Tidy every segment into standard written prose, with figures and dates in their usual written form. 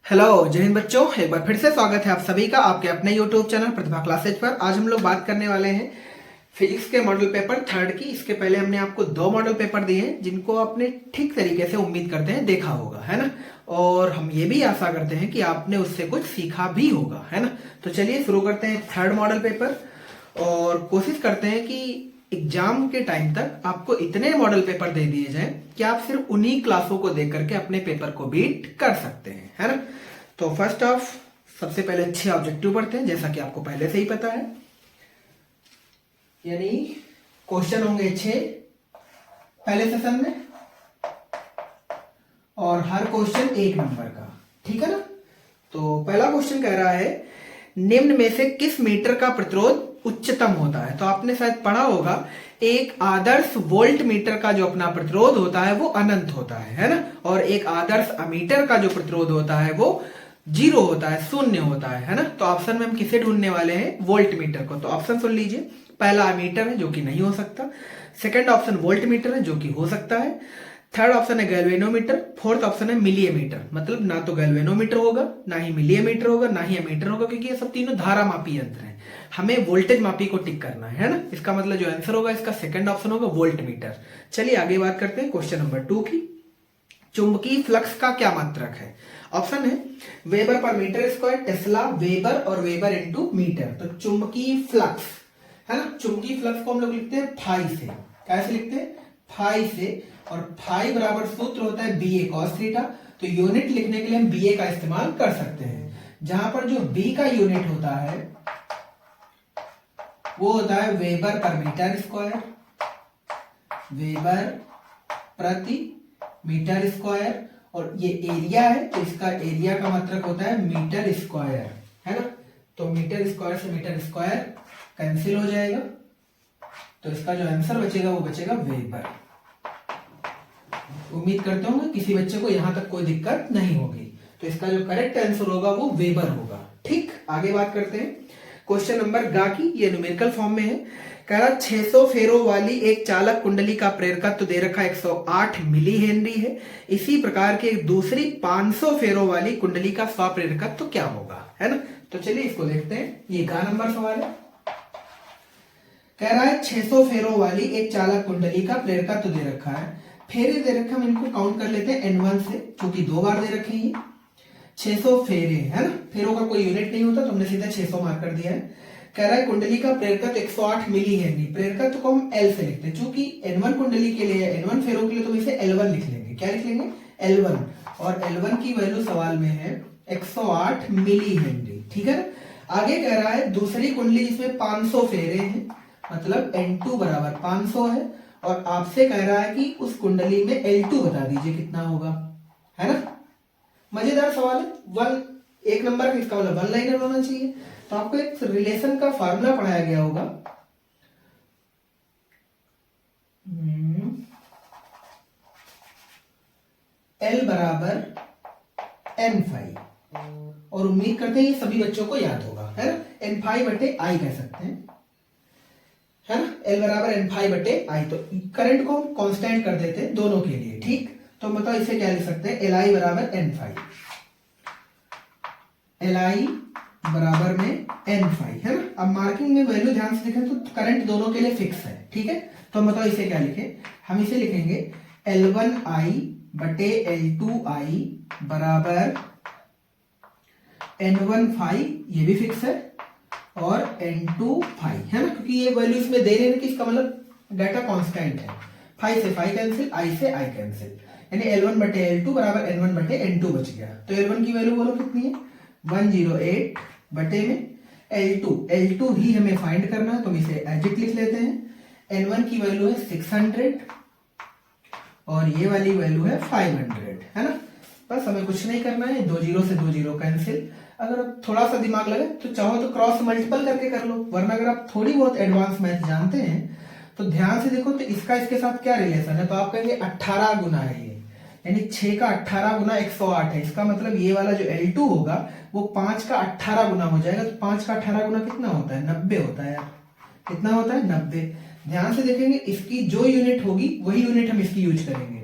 Hello जय हिंद बच्चों, एक बार फिर से स्वागत है आप सभी का आपके अपने यूट्यूब चैनल प्रतिभा क्लासेज पर। आज हम लोग बात करने वाले हैं फिजिक्स के मॉडल पेपर थर्ड की। इसके पहले हमने आपको दो मॉडल पेपर दिए हैं जिनको आपने ठीक तरीके से उम्मीद करते हैं देखा होगा, है ना। और हम ये भी आशा करते हैं कि आपने उससे कुछ सीखा भी होगा, है ना। तो चलिए शुरू करते हैं थर्ड मॉडल पेपर और कोशिश करते हैं कि एग्जाम के टाइम तक आपको इतने मॉडल पेपर दे दिए जाएं कि आप सिर्फ उन्हीं क्लासों को देख करके अपने पेपर को बीट कर सकते हैं, है ना। तो फर्स्ट ऑफ सबसे पहले 6 ऑब्जेक्टिव पढ़ते हैं, जैसा कि आपको पहले से ही पता है। यानी क्वेश्चन होंगे 6 पहले सेशन में और हर क्वेश्चन 1 नंबर का, ठीक है ना। तो पहला क्वेश्चन कह रहा है निम्न में से किस मीटर का प्रतिरोध उच्चतम होता है। तो आपने शायद पढ़ा होगा एक आदर्श वोल्ट मीटर का जो अपना प्रतिरोध होता है वो अनंत होता है ना। और एक आदर्श अमीटर का जो प्रतिरोध होता है वो 0 होता है, शून्य होता है ना। तो ऑप्शन में हम किसे ढूंढने वाले हैं? वोल्ट मीटर को। तो ऑप्शन सुन लीजिए, पहला अमीटर है जो कि नहीं हो सकता, सेकंड ऑप्शन वोल्ट मीटर है जो कि हो सकता है, थर्ड ऑप्शन है गैल्वेनोमीटर, फोर्थ ऑप्शन है मिलियमीटर। मतलब ना तो गैल्वेनोमीटर होगा, ना ही मिलियमीटर होगा, ना ही अमीटर होगा, क्योंकि ये सब तीनों धारा मापी यंत्र हैं। हमें वोल्टेज मापी को टिक करना है ना। इसका मतलब जो आंसर होगा इसका सेकंड ऑप्शन होगा वोल्ट मीटर। चलिए आगे बात करते हैं क्वेश्चन नंबर 2 की। चुंबकीय फ्लक्स का क्या मात्रक है? ऑप्शन है वेबर पर मीटर स्क्वायर, टेस्ला, वेबर और वेबर इनटू मीटर। तो चुंबकीय फ्लक्स है ना, चुंबकीय फ्लक्स को हम लोग लिखते हैं फाई से। कैसे लिखते हैं? फाई से। और फाई बराबर सूत्र होता है बी ए कॉस थीटा। तो यूनिट लिखने के लिए हम बी ए का इस्तेमाल कर सकते हैं, जहां पर जो बी का यूनिट होता है वो होता है वेबर पर मीटर स्क्वायर, वेबर प्रति मीटर स्क्वायर। और ये एरिया है तो इसका एरिया का मात्रक होता है मीटर स्क्वायर, है ना। तो मीटर स्क्वायर से मीटर स्क्वायर कैंसिल हो जाएगा, तो इसका जो आंसर बचेगा वो बचेगा वेबर। उम्मीद करता हूं किसी बच्चे को यहां तक कोई दिक्कत नहीं होगी। तो इसका जो करेक्ट आंसर होगा वो वेबर होगा। ठीक, आगे बात करते हैं क्वेश्चन नंबर गा की। ये न्यूमेरिकल फॉर्म में है। कह रहा 600 फेरों वाली एक चालक कुंडली का प्रेरकत्व दे रखा 108 मिली हेनरी है। इसी प्रकार की एक दूसरी 500 फेरों वाली कुंडली का स्वप्रेरकत्व क्या होगा, है ना। तो चलिए इसको देखते हैं। ये गा नंबर सवाल है। कह रहा है 600 फेरों वाली एक चालक कुंडली का प्रेरकत्व दे रखा है। फेरे दे रखे, हम इनको काउंट कर लेते हैं N1 से, क्योंकि 2 बार दे रखे हैं। 600 फेरे है ना, फेरों का कोई यूनिट नहीं होता तो हमने सीधा 600 मार्क कर दिया है। कह रहा है कुंडली का प्रेरकत्व 108 मिली हेनरी। प्रेरकत्व को हम L से लिखते हैं, चूंकि N1 कुंडली के लिए, N1 फेरों के लिए तो इसे L1 लिख लेंगे। क्या लिख लेंगे? L1। और L1 की वैल्यू सवाल में है 108 मिली हेनरी, ठीक है ना। आगे कह रहा है दूसरी कुंडली जिसमें 500 फेरे हैं, मतलब N2 बराबर 500 है। और आपसे कह रहा है कि उस कुंडली में L2 बता दीजिए कितना होगा, है ना। मजेदार सवाल है। एक नंबर का, इसका मतलब 1 लाइनर होना चाहिए। तो आपको एक रिलेशन का फार्मूला पढ़ाया गया होगा। L बराबर N फाई, और उम्मीद करते हैं ये सभी बच्चों को याद होगा, है ना। N फाई बटे आई कह सकते हैं, है ना। L बराबर N फाई बटे आई। तो करंट को हम कांस्टेंट कर देते हैं दोनों के लिए, ठीक। तो मतलब इसे क्या लिख सकते हैं? Li बराबर N फाई, Li बराबर में N फाई, है ना। अब मार्किंग में वैल्यू ध्यान से देखें तो करंट दोनों के लिए फिक्स है, ठीक है। तो मतलब इसे क्या लिखें? हम इसे लिखेंगे L1I बटे L2I बराबर N1 फाई, ये भी फिक्स है, और N2 फाई, है ना। क्योंकि ये वैल्यू इसमें दे रहे हैं कि इसका मतलब डाटा कांस्टेंट है। फाई से फाई कैंसिल, आई से आई कैंसिल, यानी L1 बटे L2 बराबर N1 बटे N2 बच गया। तो L1 की वैल्यू बोलो कितनी है? 108 बटे में L2 ही हमें फाइंड करना है, तो हम इसे एज इट लिख लेते हैं। N1 की वैल्यू है 600 और ये वाली वैल्यू है 500, है ना। बस हमें कुछ नहीं करना है, 2 जीरो से 2 जीरो कैंसिल। अगर आप थोड़ा सा दिमाग लगे तो चाहो तो क्रॉस मल्टीपल करके कर लो, वरना अगर आप थोड़ी बहुत एडवांस मैथ जानते हैं तो ध्यान से देखो तो इसका इसके साथ क्या रिलेशन है। तो आप कहेंगे 18 गुना है ये, यानी 6 का 18 गुना 108 है। इसका मतलब ये वाला जो L2 होगा वो 5 का 18 गुना हो जाएगा। तो 5 का 18 गुना कितना होता है? 90 होता है यार। कितना होता है? 90। ध्यान से देखेंगे इसकी जो यूनिट होगी वही यूनिट हम इसकी यूज करेंगे।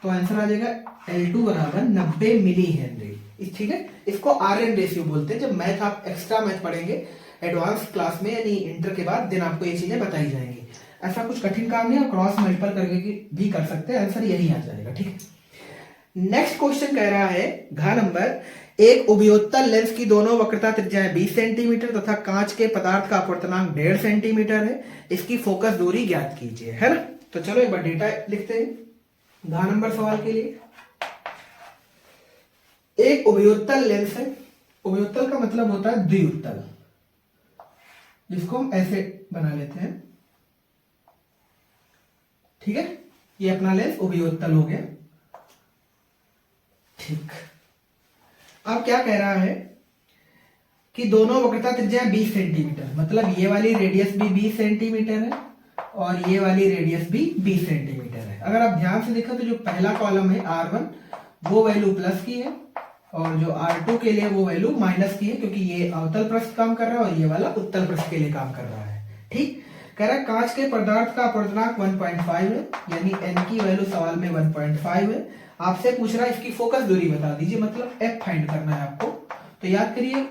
तो आंसर आ जाएगा L2 बराबर 90 मिली हेनरी। ठीक है, इसको RN रेशियो बोलते हैं। जब मैथ आप एक्स्ट्रा मैथ पढ़ेंगे एडवांस क्लास में यानी इंटर के बाद, दिन आपको ये चीजें बताई जाएंगी। ऐसा कुछ कठिन काम नहीं है, क्रॉस मल्टीपल करके भी कर सकते हैं, आंसर यही आ जाएगा। ठीक है, नेक्स्ट क्वेश्चन कह रहा है घ नंबर, एक उभयोत्तल लेंस की दोनों वक्रता त्रिज्याएं 20 सेंटीमीटर तथा कांच के पदार्थ का अपवर्तनांक 1.5 सेंटीमीटर है, इसकी फोकस दूरी ज्ञात कीजिए, है ना। तो चलो एक बार डेटा लिखते हैं घ नंबर सवाल के लिए। एक उभयोत्तल लेंस है, उभयोत्तल का मतलब होता है द्विउत्तल, जिसको हम ऐसे बना लेते हैं। ठीक है, ये अपना लेंस उभयोत्तल हो गया। ठीक, अब क्या कह रहा है कि दोनों वक्रता त्रिज्या 20 सेंटीमीटर, मतलब ये वाली रेडियस भी 20 सेंटीमीटर है और ये वाली रेडियस भी 20 सेंटीमीटर है। अगर आप ध्यान से देखो तो जो पहला कॉलम है R1 वो वैल्यू प्लस की है और जो R2 के लिए वो वैल्यू माइनस की है, क्योंकि ये अवतल पृष्ठ काम कर रहा है और ये वाला उत्तल पृष्ठ के लिए काम कर रहा है। ठीक, कह रहा है कांच के पदार्थ का अपवर्तनांक 1.5 है, यानी n की वैल्यू सवाल में 1.5 है। आपसे पूछ रहा है इसकी फोकस दूरी बता दीजिए, मतलब f फाइंड करना है आपको। तो याद करिए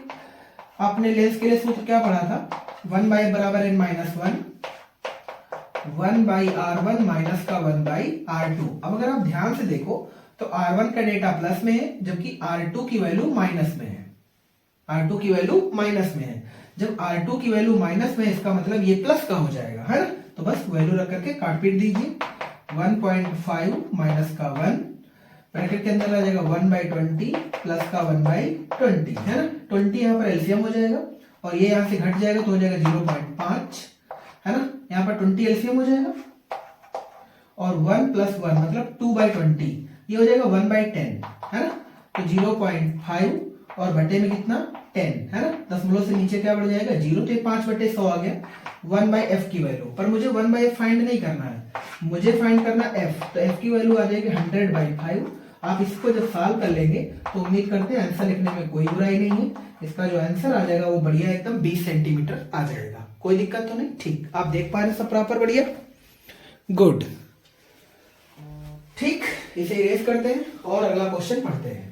आपने लेंस के लिए सूत्र क्या पढ़ा था, 1/f बराबर n-1, 1/r1 माइनस का 1/r2। अब अगर आप ध्यान से देखो तो R1 का डेटा प्लस में है जबकि R2 की वैल्यू माइनस में है, R2 की वैल्यू माइनस में है। जब R2 की वैल्यू माइनस में है इसका मतलब ये प्लस का हो जाएगा, है ना। तो बस वैल्यू रख करके काट पीट दीजिए, 1.5 माइनस का 1, ब्रैकेट के अंदर आ जाएगा 1/20 प्लस का 1/20, है ना। 20 यहाँ पर एलसीएम हो जाएगा और ये यहाँ से घट जाएगा तो हो जाएगा 0.5, है ना। यहाँ पर 20 एलसीएम हो जाएगा और 1 + 1 मतलब 2/20, ये हो जाएगा 1/10, है ना। तो 0.5 और बटे में कितना 10, है ना। दशमलव से नीचे क्या बढ़ जाएगा 0, तो 5/100 आ गया 1/f की वैल्यू। पर मुझे 1/f फाइंड नहीं करना है, मुझे फाइंड करना f, तो f की वैल्यू आ जाएगी 100/5। आप इसको जब सॉल्व कर लेंगे तो उम्मीद करते हैं आंसर लिखने में कोई बुराई नहीं है। इसका जो आंसर आ जाएगा वो बढ़िया एकदम 20 सेंटीमीटर आ जाएगा, कोई दिक्कत तो नहीं। ठीक, आप देख पा रहे हैं सब प्रॉपर, बढ़िया, गुड। ठीक, इसे इरेज करते हैं और अगला क्वेश्चन पढ़ते हैं।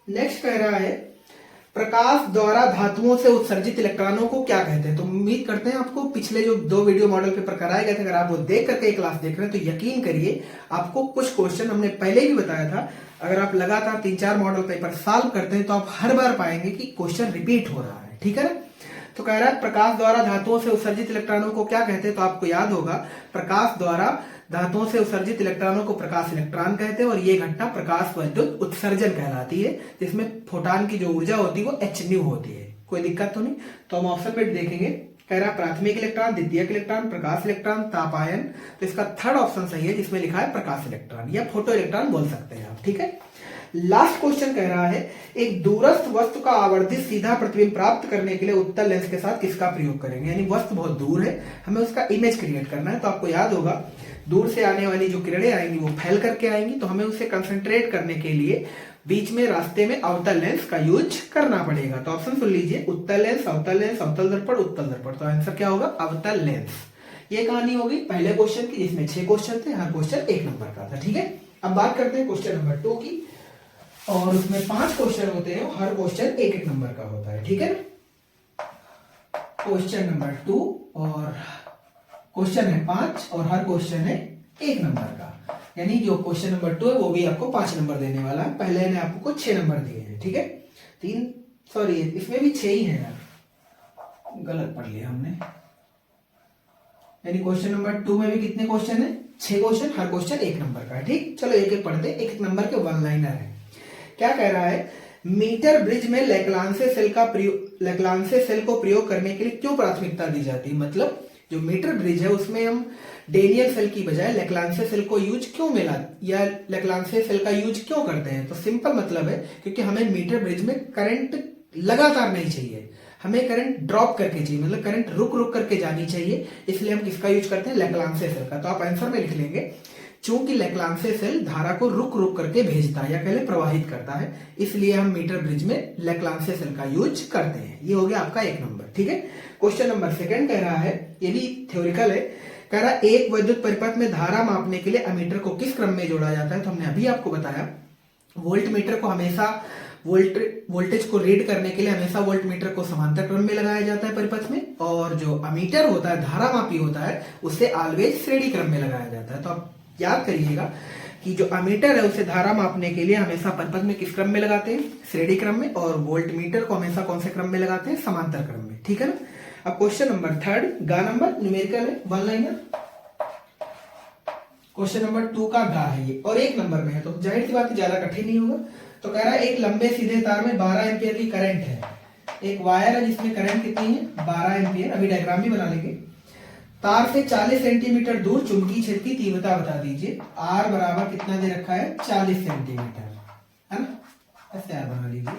नेक्स्ट कह रहा है प्रकाश द्वारा धातुओं से उत्सर्जित इलेक्ट्रॉनों को क्या कहते हैं। तो उम्मीद करते हैं आपको पिछले जो 2 वीडियो मॉडल पेपर कराए गए थे, अगर आप वो देख करके क्लास देख रहे हैं तो यकीन करिए आपको कुछ क्वेश्चन हमने पहले भी बताया था, अगर आप लगातार 3-4 मॉडल पेपर सॉल्व करते हैं तो आप हर बार पाएंगे कि क्वेश्चन रिपीट हो रहा है। ठीक है ना। तो कह रहा है प्रकाश द्वारा धातुओं से उत्सर्जित इलेक्ट्रॉनों को क्या कहते हैं। तो आपको याद होगा प्रकाश द्वारा धातुओं से उत्सर्जित इलेक्ट्रॉनों को प्रकाश इलेक्ट्रॉन कहते हैं और ये घटना प्रकाश वैद्युत उत्सर्जन कहलाती है, जिसमें फोटॉन की जो ऊर्जा होती है वो h होती है। कोई दिक्कत तो नहीं। तो हम ऑप्शन पे देखेंगे, कह रहा है प्राथमिक इलेक्ट्रॉन, द्वितीयक इलेक्ट्रॉन, प्रकाश इलेक्ट्रॉन, ताप आयन। तो इसका थर्ड ऑप्शन सही है जिसमें लिखा है प्रकाश इलेक्ट्रॉन या फोटो इलेक्ट्रॉन बोल सकते हैं आप। ठीक है। लास्ट क्वेश्चन कह रहा है एक दूरस्थ वस्तु का आवर्धित सीधा प्रतिबिंब प्राप्त करने के लिए उत्तल लेंस के साथ किसका प्रयोग करेंगे। यानी वस्तु बहुत दूर है, हमें उसका इमेज क्रिएट करना है। तो आपको याद होगा दूर से आने वाली जो किरणें आएंगी वो फैल करके आएंगी, तो हमें उसे कंसंट्रेट करने के लिए बीच में रास्ते में अवतल लेंस का यूज करना पड़ेगा। तो ऑप्शन सुन लीजिए, उत्तल लेंस, अवतल लेंस, अवतल दर्पण, उत्तल दर्पण। तो आंसर क्या होगा, अवतल लेंस। ये कहानी होगी पहले क्वेश्चन की जिसमें 6 क्वेश्चन थे, हर क्वेश्चन 1 नंबर का था। ठीक है। अब बात करते हैं क्वेश्चन नंबर 2 की, और उसमें 5 क्वेश्चन होते हैं, हर क्वेश्चन 1-1 नंबर का होता है। ठीक है। क्वेश्चन नंबर 2 और क्वेश्चन है 5 और हर क्वेश्चन है 1 नंबर का। यानी जो क्वेश्चन नंबर 2 है वो भी आपको 5 नंबर देने वाला है, पहले ने आपको 6 नंबर दिए हैं। ठीक है। इसमें भी 6 ही है यार, गलत पढ़ लिया हमने। यानी क्वेश्चन नंबर 2 में भी कितने क्वेश्चन है, 6 क्वेश्चन, हर क्वेश्चन 1 नंबर का है। ठीक, चलो एक एक पढ़ते हैं। 1 नंबर के 1 लाइनर है। क्या कह रहा है, मीटर ब्रिज में लैग्रांजे सेल को प्रयोग करने के लिए क्यों प्राथमिकता दी जाती है। मतलब जो मीटर ब्रिज है उसमें हम डेनियल सेल की बजाय लैग्रांजे सेल को यूज क्यों मिला या लैग्रांजे सेल का यूज क्यों करते हैं। तो सिंपल मतलब है क्योंकि हमें मीटर ब्रिज में करंट लगातार नहीं चाहिए, हमें करंट ड्रॉप करके चाहिए, मतलब करंट रुक रुक करके जानी चाहिए, इसलिए हम किसका यूज करते हैं, लैग्रांजे सेल का। तो आप आंसर में लिख लेंगे चूंकि लैग्रांजे सेल धारा को रुक रुक करके भेजता है या पहले प्रवाहित करता है, इसलिए हम मीटर ब्रिज में लैग्रांजे सेल का यूज करते हैं। ये हो गया आपका 1 नंबर। ठीक है। क्वेश्चन नंबर 2 कह रहा है, ये भी थ्योरिकल है, कह रहा एक वैद्युत परिपथ में धारा मापने के लिए अमीटर को किस क्रम में जोड़ा जाता है। तो हमने अभी आपको बताया वोल्ट मीटर को हमेशा वोल्टेज को रीड करने के लिए हमेशा वोल्ट मीटर को समांतर क्रम में लगाया जाता है परिपथ में, और जो अमीटर होता है धारा मापी होता है उसे ऑलवेज श्रेणी क्रम में लगाया जाता है। तो आप याद करिएगा कि जो अमीटर है उसे धारा मापने के लिए हमेशा परिपथ में किस क्रम में लगाते हैं, श्रेणी क्रम में, और वोल्ट मीटर को हमेशा कौन से क्रम में लगाते हैं, समांतर क्रम में। ठीक है ना। अब क्वेश्चन नंबर 3 गा नंबर न्यूमेरिकल है, वन लाइनर। क्वेश्चन नंबर 2 का गा है ये, और 1 नंबर में है, तो जाहिर सी बात है ज्यादा कठिन नहीं होगा। तो कह रहा है एक लंबे सीधे तार में 12 एम्पियर की करंट है, एक वायर है जिसमें करंट कितनी है 12 एम्पियर। अभी डायग्राम भी बना लेंगे। तार से 40 सेंटीमीटर दूर चुंबकीय क्षेत्र की तीव्रता बता दीजिए। आर बराबर कितना दे रखा है 40 सेंटीमीटर, है ना, ऐसे आर बना लीजिए।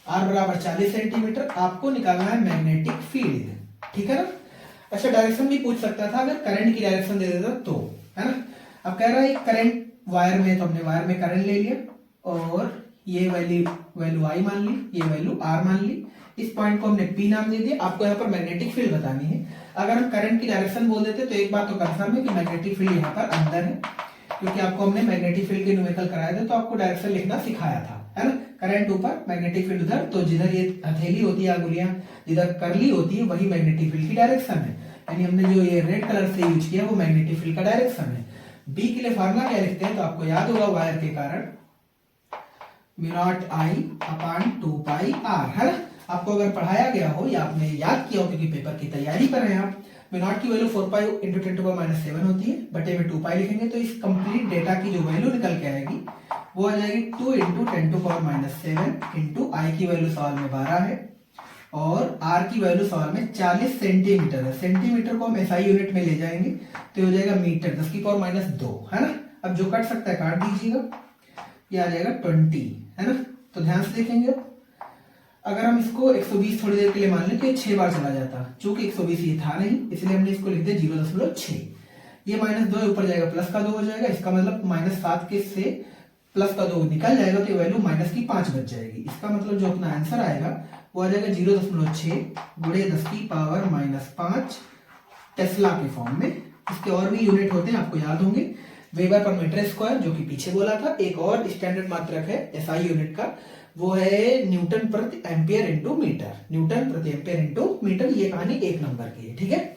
आर बराबर 40 सेंटीमीटर। आपको निकालना है मैग्नेटिक फील्ड, ठीक है ना। अच्छा डायरेक्शन भी पूछ सकता था अगर करंट की डायरेक्शन दे देता तो, है ना। अब कह रहा है करंट वायर में, तो हमने वायर में करंट ले लिया और ये वैल्यू आई मान ली, ये वैल्यू आर मान ली। इस पॉइंट को हमने पी नाम दे दिया। आपको यहाँ पर मैग्नेटिक फील्ड बतानी है। अगर हम करंट की डायरेक्शन बोल देते तो एक बात तो कंफर्म है कि मैग्नेटिक फील्ड यहाँ पर अंदर है, क्योंकि आपको हमने मैग्नेटिक फील्ड के न्यूमेरिकल कराए थे तो आपको डायरेक्शन लिखना सिखाया था, है ना। करंट ऊपर, मैग्नेटिक फील्ड उधर, तो जिधर ये हथेली होती है अंगुलियां जिधर करली होती है वही मैग्नेटिक फील्ड की डायरेक्शन है। यानी हमने जो ये रेड कलर से यूज किया वो मैग्नेटिक फील्ड का डायरेक्शन है। बी के लिए फार्मूला क्या लिखते हैं, तो आपको याद होगा वायर के कारण μ0I/2πr, है ना। आपको अगर पढ़ाया गया हो या आपने याद किया हो क्योंकि पेपर की तैयारी कर रहे हैं आप, μ0 की वैल्यू 4π × 10⁻⁷ होती है, बटे में 2π लिखेंगे तो इस कंप्लीट डेटा की जो वैल्यू निकल के आएगी वो आ जाएगी 2 × 10⁻⁷ I की वैल्यू सवाल में 12 है और R की वैल्यू सवाल में 40 सेंटीमीटर है। सेंटीमीटर को हम SI यूनिट में ले जाएंगे तो हो जाएगा मीटर 10⁻², है ना। अब जो कट सकता है काट दीजिएगा, ये आ जाएगा 20, है ना। तो ध्यान से देखेंगे। अगर हम इसको 120 थोड़ी देर के लिए मान लें तो ये 6 बार चला जाता, चूंकि 120 ये था नहीं इसलिए हमने इसको लिख दिया 0.6। ये -2 ऊपर जाएगा प्लस का 2 हो जाएगा, इसका मतलब -7 के से प्लस का 2 निकल जाएगा तो ये वैल्यू -5 बच जाएगी। इसका मतलब जो अपना आंसर आएगा वो आ जाएगा 0.6 × 10⁻⁵ टेस्ला के फॉर्म में। इसके और भी यूनिट होते हैं आपको याद होंगे, वेबर पर मीटर स्क्वायर जो कि पीछे बोला था। एक और स्टैंडर्ड मात्रक है SI यूनिट का, वो है न्यूटन प्रति एम्पियर इंटू मीटर, न्यूटन प्रति एम्पियर इंटू मीटर। ये कहानी 1 नंबर की है, ठीक है।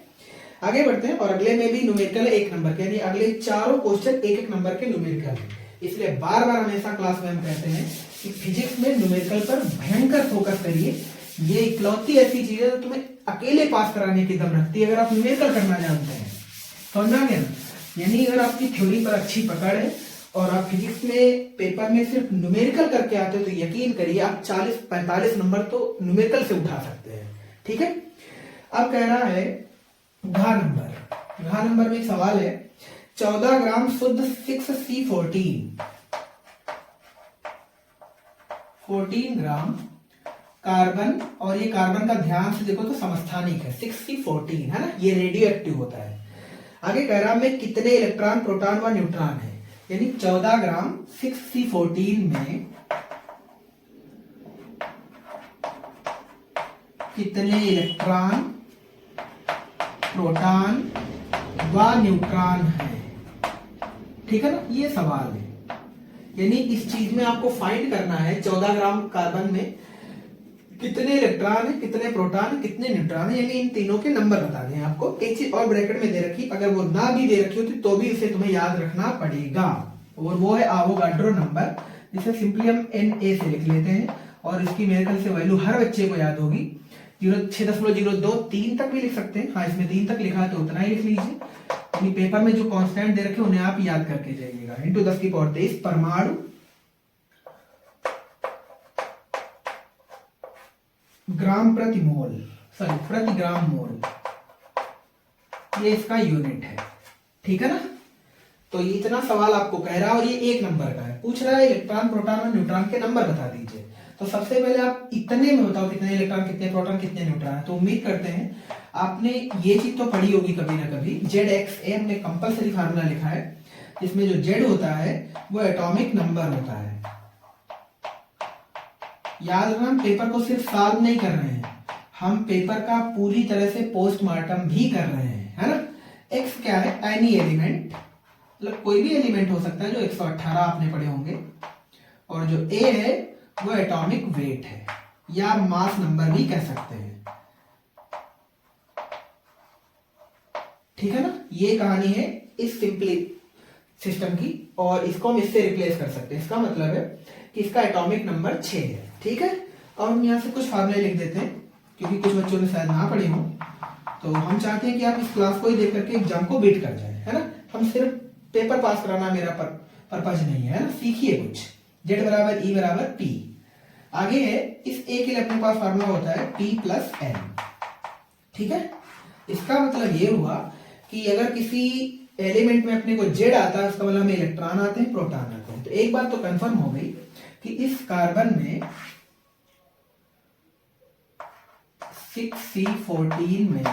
आगे बढ़ते हैं और अगले में भी न्यूमेरिकल 1 नंबर के, यानी अगले चारों क्वेश्चन 1-1 नंबर के न्यूमेरिकल है। इसलिए बार बार हमेशा क्लास में हम कहते हैं कि फिजिक्स में न्यूमेरिकल पर भयंकर फोकस करिए। ये इकलौती ऐसी चीज है जो तुम्हें अकेले पास कराने की दम रखती है अगर आप न्यूमेरिकल करना जानते हैं, समझना गया। यानी अगर आपकी थ्योरी पर अच्छी पकड़ है और आप फिजिक्स में पेपर में सिर्फ न्यूमेरिकल करके आते हो तो यकीन करिए आप 40-45 नंबर तो न्यूमेरिकल से उठा सकते हैं, ठीक है। अब कह रहा है घा नंबर में एक सवाल है, 14 ग्राम शुद्ध 6C14 14 ग्राम कार्बन, और ये कार्बन का ध्यान से देखो तो समस्थानिक है 6C14, है ना, ये रेडियो एक्टिव होता है। आगे कह रहा में कितने इलेक्ट्रॉन, प्रोटॉन व न्यूट्रॉन है, यानी 14 ग्राम 6C14 में कितने इलेक्ट्रॉन, प्रोटॉन व न्यूट्रॉन है, ठीक है ना, ये सवाल है। यानी इस चीज में आपको फाइंड करना है 14 ग्राम कार्बन में कितने इलेक्ट्रॉन है, कितने प्रोटॉन है, कितने न्यूट्रॉन है, यानी इन तीनों के नंबर बताने हैं आपको। एक चीज और ब्रैकेट में दे रखी, अगर वो ना भी दे रखी होती तो भी इसे तुम्हें याद रखना पड़ेगा, और वो है आवोगाड्रो नंबर, जिसे सिंपली हम Na से लिख लेते हैं और इसकी न्यूमेरिकल से वैल्यू हर बच्चे को याद होगी। 6.02 तक भी लिख सकते हैं, हाँ इसमें 3 तक लिखा है तो उतना ही लिख लीजिए। यानी पेपर में जो कांस्टेंट दे रखे उन्हें आप याद करके जाइएगा। इंटू 10⁻23 परमाणु ग्राम प्रति मोल, सॉरी प्रति ग्राम मोल, ये इसका यूनिट है, ठीक है ना। तो ये इतना सवाल आपको कह रहा है और ये 1 नंबर का है। पूछ रहा है इलेक्ट्रॉन, प्रोटॉन और न्यूट्रॉन के नंबर बता दीजिए। तो सबसे पहले आप इतने में बताओ कितने इलेक्ट्रॉन, कितने प्रोटॉन, कितने न्यूट्रॉन है। तो उम्मीद करते हैं आपने ये चीज तो पढ़ी होगी कभी ना कभी। ZXA हमने कंपलसरी फार्मूला लिखा है, जिसमें जो Z होता है वो एटॉमिक नंबर होता है। याद रखना, हम पेपर को सिर्फ सॉल्व नहीं कर रहे हैं, हम पेपर का पूरी तरह से पोस्टमार्टम भी कर रहे हैं, है ना। x क्या है, एनी एलिमेंट, मतलब कोई भी एलिमेंट हो सकता है जो 118 आपने पढ़े होंगे, और जो a है वो एटॉमिक वेट है या मास नंबर भी कह सकते हैं। ठीक है ना, ये कहानी है इस सिंपली सिस्टम की, और इसको हम इससे रिप्लेस कर सकते हैं। इसका मतलब है कि इसका एटॉमिक नंबर 6 है। ठीक है, और हम यहाँ से कुछ फार्मूले लिख देते हैं, क्योंकि कुछ बच्चों ने शायद ना पढ़े हों, तो हम चाहते हैं कि आप इस क्लास को ही देख करके एग्जाम को बीट कर जाए, है ना। हम सिर्फ पेपर पास कराना मेरा पर्पज नहीं है ना, सीखिए कुछ। जेड बराबर ई बराबर पी। आगे है, इस ए के लिए अपने पास फार्मूला होता है पी प्लस एन। ठीक है, इसका मतलब ये हुआ कि अगर किसी एलिमेंट में अपने को जेड आता है, उसका मतलब हमें इलेक्ट्रॉन आते हैं, प्रोटॉन आते हैं। तो एक बात तो कंफर्म हो गई कि इस कार्बन में 6C14 में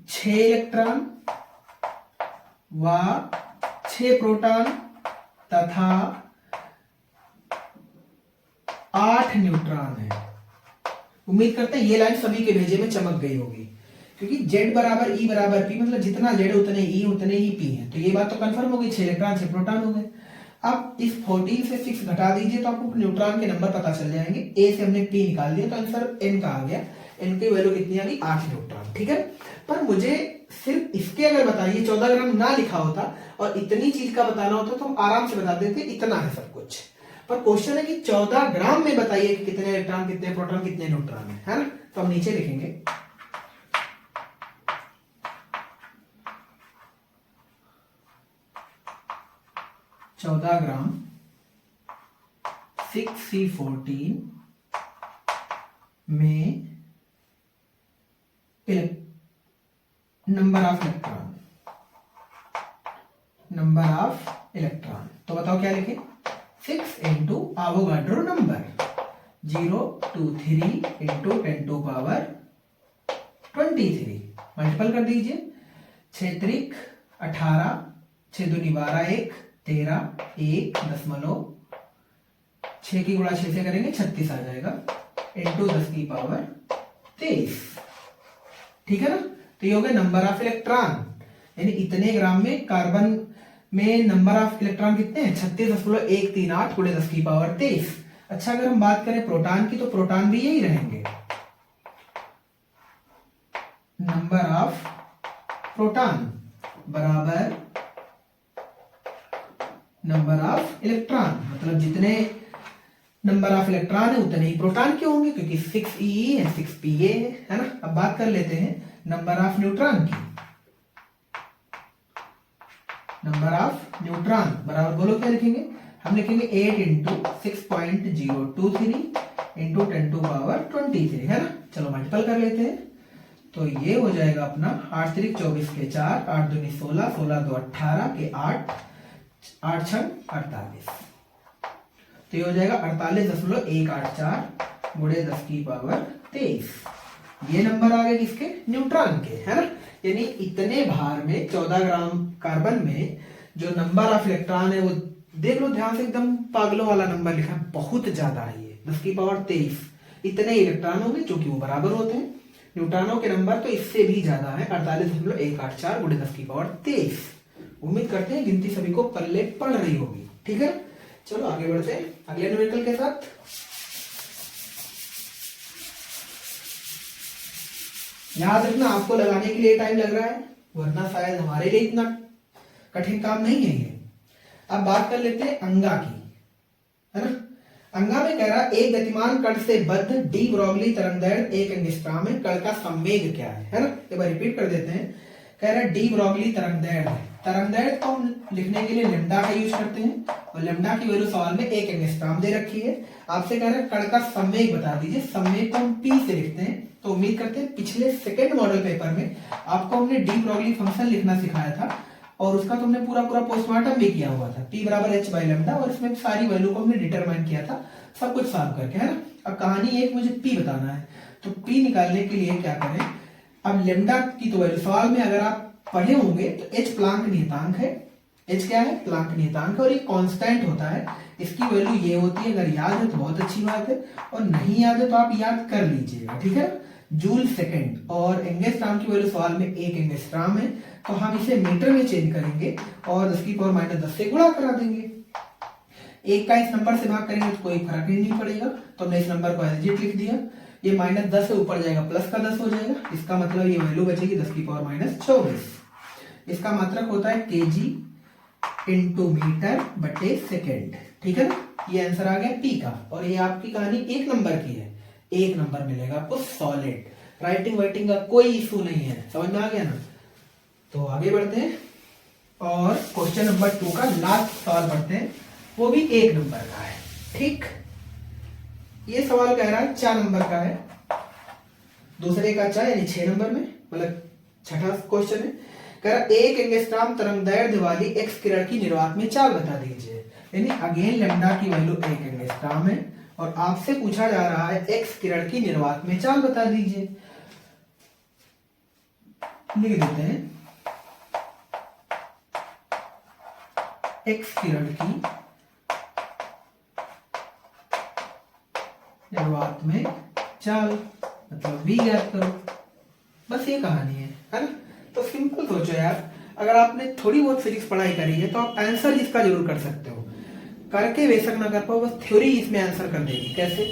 6 इलेक्ट्रॉन व 6 प्रोटॉन तथा 8 न्यूट्रॉन है। उम्मीद करते हैं ये लाइन सभी के भेजे में चमक गई होगी, क्योंकि Z बराबर E बराबर P, मतलब जितना Z उतने E उतने ही P है। तो ये बात तो कंफर्म हो गई, 6 इलेक्ट्रॉन 6 प्रोटॉन हो गए। अब इस 14 से 6 घटा दीजिए तो आपको न्यूट्रॉन के नंबर पता चल जाएंगे। A से हमने P निकाल दिया तो आंसर N का आ गया। N की वैल्यू कितनी आ गई, 8 न्यूट्रॉन। ठीक है, पर मुझे सिर्फ इसके अगर बताइए 14 ग्राम ना लिखा होता और इतनी चीज का बताना होता तो हम आराम से बता देते इतना है सब कुछ। पर क्वेश्चन है कि 14 ग्राम में बताइए कि कितने इलेक्ट्रॉन, कितने प्रोटॉन, कितने न्यूट्रॉन है ना। तो हम नीचे लिखेंगे 14 ग्राम 6C14 में नंबर ऑफ इलेक्ट्रॉन। तो बताओ क्या लिखें, 6 into Avogadro number 023 into 10 to power 23, multiple कर दीजिए। 6 त्रिक 18, 6 दूनी 12, 1 13, 1 6 की गुणा 6 से करेंगे 36 आ जाएगा, इंटू 10 की पावर 23। ठीक है ना, तो ये हो गया नंबर ऑफ इलेक्ट्रॉन, यानी इतने ग्राम में कार्बन में नंबर ऑफ इलेक्ट्रॉन कितने हैं, 36.138 गुणे 10 की पावर 23। अच्छा, अगर हम बात करें प्रोटॉन की, तो प्रोटॉन भी यही रहेंगे, नंबर ऑफ प्रोटॉन बराबर नंबर ऑफ इलेक्ट्रॉन, मतलब जितने नंबर ऑफ इलेक्ट्रॉन है उतने ही प्रोटॉन के होंगे, क्योंकि 6E है 6Pa है ना। अब बात कर लेते हैं नंबर ऑफ न्यूट्रॉन की। नंबर ऑफ न्यूट्रॉन बराबर, बोलो क्या लिखेंगे, हम लिखेंगे 8 इंटू 6.023 इंटू 10 टू पावर 23, है ना। चलो मल्टीपल कर लेते हैं, तो ये हो जाएगा अपना 8 त्रिक 24 के 4, 8 दूनी 16, 16 दो 18 के 8, 8 छंग 48। तो ये हो जाएगा 48.184 गुणे 10 की पावर 23। ये नंबर आ गए किसके, न्यूट्रॉन के, है ना। यानी इतने भार में 14 ग्राम कार्बन में जो नंबर ऑफ इलेक्ट्रॉन है वो देख लो ध्यान से, एकदम पागलों वाला नंबर लिखा, बहुत ज्यादा है ये, 10 की पावर 23। इतने इलेक्ट्रॉन होंगे जो कि वो बराबर होते हैं, न्यूट्रॉनों के नंबर तो इससे भी ज्यादा है, 48.184 गुणे 10 की पावर 23। उम्मीद करते हैं गिनती सभी को पल्ले पड़ रही होगी। ठीक है, चलो आगे बढ़ते हैं अगले न्यूमेरिकल के साथ। याद रखना, आपको लगाने के लिए टाइम लग रहा है, वरना शायद हमारे लिए इतना कठिन काम नहीं है ये। अब बात कर लेते हैं अंगा की, है ना। अंगा में कह रहा एक गतिमान कण से बद्ध डी ब्रोगली तरंगदैर्घ्य 1 एंगस्ट्रॉम में कण का संवेग क्या है ना। एक बार रिपीट कर देते हैं, कह रहा डी ब्रोगली तरंगदैर्घ्य, तरंगदैर्घ्य को हम लिखने के लिए लेमडा का यूज करते हैं, और लेमडा की वैल्यू सवाल में 1 एंगस्ट्रॉम दे रखी है। आपसे कह रहा है कण का संवेग बता दीजिए, संवेग को हम पी से लिखते हैं। तो उम्मीद करते हैं पिछले सेकंड मॉडल पेपर में आपको हमने डी ब्रोगली फंक्शन लिखना सिखाया था, और उसका तुमने पूरा पोस्टमार्टम भी किया हुआ था, P बराबर H बाई लेमडा, और इसमें सारी वैल्यू को हमने डिटरमाइन किया था, सब कुछ सॉल्व करके, है ना। अब कहानी एक मुझे P बताना है, तो P निकालने के लिए क्या करें, अब लेमडा की तो वैल्यू सवाल में अगर आप पढ़े होंगे तो H प्लांक नियतांक है, H क्या है, प्लांक नियतांक है, और ये कांस्टेंट होता है, इसकी वैल्यू ये होती है। अगर याद है तो बहुत अच्छी बात है, और नहीं याद है तो आप याद कर लीजिएगा, ठीक है। जूल सेकंड और एंगस्ट्राम की वैल्यू सवाल में 1 एंगस्ट्राम है, तो हम इसे मीटर में चेंज करेंगे और 10 की पावर माइनस 10 से गुणा करा देंगे। एक का इस नंबर से भाग करेंगे तो कोई फर्क ही नहीं पड़ेगा, तो हमने इस नंबर को एज इट लिख दिया। ये माइनस 10 से ऊपर जाएगा प्लस का 10 हो जाएगा, इसका मतलब ये वैल्यू बचेगी 10 की पावर माइनस 24। इसका मात्रक होता है केजी इंटू मीटर बटे सेकेंड, ठीक है ना। ये आंसर आ गया पी का, और ये आपकी कहानी 1 नंबर की है, 1 नंबर मिलेगा आपको सॉलिड। राइटिंग वाइटिंग का कोई इशू नहीं है, समझ में आ गया ना। तो आगे बढ़ते हैं और क्वेश्चन नंबर 2 का लास्ट सवाल पढ़ते हैं, वो भी 1 नंबर का है, ठीक। ये सवाल कह रहा है 4 नंबर का है, दूसरे का 4 यानी 6 नंबर में, मतलब छठा क्वेश्चन है। कह रहा एक एंगस्ट्राम तरंगदैर्ध्य वाली एक्स किरण की निर्वात में चाल बता दीजिए। यानी अगेन लैम्डा की वैल्यू 1 एंगस्ट्राम है और आपसे पूछा जा रहा है एक्स किरण की निर्वात में चाल बता दीजिए। लिख देते हैं एक्स किरण की निर्वात में चाल, मतलब v ज्ञात करो, बस ये कहानी है ना। तो सिंपल सोचो यार, अगर आपने थोड़ी बहुत फिजिक्स पढ़ाई करी है तो आप आंसर इसका जरूर कर सकते हो, करके बेशक ना कर पाओ, बस थ्योरी इसमें आंसर कर देगी। कैसे?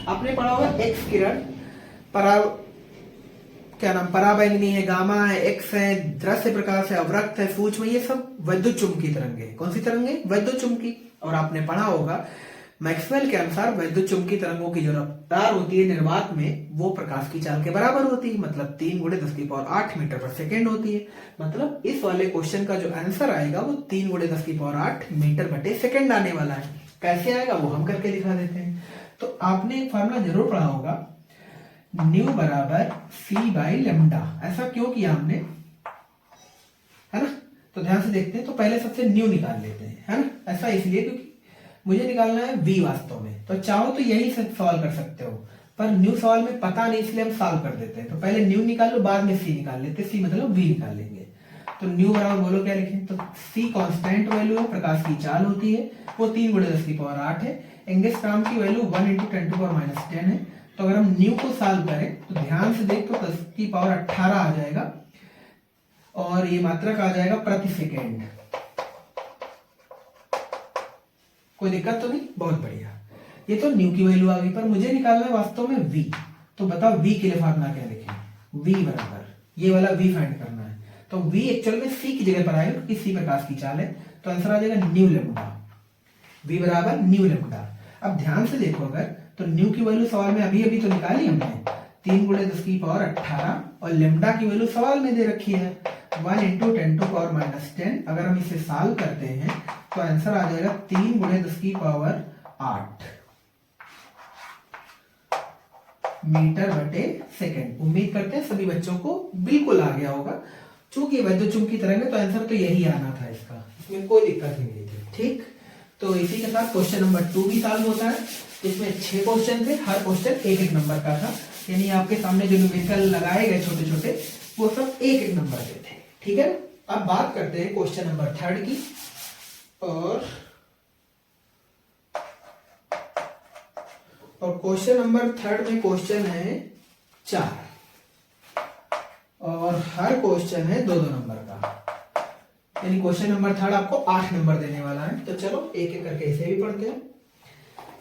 आपने पढ़ा होगा एक्स किरण पराबैंगनी है, गामा है, एक्स है, दृश्य प्रकाश है, अवरक्त है, सूक्ष्म, ये सब वैद्युत चुंबकीय तरंगे। कौन सी तरंगे? वैद्युत चुंबकीय। और आपने पढ़ा होगा मैक्सवेल के अनुसार वैद्युत चुंबकीय तरंगों की जो रफ्तार होती है निर्वात में, वो प्रकाश की चाल के बराबर होती है, मतलब 3 × 10⁸ मीटर पर सेकेंड होती है। मतलब इस वाले क्वेश्चन का जो आंसर आएगा वो 3 × 10⁸ मीटर बटे सेकेंड आने वाला है। कैसे आएगा वो हम करके दिखा देते हैं। तो आपने एक फॉर्मूला जरूर पढ़ा होगा, न्यू बराबर c/λ। ऐसा क्यों किया हमने, है ना। तो ध्यान से देखते हैं, तो पहले सबसे न्यू निकाल लेते हैं, है ना। ऐसा इसलिए क्योंकि मुझे निकालना है v वास्तव में, तो चाहो तो यही से सॉल्व कर सकते हो, पर न्यू सवाल में पता नहीं इसलिए हम सॉल्व कर देते हैं। तो पहले न्यू निकालो, बाद में c निकाल लेते, c मतलब v निकाल लेंगे। तो न्यू बराबर बोलो क्या लिखें, तो c कांस्टेंट वैल्यू है, प्रकाश की चाल होती है, वो 3 × 10⁸ है। एंगस्ट्राम की वैल्यू 1 × 10⁻⁻10 है। तो अगर हम न्यू को सॉल्व करें तो ध्यान से देख तो 10⁸ आ जाएगा और ये मात्रक आ जाएगा प्रति सेकेंड। कोई दिक्कत तो नहीं? बहुत बढ़िया। ये तो न्यू की वैल्यू आ गई, पर मुझे निकालना है वास्तव में v। तो बताओ v के लिए फॉर्मूला क्या लिखें, v बराबर ये वाला v फाइंड करना है। तो v एक्चुअल में c की जगह पर आएगा क्योंकि c प्रकाश की चाल है, तो आंसर आ जाएगा न्यू लैम्डा, v बराबर न्यू लैम्डा। अब ध्यान से देखो, अगर तो न्यू की वैल्यू सवाल में अभी अभी तो निकाली हमने 3 × 10⁸, और लैम्डा की वैल्यू सवाल में दे रखी है 1 × 10⁻⁻10। अगर हम इसे सॉल्व करते हैं तो आंसर आ जाएगा 3 × 10⁸ मीटर बटे सेकेंड। उम्मीद करते हैं सभी बच्चों को बिल्कुल आ गया होगा। चूंकि वैद्युत चुंबकीय तरंग है तो आंसर तो यही आना था इसका, इसमें कोई दिक्कत ही नहीं थी, ठीक। तो इसी के साथ क्वेश्चन नंबर 2 भी सॉल्व होता है। इसमें 6 क्वेश्चन थे, हर क्वेश्चन 1-1 नंबर का था, यानी आपके सामने जो न्यूमेरिकल लगाए गए छोटे छोटे वो सब 1-1 नंबर के थे, ठीक है। अब बात करते हैं क्वेश्चन नंबर 3 की, और क्वेश्चन नंबर 3 में क्वेश्चन है 4 और हर क्वेश्चन है 2-2 नंबर का, यानी क्वेश्चन नंबर 3 आपको 8 नंबर देने वाला है। तो चलो एक एक करके इसे भी पढ़ते हैं।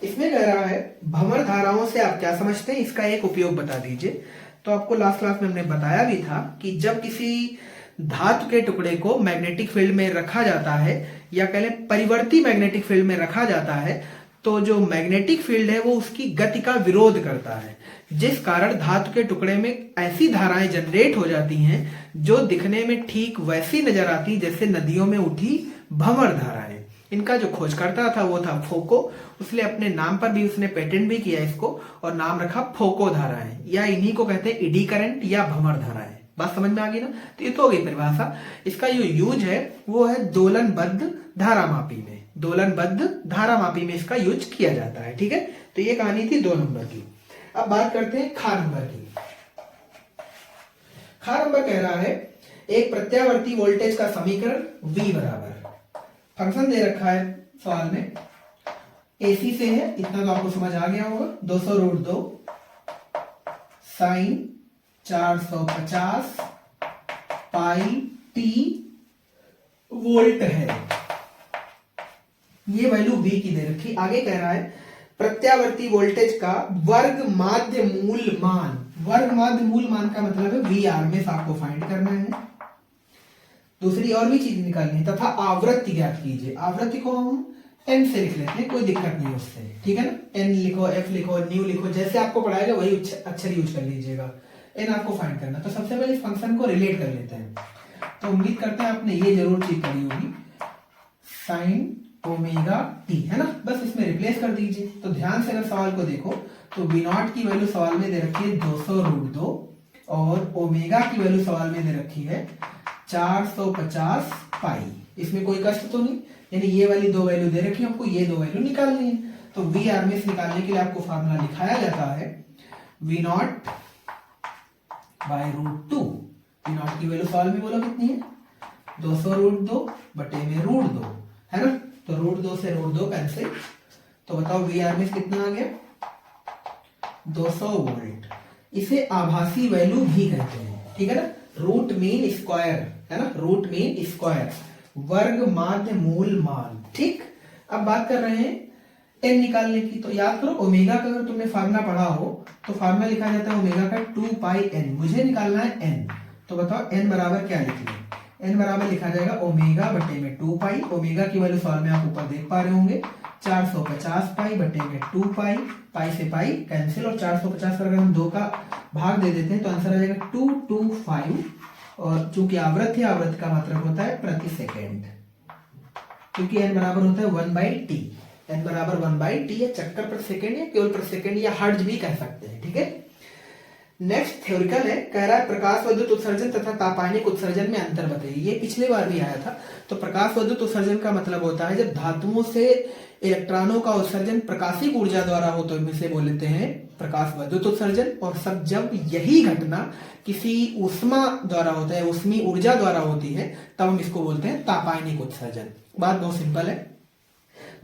इसमें कह रहा है भंवर धाराओं से आप क्या समझते हैं, इसका एक उपयोग बता दीजिए। तो आपको लास्ट क्लास में हमने बताया भी था कि जब किसी धातु के टुकड़े को मैग्नेटिक फील्ड में रखा जाता है, या कह लें परिवर्ती मैग्नेटिक फील्ड में रखा जाता है, तो जो मैग्नेटिक फील्ड है वो उसकी गति का विरोध करता है, जिस कारण धातु के टुकड़े में ऐसी धाराएं जनरेट हो जाती हैं जो दिखने में ठीक वैसी नजर आती जैसे नदियों में उठी भंवर धाराएं। इनका जो खोजकर्ता था वो था फोको, उसने अपने नाम पर भी उसने पेटेंट भी किया इसको और नाम रखा फोको धाराएं, या इन्हीं को कहते हैं इडी करंट या भंवर धाराएं। बात समझ में आ गई ना। तो ये तो हो गई परिभाषा। इसका जो यूज है वो है दोलनबद्ध धारामापी में, दोलनबद्ध धारामापी में इसका यूज किया जाता है, ठीक है। तो ये कहानी थी 2 नंबर की। अब बात करते हैं खा नंबर की। खा नंबर कह रहा है एक प्रत्यावर्ती वोल्टेज का समीकरण V बराबर, फंक्शन दे रखा है सवाल में, AC से है, इतना तो आपको समझ आ गया होगा, 200√2 साइन 450 पाई टी वोल्ट है। ये वैल्यू V की दे रखी। आगे कह रहा है प्रत्यावर्ती वोल्टेज का वर्ग माध्य मूल मान। वर्ग माध्य मूल मान का मतलब है Vrms आपको फाइंड करना है। दूसरी और भी चीज निकालनी है तथा आवृत्ति ज्ञात कीजिए। आवृत्ति को हम n से लिख लेते हैं, कोई दिक्कत नहीं उससे, ठीक है ना। n लिखो, f लिखो, न्यू लिखो, जैसे आपको पढ़ाएगा वही अक्षर यूज कर लीजिएगा। n आपको फाइंड करना। तो सबसे पहले इस फंक्शन को रिलेट कर लेते हैं। तो उम्मीद करते हैं आपने ये जरूर चीज करी होगी, साइन ओमेगा टी, है ना। बस इसमें रिप्लेस कर दीजिए। तो ध्यान से अगर सवाल को देखो तो V0 की वैल्यू सवाल में दे रखी है 200√2 और ओमेगा की वैल्यू सवाल में दे रखी है 450 पाई। इसमें कोई कष्ट तो नहीं, यानी ये वाली दो वैल्यू दे रखी है, आपको ये दो वैल्यू निकालनी है। तो Vrms निकालने के लिए आपको फार्मूला लिखाया जाता है V0 बाय √2। V0 की वैल्यू सवाल में बोला कितनी है, 200√2 बटे में √2, है ना। तो √2 से √2 कैंसिल। तो बताओ Vrms कितना आ गया, 200 वोल्ट। इसे आभासी वैल्यू भी कहते हैं, ठीक है ना। रूट मीन स्क्वायर, है ना, रूट मीन स्क्वायर, वर्ग माध्य मूल मान। ठीक, अब बात कर रहे हैं n निकालने की। तो याद करो ओमेगा का अगर तुमने फार्मूला पढ़ा हो तो फार्मूला लिखा जाता है ओमेगा का 2 पाई n। मुझे निकालना है n, तो बताओ n बराबर क्या लिखेंगे। n बराबर लिखा जाएगा ओमेगा बटे में 2 पाई। ओमेगा की वैल्यू सवाल में आप ऊपर देख पा रहे होंगे 450 पाई बटे में 2 पाई। पाई से पाई कैंसिल और 450 पर अगर हम 2 का भाग दे देते हैं तो आंसर आ जाएगा 225। और चूंकि आवृत्ति है, आवृत्ति का मात्रक होता है प्रति सेकेंड, क्योंकि n बराबर होता है 1/t। n बराबर 1/t या चक्कर प्रति सेकेंड या केवल प्रति सेकेंड या हर्ट्ज भी कह सकते हैं, ठीक है। नेक्स्ट थ्योरिकल है, कह रहा है प्रकाश विद्युत उत्सर्जन तथा तापायनिक उत्सर्जन में अंतर बताइए। ये पिछली बार भी आया था। तो प्रकाश विद्युत उत्सर्जन का मतलब होता है जब धातुओं से इलेक्ट्रॉनों का उत्सर्जन प्रकाशिक ऊर्जा द्वारा हो तो इसे बोलते हैं प्रकाश विद्युत उत्सर्जन। और सब जब यही घटना किसी ऊष्मा द्वारा होता है, ऊष्मी ऊर्जा द्वारा होती है, तब हम इसको बोलते हैं तापायनिक उत्सर्जन। बात बहुत सिंपल है।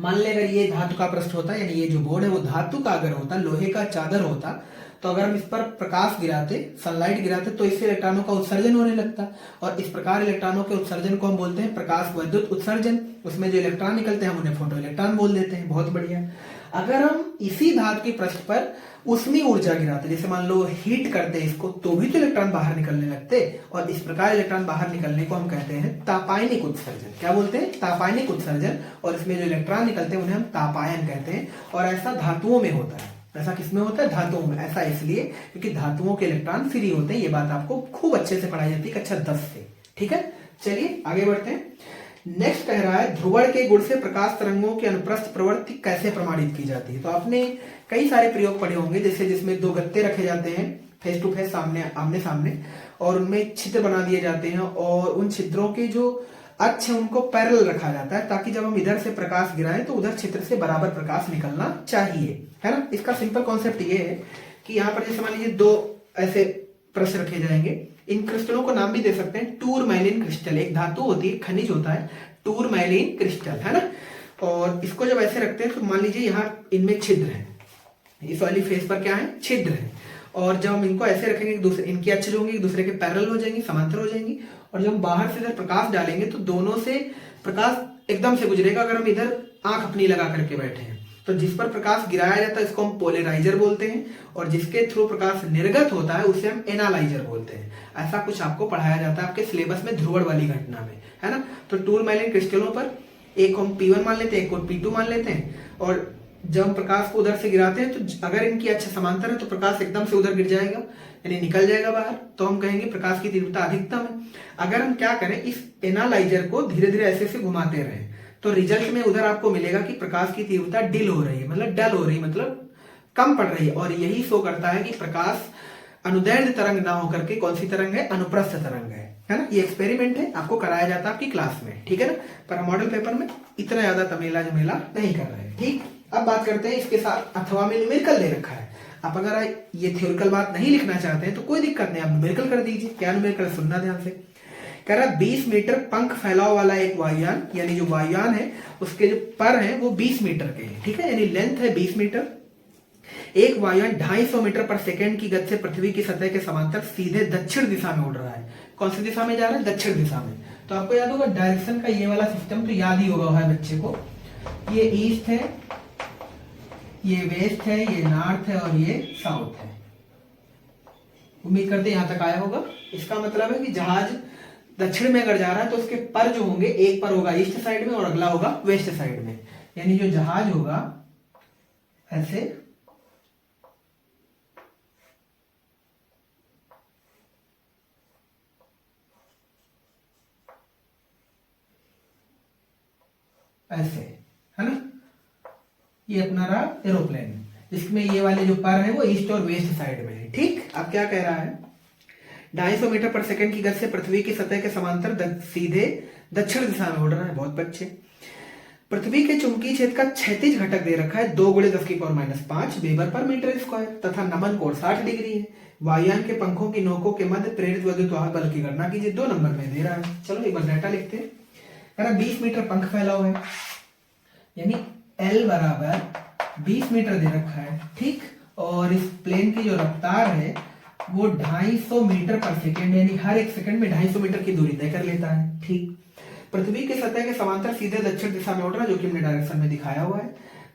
मान ले अगर ये धातु का पृष्ठ होता है, यानी ये जो बोर्ड है वो धातु का अगर होता, लोहे का चादर होता, तो अगर हम इस पर प्रकाश गिराते, सनलाइट गिराते, तो इससे इलेक्ट्रॉनों का उत्सर्जन होने लगता। और इस प्रकार इलेक्ट्रॉनों के उत्सर्जन को हम बोलते हैं प्रकाश विद्युत उत्सर्जन। उसमें जो इलेक्ट्रॉन निकलते हैं हम उन्हें फोटो इलेक्ट्रॉन बोल देते हैं। बहुत बढ़िया। अगर हम इसी धातु के पृष्ठ पर ऊष्मी ऊर्जा गिराते, जैसे मान लो हीट करते इसको, तो भी तो इलेक्ट्रॉन बाहर निकलने लगते। और इस प्रकार इलेक्ट्रॉन बाहर निकलने को हम कहते हैं तापायनिक उत्सर्जन। क्या बोलते हैं, तापायनिक उत्सर्जन। और इसमें जो इलेक्ट्रॉन निकलते हैं उन्हें हम तापायन कहते हैं। और ऐसा धातुओं में होता है। ऐसा किसमें होता है, धातुओं में। ऐसा इसलिए क्योंकि धातुओं के इलेक्ट्रॉन फ्री होते हैं। ये बात आपको खूब अच्छे से पढ़ाई जाती है कक्षा 10 से, ठीक है। चलिए आगे बढ़ते हैं। नेक्स्ट कह रहा है ध्रुवण के गुण से प्रकाश तरंगों की अनुप्रस्थ प्रवृत्ति कैसे प्रमाणित की जाती है। तो आपने कई सारे प्रयोग पढ़े होंगे, जैसे जिसमें दो गत्ते रखे जाते हैं फेस टू फेस, सामने आमने सामने, और उनमें छिद्र बना दिए जाते हैं और उन छिद्रों के जो अक्ष है उनको पैरेलल रखा जाता है, ताकि जब हम इधर से प्रकाश गिराएं तो उधर छिद्र से बराबर प्रकाश निकलना चाहिए, है ना। इसका सिंपल कॉन्सेप्ट ये है कि यहाँ पर जैसे मान लीजिए दो ऐसे प्रश्न रखे जाएंगे। इन क्रिस्टलों को नाम भी दे सकते हैं टूरमैलिन क्रिस्टल। एक धातु होती है, खनिज होता है टूरमैलिन क्रिस्टल, है ना। और इसको जब ऐसे रखते हैं तो मान लीजिए यहाँ इनमें छिद्र है, इस वाली फेस पर क्या है, छिद्र है। और जब हम इनको ऐसे रखेंगे दूसरे, इनकी अक्ष जो होंगी एक दूसरे के पैरेलल हो जाएंगी, समांतर हो जाएंगी। और जब हम बाहर से इधर प्रकाश डालेंगे तो दोनों से प्रकाश एकदम से गुजरेगा। अगर हम इधर आंख अपनी लगा करके बैठे हैं तो जिस पर प्रकाश गिराया जाता है इसको हम पोलराइजर बोलते हैं, और जिसके थ्रू प्रकाश निर्गत होता है उसे हम एनालाइजर बोलते हैं। ऐसा कुछ आपको पढ़ाया जाता है आपके सिलेबस में ध्रुवण वाली घटना में, है ना। तो टूरमैलिन क्रिस्टलों पर एक हम P1 मान लेते हैं, एक को P2 मान लेते हैं। और जब हम प्रकाश को उधर से गिराते हैं तो अगर इनकी अक्ष समांतर है तो प्रकाश एकदम से उधर गिर जाएगा, यानी निकल जाएगा बाहर, तो हम कहेंगे प्रकाश की तीव्रता अधिकतम है। अगर हम क्या करें, इस एनालाइजर को धीरे धीरे ऐसे घुमाते रहें तो रिजल्ट में उधर आपको मिलेगा कि प्रकाश की तीव्रता डिल हो रही है, मतलब डल हो रही है, मतलब कम पड़ रही है। और यही शो करता है कि प्रकाश अनुदैर्ध्य तरंग ना होकर के कौन सी तरंग है, अनुप्रस्थ तरंग है ना। ये एक्सपेरिमेंट है, आपको कराया जाता है आपकी क्लास में, ठीक है ना। पर मॉडल पेपर में इतना ज्यादा तमेला जमेला नहीं कर रहे हैं, ठीक। अब बात करते हैं इसके साथ अथवा में न्यूमेरिकल दे रखा है। आप अगर ये थ्योरिकल बात नहीं लिखना चाहते हैं तो कोई दिक्कत नहीं, आप न्यूमेरिकल कर दीजिए। क्या न्यूमेरिकल, सुनना ध्यान से। कह रहा 20 मीटर पंख फैलाव वाला एक वायुयान, यानी जो वायुयान है उसके जो पर हैं वो 20 मीटर के हैं, ठीक है, यानी लेंथ है 20 मीटर। एक वायुयान 250 मीटर पर सेकेंड की गति से पृथ्वी की सतह के समांतर सीधे दक्षिण दिशा में उड़ रहा है। कौन सी दिशा में जा रहा है? दक्षिण दिशा में। तो आपको याद होगा डायरेक्शन का ये वाला सिस्टम तो याद ही होगा हर बच्चे को। ये ईस्ट है, ये वेस्ट है, ये नॉर्थ है और ये साउथ है। उम्मीद करते हैं यहां तक आया होगा। इसका मतलब है कि जहाज दक्षिण में अगर जा रहा है तो उसके पर जो होंगे, एक पर होगा ईस्ट साइड में और अगला होगा वेस्ट साइड में। यानी जो जहाज होगा ऐसे ऐसे, है ना। ये अपना रहा एरोप्लेन, जिसमें ये वाले जो पर है वो ईस्ट और वेस्ट साइड में है। ठीक, अब क्या कह रहा है? 250 मीटर पर सेकंड की गति से पृथ्वी की सतह के समांतर सीधे दक्षिण दिशा में उड़ रहा है। बहुत बच्चे। पृथ्वी के चुंबकीय क्षेत्र का क्षैतिज घटक दे रखा है 2 × 10⁻⁵ वेबर पर मीटर स्क्वायर तथा नमन कोण 60 डिग्री है। वायुयान के पंखों की नोकों के मध्य प्रेरित विद्युत वाहक बल की गणना कीजिए। 2 नंबर में दे रहा है। चलो एक बार डाटा लिखते हैं। 20 मीटर पंख फैला हुआ है, यानी L बराबर 20 मीटर दे रखा है। ठीक, और इस प्लेन की जो रफ्तार है वो 250 मीटर पर सेकेंड, यानी हर एक सेकंड में 250 मीटर की दूरी तय कर लेता है। ठीक, पृथ्वी के सतह के समांतर सीधे दक्षिण दिशा में उड़ रहा है, जो कि हमने डायरेक्शन में दिखाया हुआ है।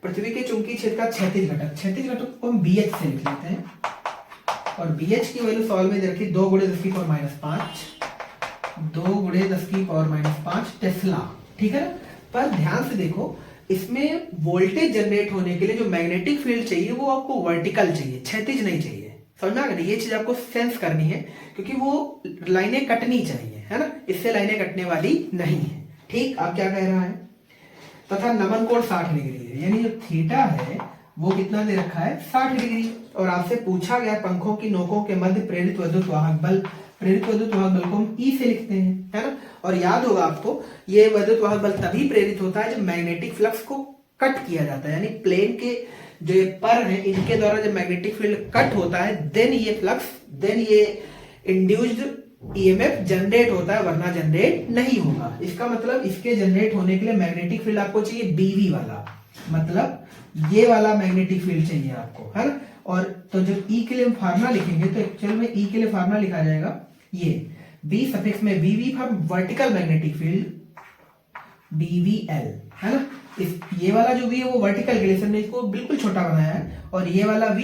पृथ्वी के चुंबकीय क्षेत्र का क्षैतिज घटक, क्षैतिज घटक को हम BH से लिख लेते हैं और BH की वैल्यू सॉल्व में दे रखी 2 × 10⁻⁵, 2 × 10⁻⁵ टेस्ला। ठीक है ना। पर ध्यान से देखो, इसमें वोल्टेज जनरेट होने के लिए जो मैग्नेटिक फील्ड चाहिए वो आपको वर्टिकल चाहिए, क्षैतिज नहीं चाहिए। समझ में आ गया? ये चीज आपको सेंस करनी है, क्योंकि वो लाइनें कटनी चाहिए, है ना। इससे लाइनें कटने वाली नहीं है। ठीक, आप क्या कह रहा है? तथा नमन कोण 60 डिग्री है, यानी जो थीटा है वो कितना दे रखा है? 60 डिग्री। और आपसे पूछा गया पंखों की नोकों के मध्य प्रेरित विद्युत वाहक बल। प्रेरित विद्युत वाहक बल को हम E से लिखते हैं, है ना। और याद होगा आपको, ये विद्युत वाहक बल तभी प्रेरित होता है जब मैग्नेटिक फ्लक्स को कट किया जाता है, यानी प्लेन के जो ये पर है इनके द्वारा जब मैग्नेटिक फील्ड कट होता है, देन ये इंड्यूस्ड EMF जनरेट होता है, वरना जनरेट नहीं होगा। इसका मतलब इसके जनरेट होने के लिए मैग्नेटिक फील्ड आपको चाहिए BV वाला, मतलब ये वाला मैग्नेटिक फील्ड चाहिए आपको, है ना। और तो जब E के लिए हम फार्मूला लिखेंगे तो एक्चुअल में E के लिए फार्मूला लिखा जाएगा ये B सफिक्स में VV for vertical magnetic field BVL, है ना। ये वाला जो V है वो वर्टिकल के लिए, हमने इसको बिल्कुल छोटा बनाया है, और ये वाला V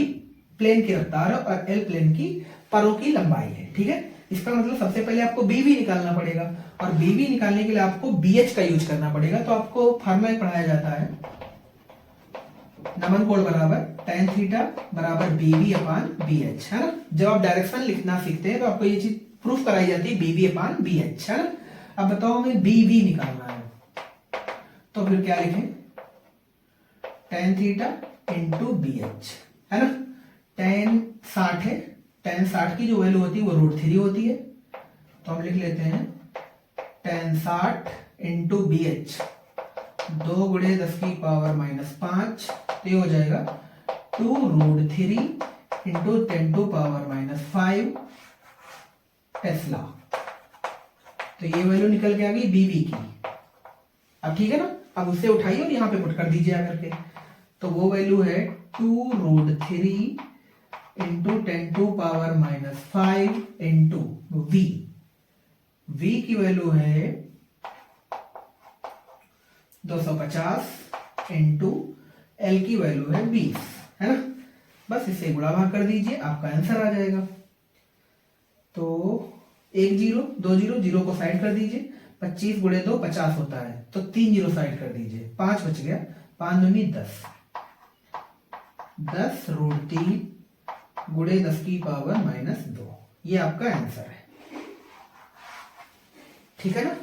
प्लेन की रफ्तार है और L प्लेन की परों की लंबाई है। ठीक है, इसका मतलब सबसे पहले आपको BV निकालना पड़ेगा, और BV निकालने के लिए आपको BH का यूज करना पड़ेगा। तो आपको फार्मूला पढ़ाया जाता है नमन कोण बराबर tan थीटा बराबर BV/BH, है ना। जब आप डायरेक्शन लिखना सीखते हैं तो आपको ये चीज प्रूफ कराई जाती है BV/BH, है ना। अब बताओ हमें BV निकालना है, तो फिर क्या लिखें? tan थीटा इंटू BH, है ना। tan 60 है, tan 60 की जो वैल्यू होती है वो √3 होती है, तो हम लिख लेते हैं tan 60 इंटू BH 2 × 10⁻⁵, तो ये हो जाएगा 2√3 इंटू 10⁻⁵ टेस्ला। तो ये वैल्यू निकल के आ गई BV की। अब ठीक है ना, अब उससे उठाइए और यहाँ पे पुट कर दीजिए आकर के, तो वो वैल्यू है 2√3 इंटू 10⁻⁵ इंटू V की वैल्यू है 250 इंटू L की वैल्यू है 20, है ना। बस इसे गुणा भाग कर दीजिए, आपका आंसर आ जाएगा। तो 1 0 2 0 0 को साइड कर दीजिए, 25 × 2 50 होता है, तो 3 0 साइड कर दीजिए, 5 बच गया, 5 दूनी 10, 10√3 × 10⁻², ये आपका आंसर है। ठीक है ना।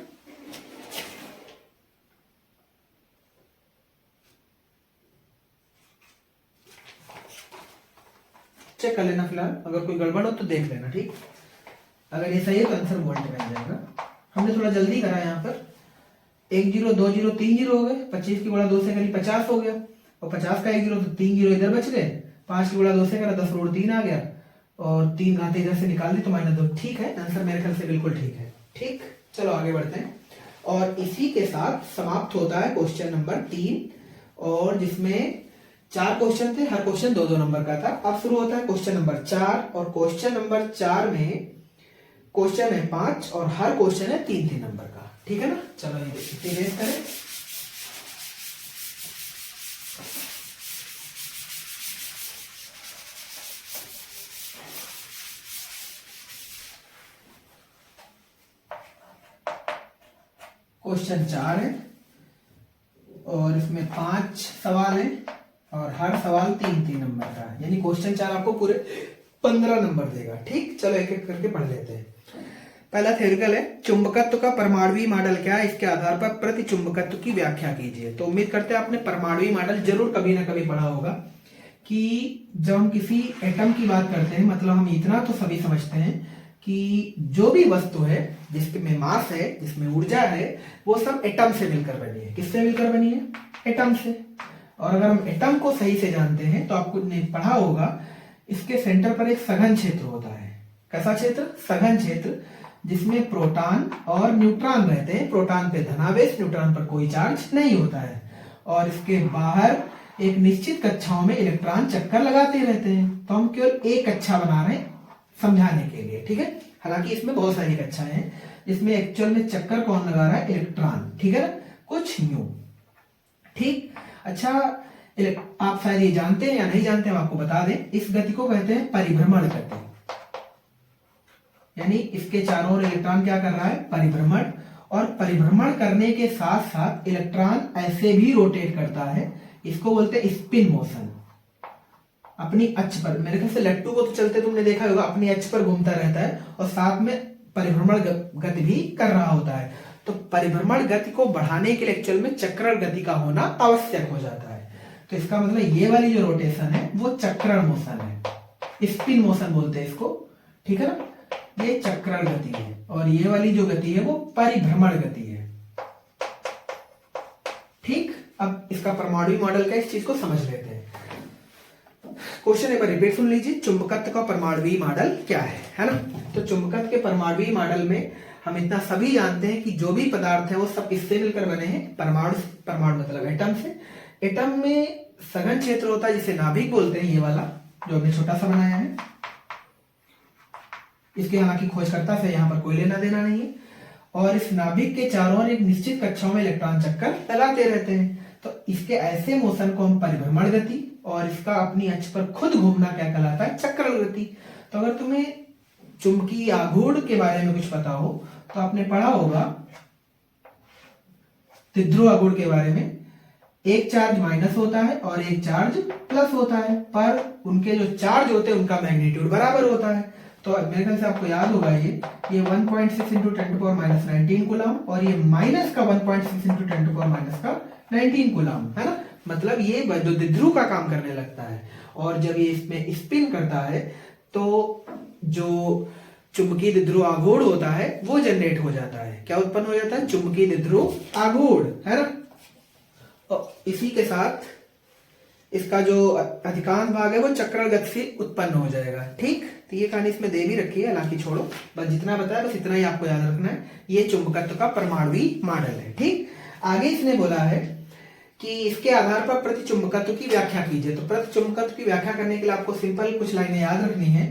चेक कर लेना फिलहाल, अगर कोई गड़बड़ हो तो देख लेना। ठीक, अगर ये सही है तो आंसर वोल्ट में आ जाएगा। हमने थोड़ा जल्दी करा यहाँ पर, 1 0 2 0 3 0 हो गए, 25 की गुणा 2 से करी 50 हो गया, और 50 का 1 0 तो 3 0 इधर बच गए, 5 की गुणा 2 से करा 10√3 आ गया, और 3 घाते इधर से निकाल दी तो -2। ठीक है, आंसर मेरे ख्याल से बिल्कुल ठीक है। ठीक, चलो आगे बढ़ते हैं। और इसी के साथ समाप्त होता है क्वेश्चन नंबर 3, और जिसमें 4 क्वेश्चन थे, हर क्वेश्चन 2-2 नंबर का था। अब शुरू होता है क्वेश्चन नंबर 4, और क्वेश्चन नंबर 4 में क्वेश्चन है 5 और हर क्वेश्चन है 3-3 नंबर का, ठीक है ना। चलो ये इरेज करें। क्वेश्चन 4 है और इसमें 5 सवाल है और हर सवाल 3-3 नंबर का है, यानी क्वेश्चन 4 आपको पूरे 15 नंबर देगा। ठीक, चलो एक एक करके पढ़ लेते हैं। पहला थ्योरिकल है, चुंबकत्व का परमाणुवी मॉडल क्या है, इसके आधार पर प्रति चुंबकत्व की व्याख्या कीजिए। तो उम्मीद करते हैं आपने परमाणुवी मॉडल जरूर कभी ना कभी पढ़ा होगा कि जब हम किसी एटम की बात करते हैं, मतलब हम इतना तो सभी समझते हैं कि जो भी वस्तु है जिसमें मास है, जिसमें ऊर्जा है, वो सब एटम से मिलकर बनी है। किससे मिलकर बनी है? एटम से। और अगर हम एटम को सही से जानते हैं तो आपको ने पढ़ा होगा इसके सेंटर पर एक सघन क्षेत्र होता है। कैसा क्षेत्र? सघन क्षेत्र, जिसमें प्रोटॉन और न्यूट्रॉन रहते हैं। प्रोटॉन पे धनावेश, न्यूट्रॉन पर कोई चार्ज नहीं होता है। और इसके बाहर एक निश्चित कक्षाओं में इलेक्ट्रॉन चक्कर लगाते रहते हैं। तो हम केवल एक कक्षा बना रहे हैं समझाने के लिए, ठीक है। हालांकि इसमें बहुत सारी कक्षाएं हैं जिसमें एक्चुअल में चक्कर कौन लगा रहा है? इलेक्ट्रॉन, ठीक है ना, कुछ न्यू। ठीक, अच्छा, आप शायद ये जानते हैं या नहीं जानते, हम आपको बता दें, इस गति को कहते हैं परिभ्रमण गति। यानी इसके चारों ओर इलेक्ट्रॉन क्या कर रहा है? परिभ्रमण। और परिभ्रमण करने के साथ साथ इलेक्ट्रॉन ऐसे भी रोटेट करता है, इसको बोलते हैं स्पिन मोशन। अपनी अक्ष पर, मेरे ख्याल से लट्टू को तो चलते तुमने देखा होगा, अपनी अक्ष पर घूमता रहता है और साथ में परिभ्रमण गति भी कर रहा होता है। तो परिभ्रमण गति को बढ़ाने के लिए एक्चुअल में चक्रण गति का होना आवश्यक हो जाता है। तो इसका मतलब ये वाली जो रोटेशन है वो चक्रण मोशन है, स्पिन मोशन बोलते हैं इसको, ठीक है ना। ये चक्रण गति है और ये वाली जो गति है वो परिभ्रमण गति है। ठीक, अब इसका परमाणु मॉडल का इस चीज को समझ लेते हैं। क्वेश्चन एक बार रिपीट सुन लीजिए, चुंबकत्व का परमाणुवी मॉडल क्या है ना। तो चुंबकत्व के परमाणुवी मॉडल में हम इतना सभी जानते हैं कि जो भी पदार्थ है वो सब किससे मिलकर बने हैं? परमाणु। परमाणु मतलब एटम से। एटम में सघन क्षेत्र होता है जिसे नाभिक बोलते हैं, ये वाला जो हमने छोटा सा बनाया है। इसके हालांकि खोजकर्ता से यहाँ पर कोई लेना देना नहीं है। और इस नाभिक के चारों ओर एक निश्चित कक्षाओं में इलेक्ट्रॉन चक्कर लगाते रहते हैं। तो इसके ऐसे मोशन को हम परिभ्रमण गति, और इसका अपनी अक्ष पर खुद घूमना क्या कहलाता है? चक्रण गति। तो अगर तुम्हें चुंबकीय आघूर्ण के बारे में कुछ पता हो तो आपने पढ़ा होगा द्विध्रुव आघूर्ण के बारे में। एक चार्ज माइनस होता है और एक चार्ज प्लस होता है, पर उनके जो चार्ज होते हैं उनका मैग्नीट्यूड बराबर होता है। तो मेरे ख्याल से आपको याद होगा ये 1.6 इंटू 10⁻19 कूलम और ये माइनस का 1.6 इंटू 10⁻19 कूलम है ना। मतलब ये जो द्विध्रुव का काम करने लगता है और जब ये इसमें स्पिन करता है तो जो चुंबकीय द्विध्रुव आघूर्ण होता है वो जनरेट हो जाता है। क्या उत्पन्न हो जाता है? चुंबकीय द्विध्रुव आघूर्ण, है ना। और इसी के साथ इसका जो अधिकांश भाग है वो चक्रण गति से उत्पन्न हो जाएगा। ठीक, तो ये कहानी इसमें दे भी रखी है, हालांकि छोड़ो, बस जितना बताया बस इतना ही आपको याद रखना है। ये चुंबकत्व का परमाणुवी मॉडल है। ठीक, आगे इसने बोला है कि इसके आधार पर प्रतिचुंबकत्व की व्याख्या कीजिए। तो प्रतिचुंबकत्व की व्याख्या करने के लिए आपको सिंपल कुछ लाइनें याद रखनी है।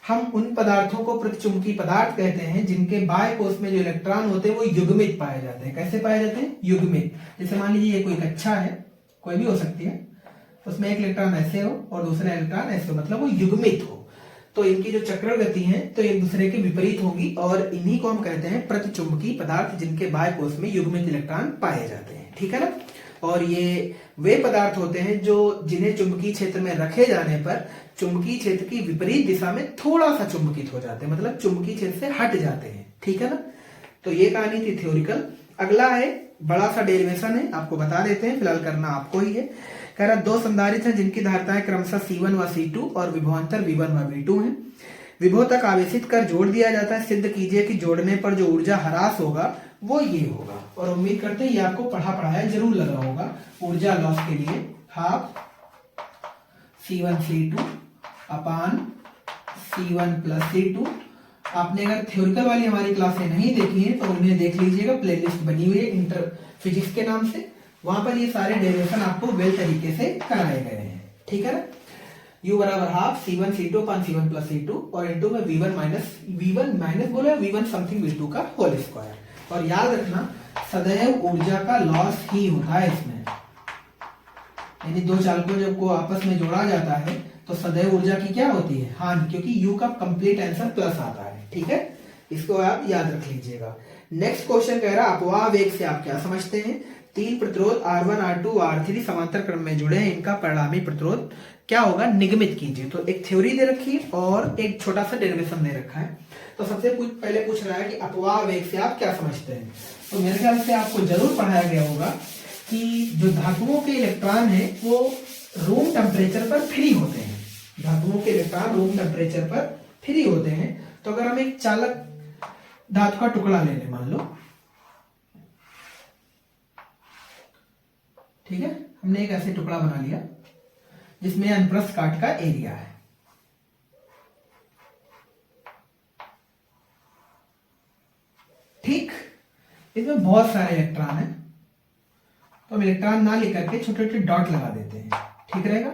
हम उन पदार्थों को प्रतिचुंबकीय पदार्थ कहते हैं जिनके बाह्य कोश में जो इलेक्ट्रॉन होते हैं वो युग्मित पाए जाते हैं। कैसे पाए जाते हैं? युग्मित। जैसे मान लीजिए ये कोई कक्षा है, कोई भी हो सकती है, उसमें एक इलेक्ट्रॉन ऐसे हो और दूसरा इलेक्ट्रॉन ऐसे हो, मतलब वो युग्मित हो। तो इनकी जो चक्रण गति है तो एक दूसरे के विपरीत होगी और इन्हीं को हम कहते हैं प्रतिचुंबकीय पदार्थ जिनके बाह्य कोश में युग्मित इलेक्ट्रॉन पाए जाते हैं। ठीक है ना। और ये वे पदार्थ होते हैं जो जिन्हें चुंबकीय क्षेत्र में रखे जाने पर चुंबकीय क्षेत्र की विपरीत दिशा में थोड़ा सा चुंबकित हो जाते हैं, मतलब चुंबकीय क्षेत्र से हट जाते हैं। ठीक है ना। तो ये कहानी थी थ्योरिकल। अगला है बड़ा सा डेरिवेशन है, आपको बता देते हैं, फिलहाल करना आपको ही है। कह रहा 2 संधारित्र हैं जिनकी धारिताएं क्रमशः C1 व C2 और विभवांतर V1 व V2 हैं। विभव तक आवेशित कर जोड़ दिया जाता है। सिद्ध कीजिए कि जोड़ने पर जो ऊर्जा ह्रास होगा वो ये होगा। और उम्मीद करते हैं ये आपको पढ़ाया जरूर लगा होगा। ऊर्जा लॉस के लिए हाफ C1 C2 अपान C1 प्लस C2। आपने अगर थ्योरिकल वाली हमारी क्लासें नहीं देखी हैं तो उन्हें देख लीजिएगा, प्लेलिस्ट बनी हुई है इंटर फिजिक्स के नाम से, वहां पर ये सारे डेरिवेशन आपको वेल तरीके से कराए गए हैं। ठीक है ना। U बराबर हाफ C1 C2 अपन C1 प्लस C2 और इनटू में V1 माइनस बोलो V1 समथिंग V2 का होल स्क्वायर। और याद रखना सदैव ऊर्जा का लॉस ही होता है इसमें, यानी दो चालकों जब को आपस में जोड़ा जाता है तो सदैव ऊर्जा की क्या होती है, हानि, क्योंकि U का कंप्लीट आंसर प्लस आता है। ठीक है, इसको आप याद रख लीजिएगा। नेक्स्ट क्वेश्चन कह रहा है अपवाह वेग से आप क्या समझते हैं। तीन प्रतिरोध R1 R2 R3 समांतर क्रम में जुड़े हैं, इनका परिणामी प्रतिरोध क्या होगा निगमित कीजिए। तो एक थ्योरी दे रखी है और एक छोटा सा डेरिवेशन दे रखा है। तो सबसे पहले पूछ रहा है कि अपवाह वेग से आप क्या समझते हैं। तो मेरे ख्याल से आपको जरूर पढ़ाया गया होगा कि जो धातुओं के इलेक्ट्रॉन है वो रूम टेम्परेचर पर फ्री होते हैं। धातुओं के इलेक्ट्रॉन रूम टेम्परेचर पर फ्री होते हैं। तो अगर हम एक चालक धातु का टुकड़ा ले लें, मान लो, ठीक है, हमने एक ऐसे टुकड़ा बना लिया जिसमें अनुप्रस्थ काट का एरिया है। ठीक, इसमें बहुत सारे इलेक्ट्रॉन हैं, तो हम इलेक्ट्रॉन ना लेकर के छोटे छोटे डॉट लगा देते हैं, ठीक रहेगा।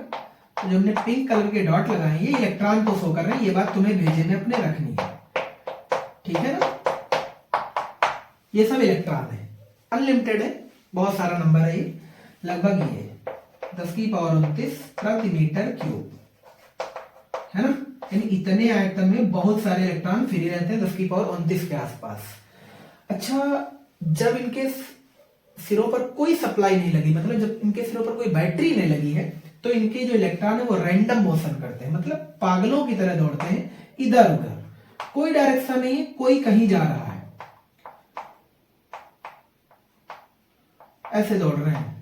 तो जो हमने पिंक कलर के डॉट लगाए ये इलेक्ट्रॉन को शो कर रहे हैं, ये बात तुम्हें भेजे में अपने रखनी है, ठीक है ना। ये सब इलेक्ट्रॉन है, अनलिमिटेड है, बहुत सारा नंबर है ये, लगभग ये 10⁻29 प्रति मीटर क्यूब, है ना। यानी इतने आयतन में बहुत सारे इलेक्ट्रॉन फ्री रहते हैं 10⁻29 के आसपास। अच्छा, जब इनके सिरों पर कोई सप्लाई नहीं लगी, मतलब जब इनके सिरों पर कोई बैटरी नहीं लगी है, तो इनके जो इलेक्ट्रॉन है वो रैंडम मोशन करते हैं, मतलब पागलों की तरह दौड़ते हैं इधर उधर, कोई डायरेक्शन नहीं है, कोई कहीं जा रहा है, ऐसे दौड़ रहे हैं।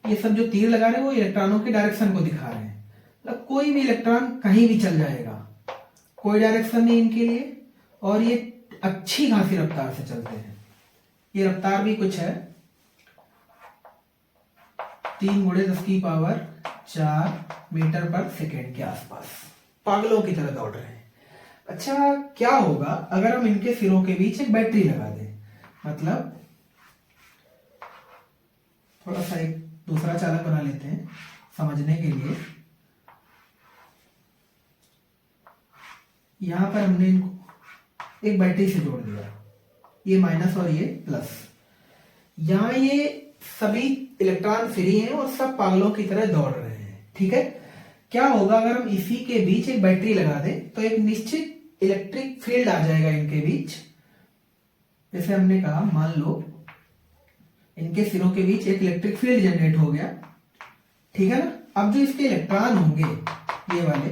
ये सब जो तीर लगा रहे हैं वो इलेक्ट्रॉनों के डायरेक्शन को दिखा रहे हैं, मतलब कोई भी इलेक्ट्रॉन कहीं भी चल जाएगा, कोई डायरेक्शन नहीं इनके लिए, और ये अच्छी खासी रफ्तार से चलते हैं। ये रफ्तार भी कुछ है 3 × 10⁴ मीटर पर सेकेंड के आसपास, पागलों की तरह दौड़ रहे हैं। अच्छा, क्या होगा अगर हम इनके सिरों के बीच एक बैटरी लगा दें, मतलब थोड़ा सा एक दूसरा चालक बना लेते हैं समझने के लिए। यहां पर हमने इनको एक बैटरी से जोड़ दिया, ये माइनस और ये प्लस। यहां ये सभी इलेक्ट्रॉन फ्री हैं और सब पागलों की तरह दौड़ रहे हैं, ठीक है। क्या होगा अगर हम इसी के बीच एक बैटरी लगा दें, तो एक निश्चित इलेक्ट्रिक फील्ड आ जाएगा इनके बीच। जैसे हमने कहा, मान लो इनके सिरों के बीच एक इलेक्ट्रिक फील्ड जनरेट हो गया, ठीक है ना। अब जो इसके इलेक्ट्रॉन होंगे ये वाले,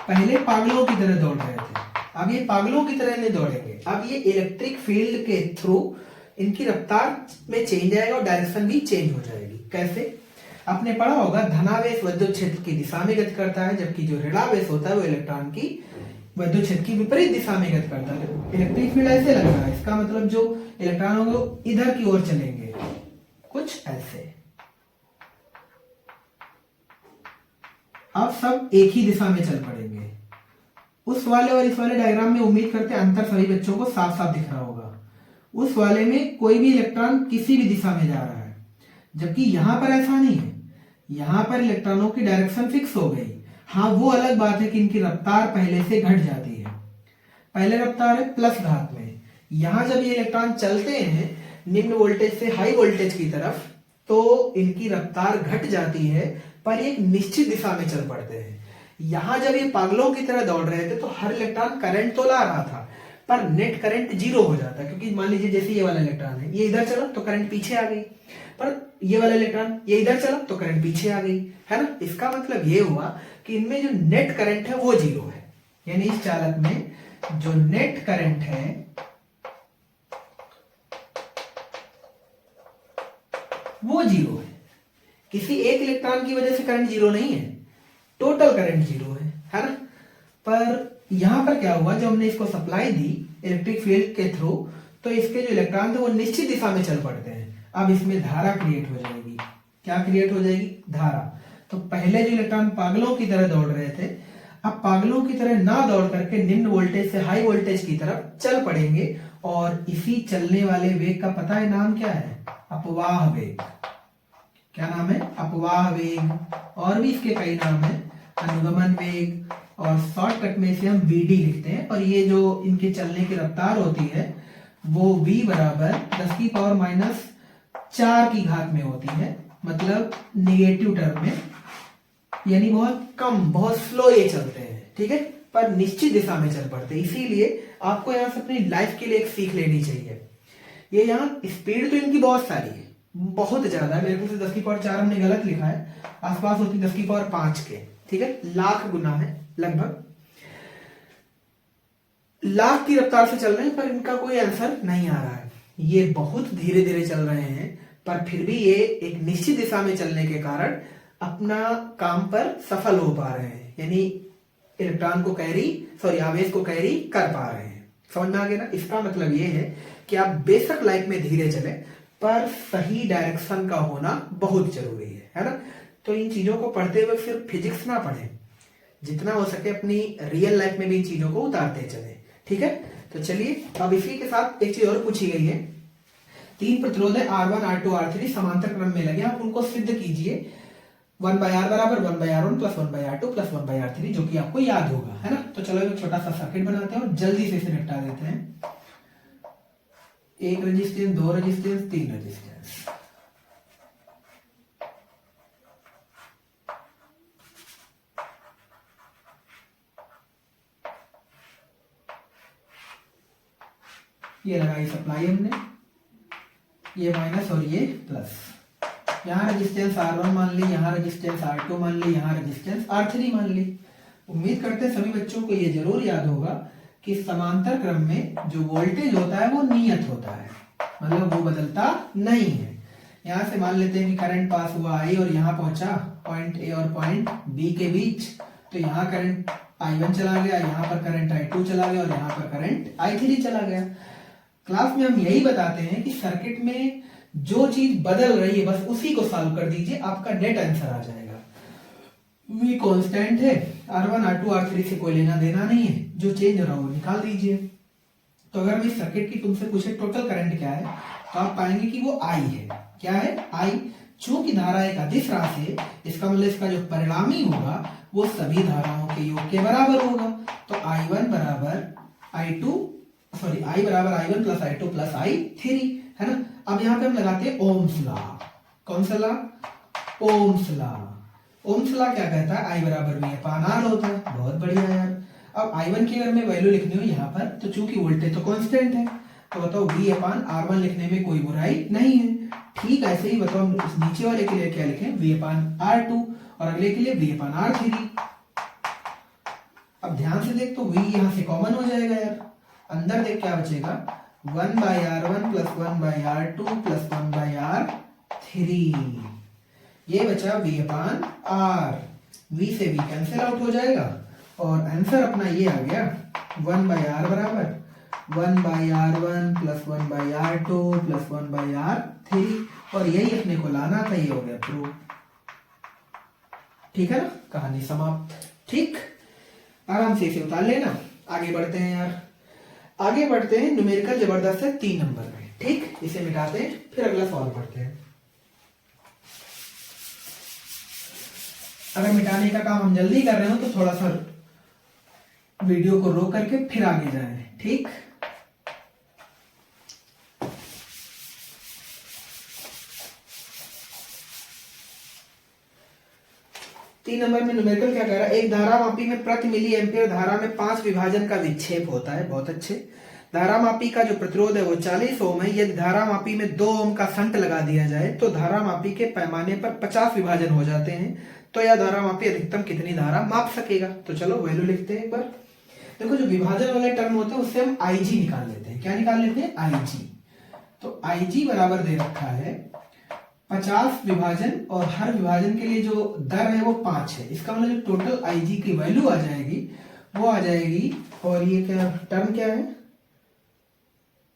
पहले पागलों की तरह दौड़ रहे थे, अब ये पागलों की तरह नहीं दौड़ेंगे, अब ये इलेक्ट्रिक फील्ड के थ्रू इनकी रफ्तार में चेंज आएगा और डायरेक्शन भी चेंज हो जाएगी। कैसे? आपने पढ़ा होगा धनावेश विद्युत क्षेत्र की दिशा में गति करता है, जबकि जो ऋणावेश होता है वो इलेक्ट्रॉन की विद्युत क्षेत्र की विपरीत दिशा में गति करता है। इलेक्ट्रिक फील्ड ऐसे लग रहा है, इसका मतलब जो इलेक्ट्रॉन होंगे इधर की ओर चलेंगे, कुछ ऐसे। अब सब एक ही दिशा में चल पड़ेंगे। उस वाले और इस वाले डायग्राम में उम्मीद करते हैं अंतर सभी बच्चों को साफ साफ दिख रहा होगा। उस वाले में कोई भी इलेक्ट्रॉन किसी भी दिशा में जा रहा है, जबकि यहां पर ऐसा नहीं है, यहां पर इलेक्ट्रॉनों की डायरेक्शन फिक्स हो गई। हाँ, वो अलग बात है कि इनकी रफ्तार पहले से घट जाती है। पहले रफ्तार है प्लस घात में, यहां जब ये इलेक्ट्रॉन चलते हैं निम्न वोल्टेज से हाई वोल्टेज की तरफ, तो इनकी रफ्तार घट जाती है, पर एक निश्चित दिशा में चल पड़ते हैं। यहां जब ये पागलों की तरह दौड़ रहे थे तो हर इलेक्ट्रॉन करंट तो ला रहा था, पर नेट करंट 0 हो जाता, क्योंकि मान लीजिए जैसे ये वाला इलेक्ट्रॉन है, ये इधर चला तो करंट पीछे आ गई, पर ये वाला इलेक्ट्रॉन ये इधर चला तो करंट पीछे आ गई, है ना। इसका मतलब ये हुआ कि इनमें जो नेट करंट है वो 0 है, यानी इस चालक में जो नेट करंट है वो 0 है। किसी एक इलेक्ट्रॉन की वजह से करंट 0 नहीं है, टोटल करंट 0 है ना। पर यहां पर क्या हुआ, जब हमने इसको सप्लाई दी इलेक्ट्रिक फील्ड के थ्रू, तो इसके जो इलेक्ट्रॉन थे वो निश्चित दिशा में चल पड़ते हैं। अब इसमें धारा क्रिएट हो जाएगी। क्या क्रिएट हो जाएगी? धारा। तो पहले जो इलेक्ट्रॉन पागलों की तरह दौड़ रहे थे, अब पागलों की तरह ना दौड़ करके निम्न वोल्टेज से हाई वोल्टेज की तरफ चल पड़ेंगे, और इसी चलने वाले वेग का पता है नाम क्या है? अपवाह वेग। क्या नाम है? अपवाह वेग। और भी इसके कई नाम है, अनुगमन वेग, और शॉर्टकट में इसे हम vd लिखते हैं। और ये जो इनके चलने की रफ्तार होती है वो v बराबर 10⁻⁴ की घात में होती है, मतलब निगेटिव टर्म में, यानी बहुत कम, बहुत स्लो ये चलते हैं, ठीक है, पर निश्चित दिशा में चल पड़ते हैं। इसीलिए आपको यहाँ से अपनी लाइफ के लिए एक सीख लेनी चाहिए। ये यहाँ स्पीड तो इनकी बहुत सारी है, बहुत ज्यादा है, मेरे को से 10⁴ हमने गलत लिखा है, आसपास होती 10⁵ के, ठीक है, लाख गुना है, लगभग लाख की रफ्तार से चल रहे हैं, पर इनका कोई आंसर नहीं आ रहा है। ये बहुत धीरे धीरे चल रहे हैं, पर फिर भी ये एक निश्चित दिशा में चलने के कारण अपना काम पर सफल हो पा रहे हैं, यानी इलेक्ट्रॉन को आवेश को कैरी कर पा रहे हैं। समझ में आ गया ना? इसका मतलब ये है कि आप बेशक लाइफ में धीरे चले, पर सही डायरेक्शन का होना बहुत जरूरी है ना? तो इन चीजों को पढ़ते हुए सिर्फ फिजिक्स ना पढ़ें, जितना हो सके अपनी रियल लाइफ में भी इन चीजों को उतारते चले, ठीक है? तो चलिए अब इसी के साथ एक चीज और पूछी गई है, 3 प्रतिरोध है R1, R2, R3 समांतर क्रम में लगे, आप उनको सिद्ध कीजिए 1/R बराबर 1/R1 plus 1/R2 plus 1/R3, जो कि आपको याद होगा, है ना? तो चलो एक छोटा सा सर्किट बनाते हैं और जल्दी से इसे निपटा देते हैं। 1 रेजिस्टेंस, 2 रेजिस्टेंस, 3 रेजिस्टेंस। ये लगाई सप्लाई हमने, ये माइनस और ये प्लस। यहाँ रेजिस्टेंस R1 मान ली, यहाँ रेजिस्टेंस R2 मान ली, यहाँ रेजिस्टेंस R3 मान ली। उम्मीद करते हैं सभी बच्चों को ये जरूर याद होगा कि समांतर क्रम में जो वोल्टेज होता है वो नियत होता है, मतलब वो बदलता नहीं है। यहाँ से मान लेते हैं कि करंट पास हुआ I और यहाँ पहुंचा पॉइंट A और पॉइंट B के बीच, तो यहाँ करंट I1 चला गया, यहाँ पर करंट I2 चला गया और यहाँ पर करंट I3 चला गया। क्लास में हम यही बताते हैं कि सर्किट में जो चीज बदल रही है बस उसी को सॉल्व कर दीजिए, आपका नेट आंसर आ जाएगा। V कांस्टेंट है, R1, R2, R3 से कोई लेना देना नहीं है, जो चेंज हो रहा है वो निकाल दीजिए। तो अगर मैं सर्किट की तुमसे पूछे टोटल करंट क्या है, तो आप पाएंगे कि वो I है। क्या है? I। चूंकि धारा एक अदिश राशि है, इसका मतलब इसका जो परिणामी होगा वो सभी धाराओं के योग के बराबर होगा। तो I1 बराबर I बराबर I1 plus I2 plus I3, है ना? अब यहाँ पे हम लगाते हैं ओम्स लॉ। कौन सा law? Ohm's law. Ohm's law क्या कहता है? I बराबर V/R होता है। बहुत बढ़िया यार। अब I1 की अगर मैं वैल्यू लिखनी हो यहाँ पर, तो चूंकि वोल्टेज तो कांस्टेंट है, तो बताओ V/R1 लिखने में कोई बुराई नहीं है। ठीक ऐसे ही बताओ इस नीचे वाले के लिए क्या लिखें? V/R2, और अगले के लिए V/R3। अब ध्यान से देख, तो V यहाँ से कॉमन हो जाएगा यार, अंदर देख क्या बचेगा? 1/R1 plus 1/R2 plus 1/R3, ये बचा V/R। V से V कैंसिल आउट हो जाएगा और आंसर अपना ये आ गया 1/R बराबर 1/R1 plus 1/R2 plus 1/R3, और यही अपने को लाना था, ये हो गया प्रूफ। ठीक है ना? कहानी समाप्त। ठीक, आराम से इसे उतार लेना। आगे बढ़ते हैं यार, आगे बढ़ते हैं। न्यूमेरिकल जबरदस्त है 3 नंबर में। ठीक, इसे मिटाते हैं, फिर अगला सवाल पढ़ते हैं। अगर मिटाने का काम हम जल्दी कर रहे हो तो थोड़ा सा वीडियो को रोक करके फिर आगे जाएं। ठीक, तीन नंबर में न्यूमेरिकल क्या कह रहा है? एक धारामापी में प्रति मिली एम्पियर धारा में 5 विभाजन का विक्षेप होता है। बहुत अच्छे। धारामापी का जो प्रतिरोध है वो 40 ओम है। यदि धारामापी में 2 ओम का शंट लगा दिया जाए तो धारामापी के पैमाने पर 50 विभाजन हो जाते हैं। तो यह धारामापी अधिकतम कितनी धारा माप सकेगा? तो चलो वैल्यू लिखते हैं एक बार। देखो, जो विभाजन वाले टर्म होते हैं उससे हम IG निकाल लेते हैं। क्या निकाल लेते हैं? IG। तो IG बराबर दे रखा है 50 विभाजन, और हर विभाजन के लिए जो दर है वो 5 है। इसका मतलब जो टोटल IG की वैल्यू आ जाएगी वो आ जाएगी, और ये क्या टर्म क्या है?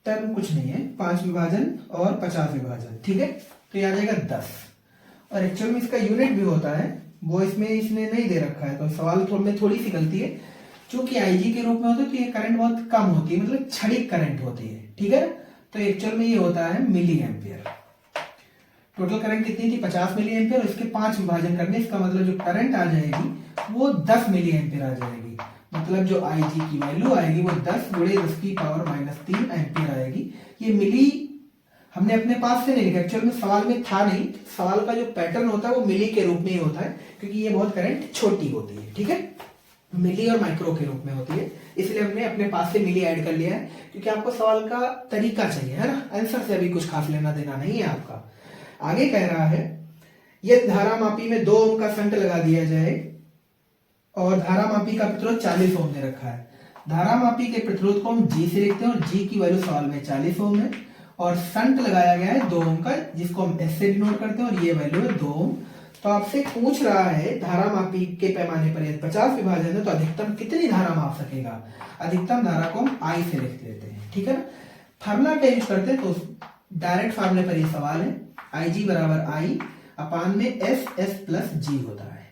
टर्म कुछ नहीं है, 5 विभाजन और 50 विभाजन। ठीक है, तो ये आ जाएगा 10, और एक्चुअल में इसका यूनिट भी होता है वो इसमें इसने नहीं दे रखा है, तो सवाल में थोड़ी सी गलती है। चूंकि आईजी के रूप में होता है तो ये करंट बहुत कम होती है, मतलब क्षणिक करंट होती है, ठीक है। तो एक्चुअल में ये होता है मिली एम्पियर। टोटल करंट कितनी थी 50 मिली एम्पियर, और इसके 5 विभाजन करने, इसका मतलब जो करंट आ जाएगी वो 10 मिली एम्पियर आ जाएगी। मतलब जो आईजी की वैल्यू आएगी वो 10 गुणे 10 की पावर -3 एम्पियर आएगी। ये मिली हमने अपने पास से नहीं लिखा, एक्चुअल में सवाल में था नहीं। सवाल का जो पैटर्न होता है वो मिली के रूप में ही होता है, क्योंकि ये बहुत करंट छोटी होती है, ठीक है। मिली और माइक्रो के रूप में होती है, इसलिए हमने अपने पास से मिली ऐड कर लिया है, क्योंकि आपको सवाल का तरीका चाहिए, है ना। आंसर से अभी कुछ खास लेना देना नहीं है आपका। आगे कह रहा है ये धारामापी में 2 ओम का शंट लगा दिया जाए और धारामापी का प्रतिरोध 40 ओम दे रखा है। धारामापी के प्रतिरोध को हम जी से लिखते हैं और जी की वैल्यू सवाल में 40 ओम है, और शंट लगाया गया है 2 ओम का, जिसको हम एस से डिनोट करते हैं, और ये वैल्यू है 2 ओम। तो आपसे पूछ रहा है धारामापी के पैमाने पर यदि 50 विभाजन है तो अधिकतम कितनी धारा माप सकेगा। अधिकतम धारा को हम आई से लिख लेते हैं, ठीक है ना। फार्मूला क्या यूज करते हैं, तो डायरेक्ट फार्मूले पर ये सवाल है। आई जी बराबर आई अपान में एस एस प्लस जी होता है,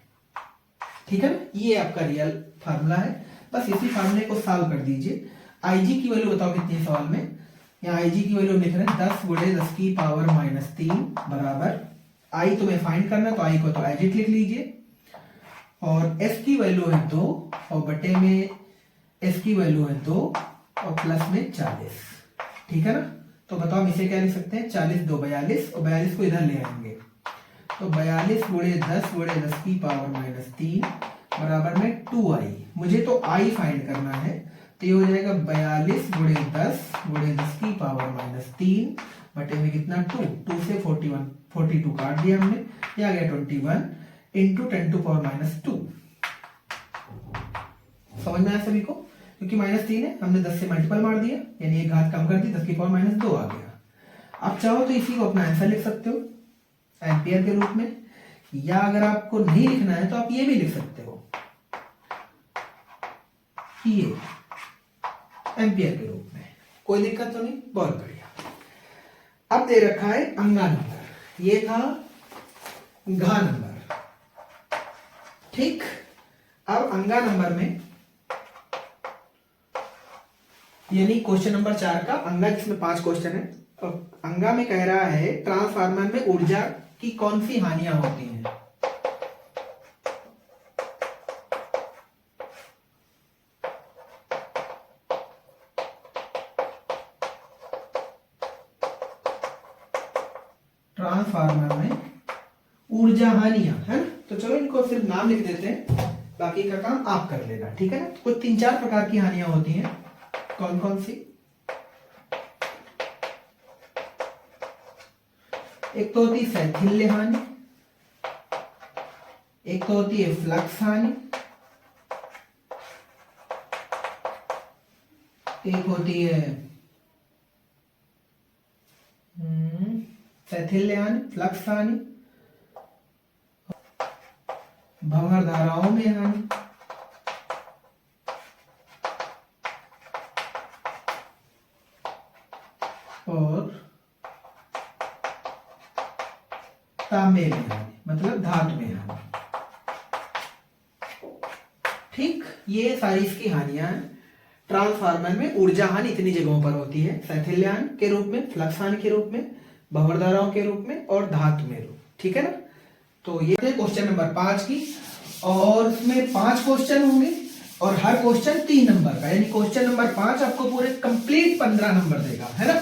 ठीक है ना। ये आपका रियल फार्मूला है, बस इसी फार्मूले को सॉल्व कर दीजिए। आई जी की वैल्यू बताओ कितनी है सवाल में। यहाँ आई जी की वैल्यू लिख रहे हैं 10 गुणे 10 की पावर -3 बराबर, आई तुम्हें फाइंड करना, तो आई को तो एडिट लिख लीजिए, और एस की वैल्यू है 2 और बटे में एस की वैल्यू है 2 और प्लस में 40, ठीक है ना। तो बताओ हम इसे क्या लिख सकते हैं, 40 2 42, और 42 को इधर ले आएंगे, तो 42 गुणे 10 गुणे 10 की पावर -3 बराबर में 2i। मुझे तो i फाइंड करना है, तो ये हो जाएगा 42 गुणे 10 गुणे 10 की पावर -3 बटे में कितना 2 से 42 काट दिया हमने, ये आ गया 21 इंटू 10 टू पावर -2। समझ में आया सभी को, क्योंकि -3 है, हमने 10 से मल्टीपल मार दिया, यानी एक घात कम कर दी, 10 की पावर -2 आ गया। आप चाहो तो इसी को अपना आंसर लिख सकते हो एम्पियर के रूप में, या अगर आपको नहीं लिखना है तो आप ये भी लिख सकते हो कि ये एम्पियर के रूप में, कोई दिक्कत तो नहीं, बहुत बढ़िया। अब दे रखा है अंगा नंबर, ये था घा नंबर, ठीक। अब अंगा नंबर में यानी क्वेश्चन नंबर 4 का अंगा, जिसमें 5 क्वेश्चन है। तो अंगा में कह रहा है ट्रांसफार्मर में ऊर्जा की कौन सी हानियां होती हैं। ट्रांसफार्मर में ऊर्जा हानियां, है ना। तो चलो इनको सिर्फ नाम लिख देते हैं, बाकी का काम आप कर लेना, ठीक है ना। कुछ 3-4 प्रकार की हानियां होती हैं, कौन कौन सी। एक तो होती है शैथिल्य हानि, एक तो होती है फ्लक्स हानि, एक होती है शैथिल्य हानि, फ्लक्स हानि, भंवर धाराओं में हानि, और तांबे में हानि, मतलब धातु में हानि, ठीक। ये सारी इसकी हानियां हैं। ट्रांसफार्मर में ऊर्जा हानि इतनी जगहों पर होती है, शैथिल्यहानि के रूप में, फ्लक्स हानि के रूप में, भंवर धाराओं के रूप में, और धातु में रूप, ठीक है ना। तो ये थे क्वेश्चन नंबर 5 की, और उसमें 5 क्वेश्चन होंगे और हर क्वेश्चन 3 नंबर का, यानी क्वेश्चन नंबर 5 आपको पूरे कंप्लीट 15 नंबर देगा, है ना।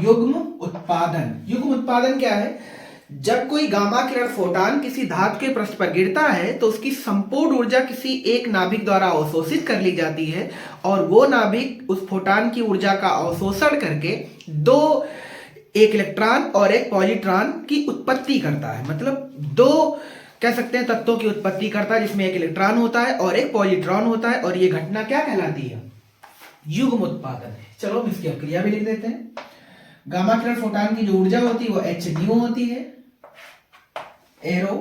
युग्म उत्पादन। युग्म उत्पादन क्या है, जब कोई गामा किरण फोटान किसी धातु के पृष्ठ पर गिरता है तो उसकी संपूर्ण ऊर्जा किसी एक नाभिक द्वारा अवशोषित कर ली जाती है, और वो नाभिक उस फोटान की ऊर्जा का अवशोषण करके 2 एक इलेक्ट्रॉन और एक पॉजिट्रॉन की उत्पत्ति करता है। मतलब 2 कह सकते हैं तत्वों की उत्पत्ति करता है, जिसमें एक इलेक्ट्रॉन होता है और एक पॉजिट्रॉन होता है, और ये घटना क्या कहलाती है, युग्म उत्पादन है। चलो हम इसकी क्रिया भी लिख देते हैं। गामा किरण फोटान की जो ऊर्जा होती है वो h न्यू होती है, एरो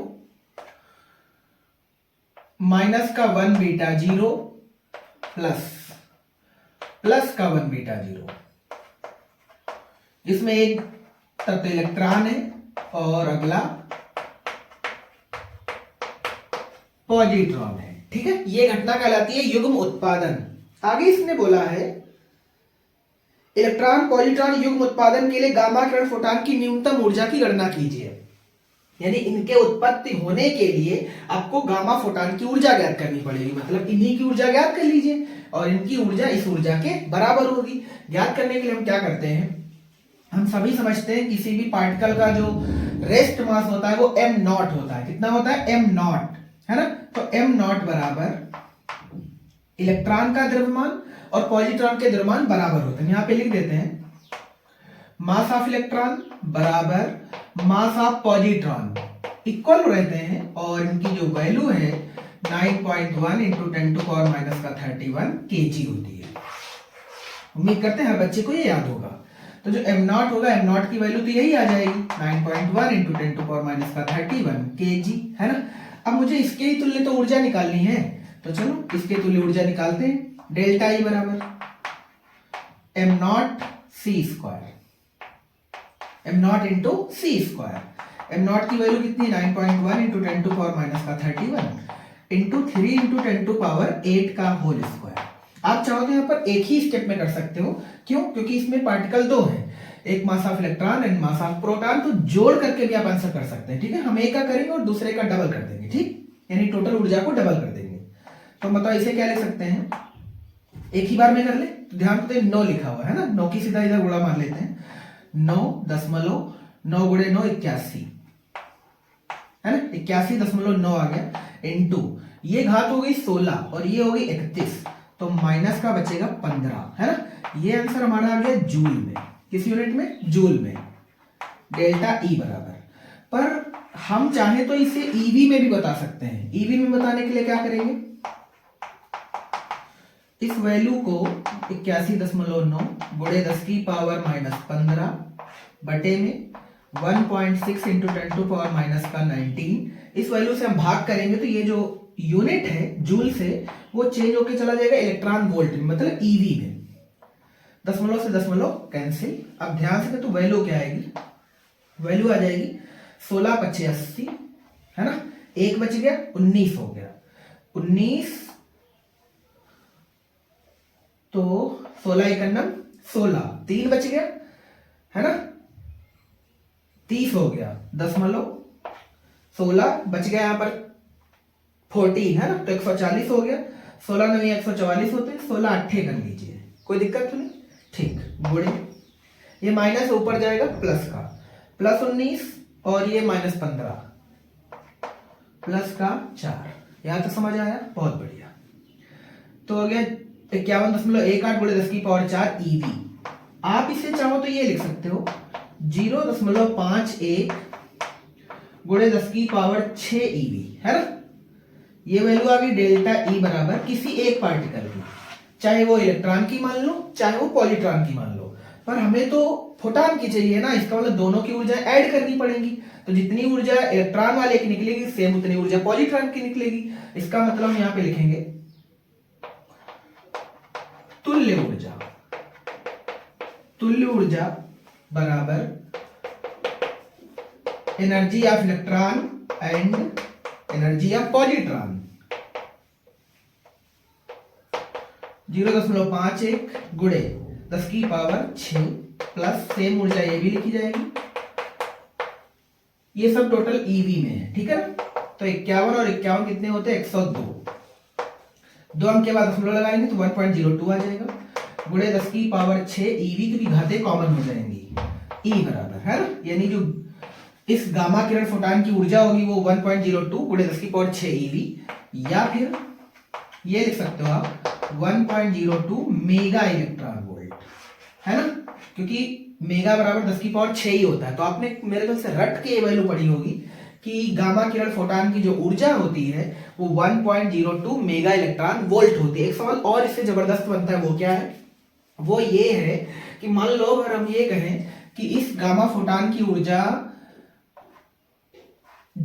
-1 बीटा 0 प्लस प्लस का 1 बीटा 0। इसमें एक तरफ तो इलेक्ट्रॉन है और अगला पॉजिट्रॉन है। ठीक है, ये घटना कहलाती है युग्म उत्पादन। आगे इसने बोला है इलेक्ट्रॉन पॉजिट्रॉन युग्म उत्पादन के लिए गामा किरण फोटॉन की न्यूनतम ऊर्जा की गणना कीजिए। यानी इनके उत्पत्ति होने के लिए आपको गामा फोटॉन की ऊर्जा ज्ञात करनी पड़ेगी, मतलब इन्हीं की ऊर्जा ज्ञात कर लीजिए और इनकी ऊर्जा इस ऊर्जा के बराबर होगी। ज्ञात करने के लिए हम क्या करते हैं, हम सभी समझते हैं किसी भी पार्टिकल का जो रेस्ट मास होता है वो m नॉट होता है। कितना होता है? m नॉट, है ना। तो m नॉट बराबर इलेक्ट्रॉन का द्रव्यमान और पॉजिट्रॉन के द्रव्यमान बराबर होते हैं। यहां पे लिख देते हैं मास ऑफ इलेक्ट्रॉन बराबर मास ऑफ पॉजिट्रॉन इक्वल रहते हैं और इनकी जो वैल्यू है 9.1 इंटू 10⁻³ kg होती है। उम्मीद करते हैं हर बच्चे को ये याद होगा। तो जो m नॉट होगा, m नॉट की वैल्यू तो यही आ जाएगी 9.1 इंटू 10⁻³ kg, है ना। अब मुझे इसके ही तुल्य तो ऊर्जा निकालनी है, तो चलो इसके तुल्य ऊर्जा निकालते हैं। डेल्टा ई बराबर m not c square, m not into c square. m not की वैल्यू कितनी? 9.1 इंटू 10⁻³ इंटू 3 इंटू 10⁸ का होल स्क्वायर। आप चाहो तो यहाँ पर एक ही स्टेप में कर सकते हो। क्यों? क्योंकि इसमें पार्टिकल दो हैं, एक mass of electron and mass of proton, तो जोड़ करके भी आप आंसर कर सकते हैं। ठीक है, हम एक का करेंगे और दूसरे का डबल कर देंगे। ठीक, यानी टोटल ऊर्जा को डबल कर देंगे। तो मतलब इसे क्या लिख सकते हैं, एक ही बार में कर ले तो ध्यान तो 9 लिखा हुआ है ना, 9 की सीधा इधर गुणा मार लेते हैं। 9.9 गुणे 9 81, है ना। 81.9 आ गया इंटू ये घात हो गई 16 और ये हो गई 31, तो माइनस का बचेगा 15, है ना। ये आंसर हमारा आ गया जूल में। किस यूनिट में? जूल में। डेल्टा ई बराबर, पर हम चाहे तो इसे ईवी में भी बता सकते हैं। ईवी में बताने के लिए क्या करेंगे, इस वैल्यू को 81.9 गुणे 10⁻⁻15 बटे में 1.6 इंटू 10⁻⁻19, इस वैल्यू से हम भाग करेंगे तो ये जो यूनिट है जूल से वो चेंज होके चला जाएगा इलेक्ट्रॉन वोल्ट में, मतलब ईवी में। दशमलव से दशमलव कैंसिल। अब ध्यान से तो वैल्यू क्या आएगी, वैल्यू आ जाएगी 16×5 80, है ना। एक बच गया, 19 हो गया। 19 तो 16×1 16, 3 बच गया, है ना। 30 हो गया, 16 बच गया यहाँ पर 14, है ना, तो 140 हो गया। 16 9 144 होते हैं, 16 8 कर लीजिए, कोई दिक्कत तो नहीं। ठीक, गुणे ये माइनस ऊपर जाएगा प्लस का, प्लस 19 और ये -15 प्लस का 4। यहां तक समझ आया? बहुत बढ़िया। तो हो गया 51.18 गुणे 10⁴ ईवी। आप इसे चाहो तो ये लिख सकते हो 0.51 गुणे 10⁶ ईवी, है ना। ये वैल्यू आ गई डेल्टा ई बराबर किसी एक पार्टिकल की, चाहे वो इलेक्ट्रॉन की मान लो चाहे वो पॉजिट्रॉन की मान लो, पर हमें तो फोटॉन की चाहिए ना। इसका मतलब दोनों की ऊर्जा ऐड करनी पड़ेगी, तो जितनी ऊर्जा इलेक्ट्रॉन वाले की निकलेगी सेम उतनी ऊर्जा पॉजिट्रॉन की निकलेगी। इसका मतलब हम यहां पे लिखेंगे तुल्य ऊर्जा, तुल्य ऊर्जा बराबर energy of electron and energy of positron. 0.51 गुणे 10⁶ प्लस सेम ऊर्जा ये भी लिखी जाएगी। ये सब टोटल ईवी में है, ठीक है ना। तो 51 और 51 कितने होते हैं? 102। 2 अंक के बाद दशमलव लगाएंगे तो 1.02 आ जाएगा गुणे 10⁶ ईवी, क्योंकि घातें कॉमन हो जाएंगी। ई बराबर, है ना, यानी जो इस गामा किरण फोटॉन की ऊर्जा होगी वो 1.02 गुणे 10⁶ ईवी, या फिर ये लिख सकते हो आप 1.02 मेगा इलेक्ट्रॉन वोल्ट, है ना, क्योंकि मेगा बराबर 10⁶ ही होता है। तो आपने मेरे ख्याल से रट के ये वैल्यू पढ़ी होगी कि गामा किरण फोटॉन की जो ऊर्जा होती है वो 1.02 मेगा इलेक्ट्रॉन वोल्ट होती है। एक सवाल और इससे जबरदस्त बनता है, वो क्या है? वो ये है कि मान लो अगर हम ये कहें कि इस गामा फोटॉन की ऊर्जा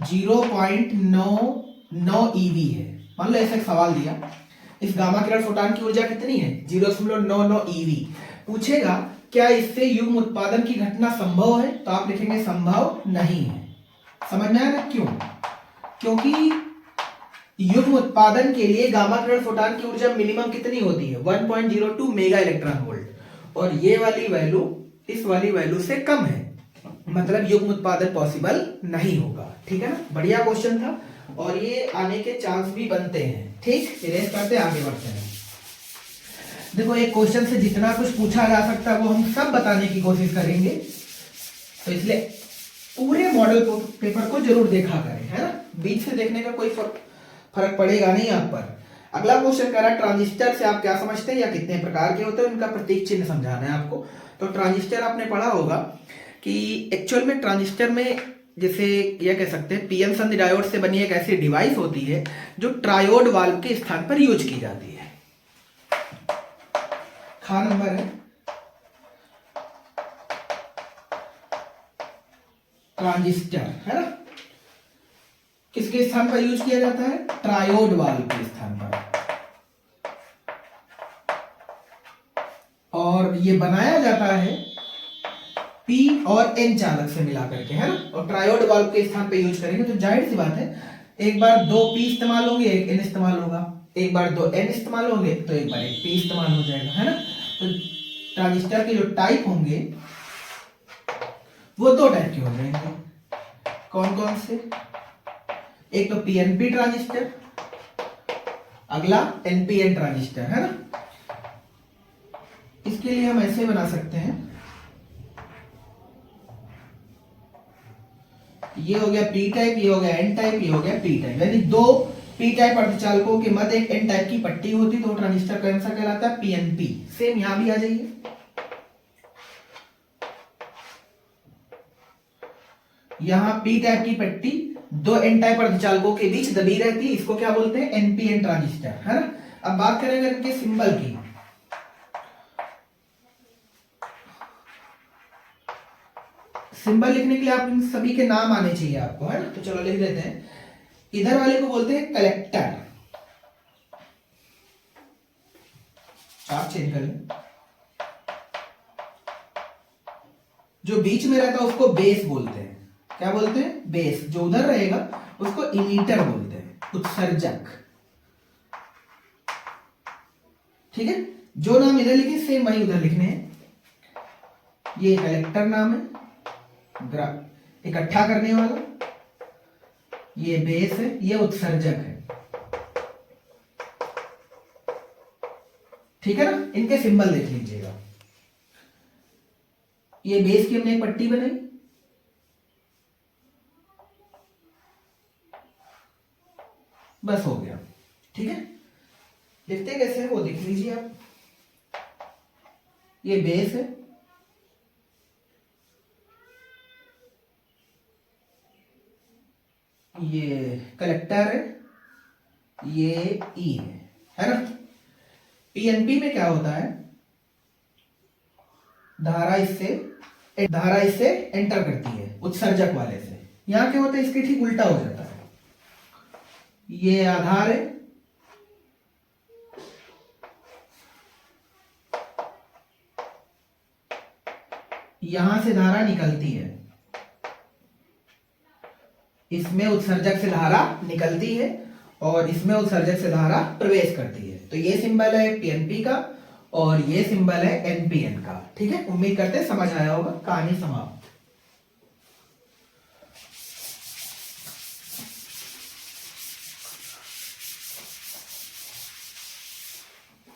0.99 ईवी है, मान लो ऐसा एक सवाल दिया इस गामा किरण फोटॉन की ऊर्जा कितनी है 0.99 eV। पूछेगा क्या इससे युग्म उत्पादन की घटना संभव है, तो आप लिखेंगे संभव नहीं है। समझ में आया ना क्यों? क्योंकि युग्म उत्पादन के लिए गामा किरण फोटॉन की ऊर्जा मिनिमम कितनी होती है 1.02 मेगा इलेक्ट्रॉन वोल्ट, और ये वाली वैल्यू इस वाली वैल्यू से कम है, मतलब युग्म उत्पादन पॉसिबल नहीं होगा। ठीक है ना, बढ़िया क्वेश्चन था और ये आने के चांस भी बनते हैं। ठीक, इरेज करते आगे बढ़ते हैं। देखो एक क्वेश्चन से जितना कुछ पूछा जा सकता है वो हम सब बताने की कोशिश करेंगे, तो इसलिए पूरे मॉडल पेपर को जरूर देखा करें, है ना, बीच से देखने का कोई फर्क पड़ेगा नहीं आप पर। अगला क्वेश्चन कह रहा है ट्रांजिस्टर से आप क्या समझते हैं या कितने प्रकार के होते हैं, उनका प्रतीक चिन्ह समझाना है आपको। तो ट्रांजिस्टर आपने पढ़ा होगा कि एक्चुअल में ट्रांजिस्टर में जैसे यह कह सकते हैं पीएन संधि डायोड से बनी एक ऐसी डिवाइस होती है जो ट्रायोड वाल्व के स्थान पर यूज की जाती है। खा नंबर है ट्रांजिस्टर, है ना, किसके स्थान पर यूज किया जाता है ट्रायोड वाल्व के स्थान पर, और ये बनाया जाता है P और N चालक से मिलाकर के, है ना, और ट्रायोड वाल्व के स्थान पे यूज करेंगे तो जाहिर सी बात है एक बार 2 P इस्तेमाल होंगे एक N इस्तेमाल होगा, एक बार 2 N इस्तेमाल होंगे तो एक बार एक P इस्तेमाल हो जाएगा, है ना। तो ट्रांजिस्टर के जो टाइप होंगे वो 2 टाइप के हो जाएंगे। कौन कौन से? एक तो PNP ट्रांजिस्टर, अगला NPN ट्रांजिस्टर, है ना। इसके लिए हम ऐसे बना सकते हैं, ये हो गया P टाइप, ये हो गया N टाइप, ये हो गया P टाइप, यानी 2 P टाइप अर्धचालकों के मध्य एक N टाइप की पट्टी होती तो ट्रांजिस्टर कौन सा कहलाता है PNP। सेम यहां भी आ जाइए, यहां P टाइप की पट्टी 2 N टाइप अर्धचालकों के बीच दबी रहती है, इसको क्या बोलते हैं NPN ट्रांजिस्टर, है ना। अब बात करेंगे इनके सिंबल की। सिंबल लिखने के लिए आप इन सभी के नाम आने चाहिए आपको, है ना, तो चलो लिख देते हैं। इधर वाले को बोलते हैं कलेक्टर, आप चेंज कर लें। जो बीच में रहता है उसको बेस बोलते हैं, क्या बोलते हैं बेस। जो उधर रहेगा उसको इमीटर बोलते हैं, उत्सर्जक। ठीक है, जो नाम इधर लिखे सेम वही उधर लिखने हैं। ये कलेक्टर नाम है, इकट्ठा करने वाला, ये बेस है, ये उत्सर्जक है। ठीक है ना, इनके सिंबल देख लीजिएगा। ये बेस की हमने एक पट्टी बनाई, बस हो गया। ठीक है, लिखते कैसे है वो देख लीजिए आप। ये बेस है, ये कलेक्टर है, ये ई है ना। पीएनपी में क्या होता है, धारा इससे एंटर करती है उत्सर्जक वाले से। यहां क्या होता है इसके ठीक उल्टा हो जाता है। ये आधार है, यहां से धारा निकलती है, इसमें उत्सर्जक से धारा निकलती है और इसमें उत्सर्जक से धारा प्रवेश करती है। तो ये सिंबल है पीएनपी का और ये सिंबल है एनपीएन का। ठीक है, उम्मीद करते हैं समझ आया होगा। कहानी समाप्त।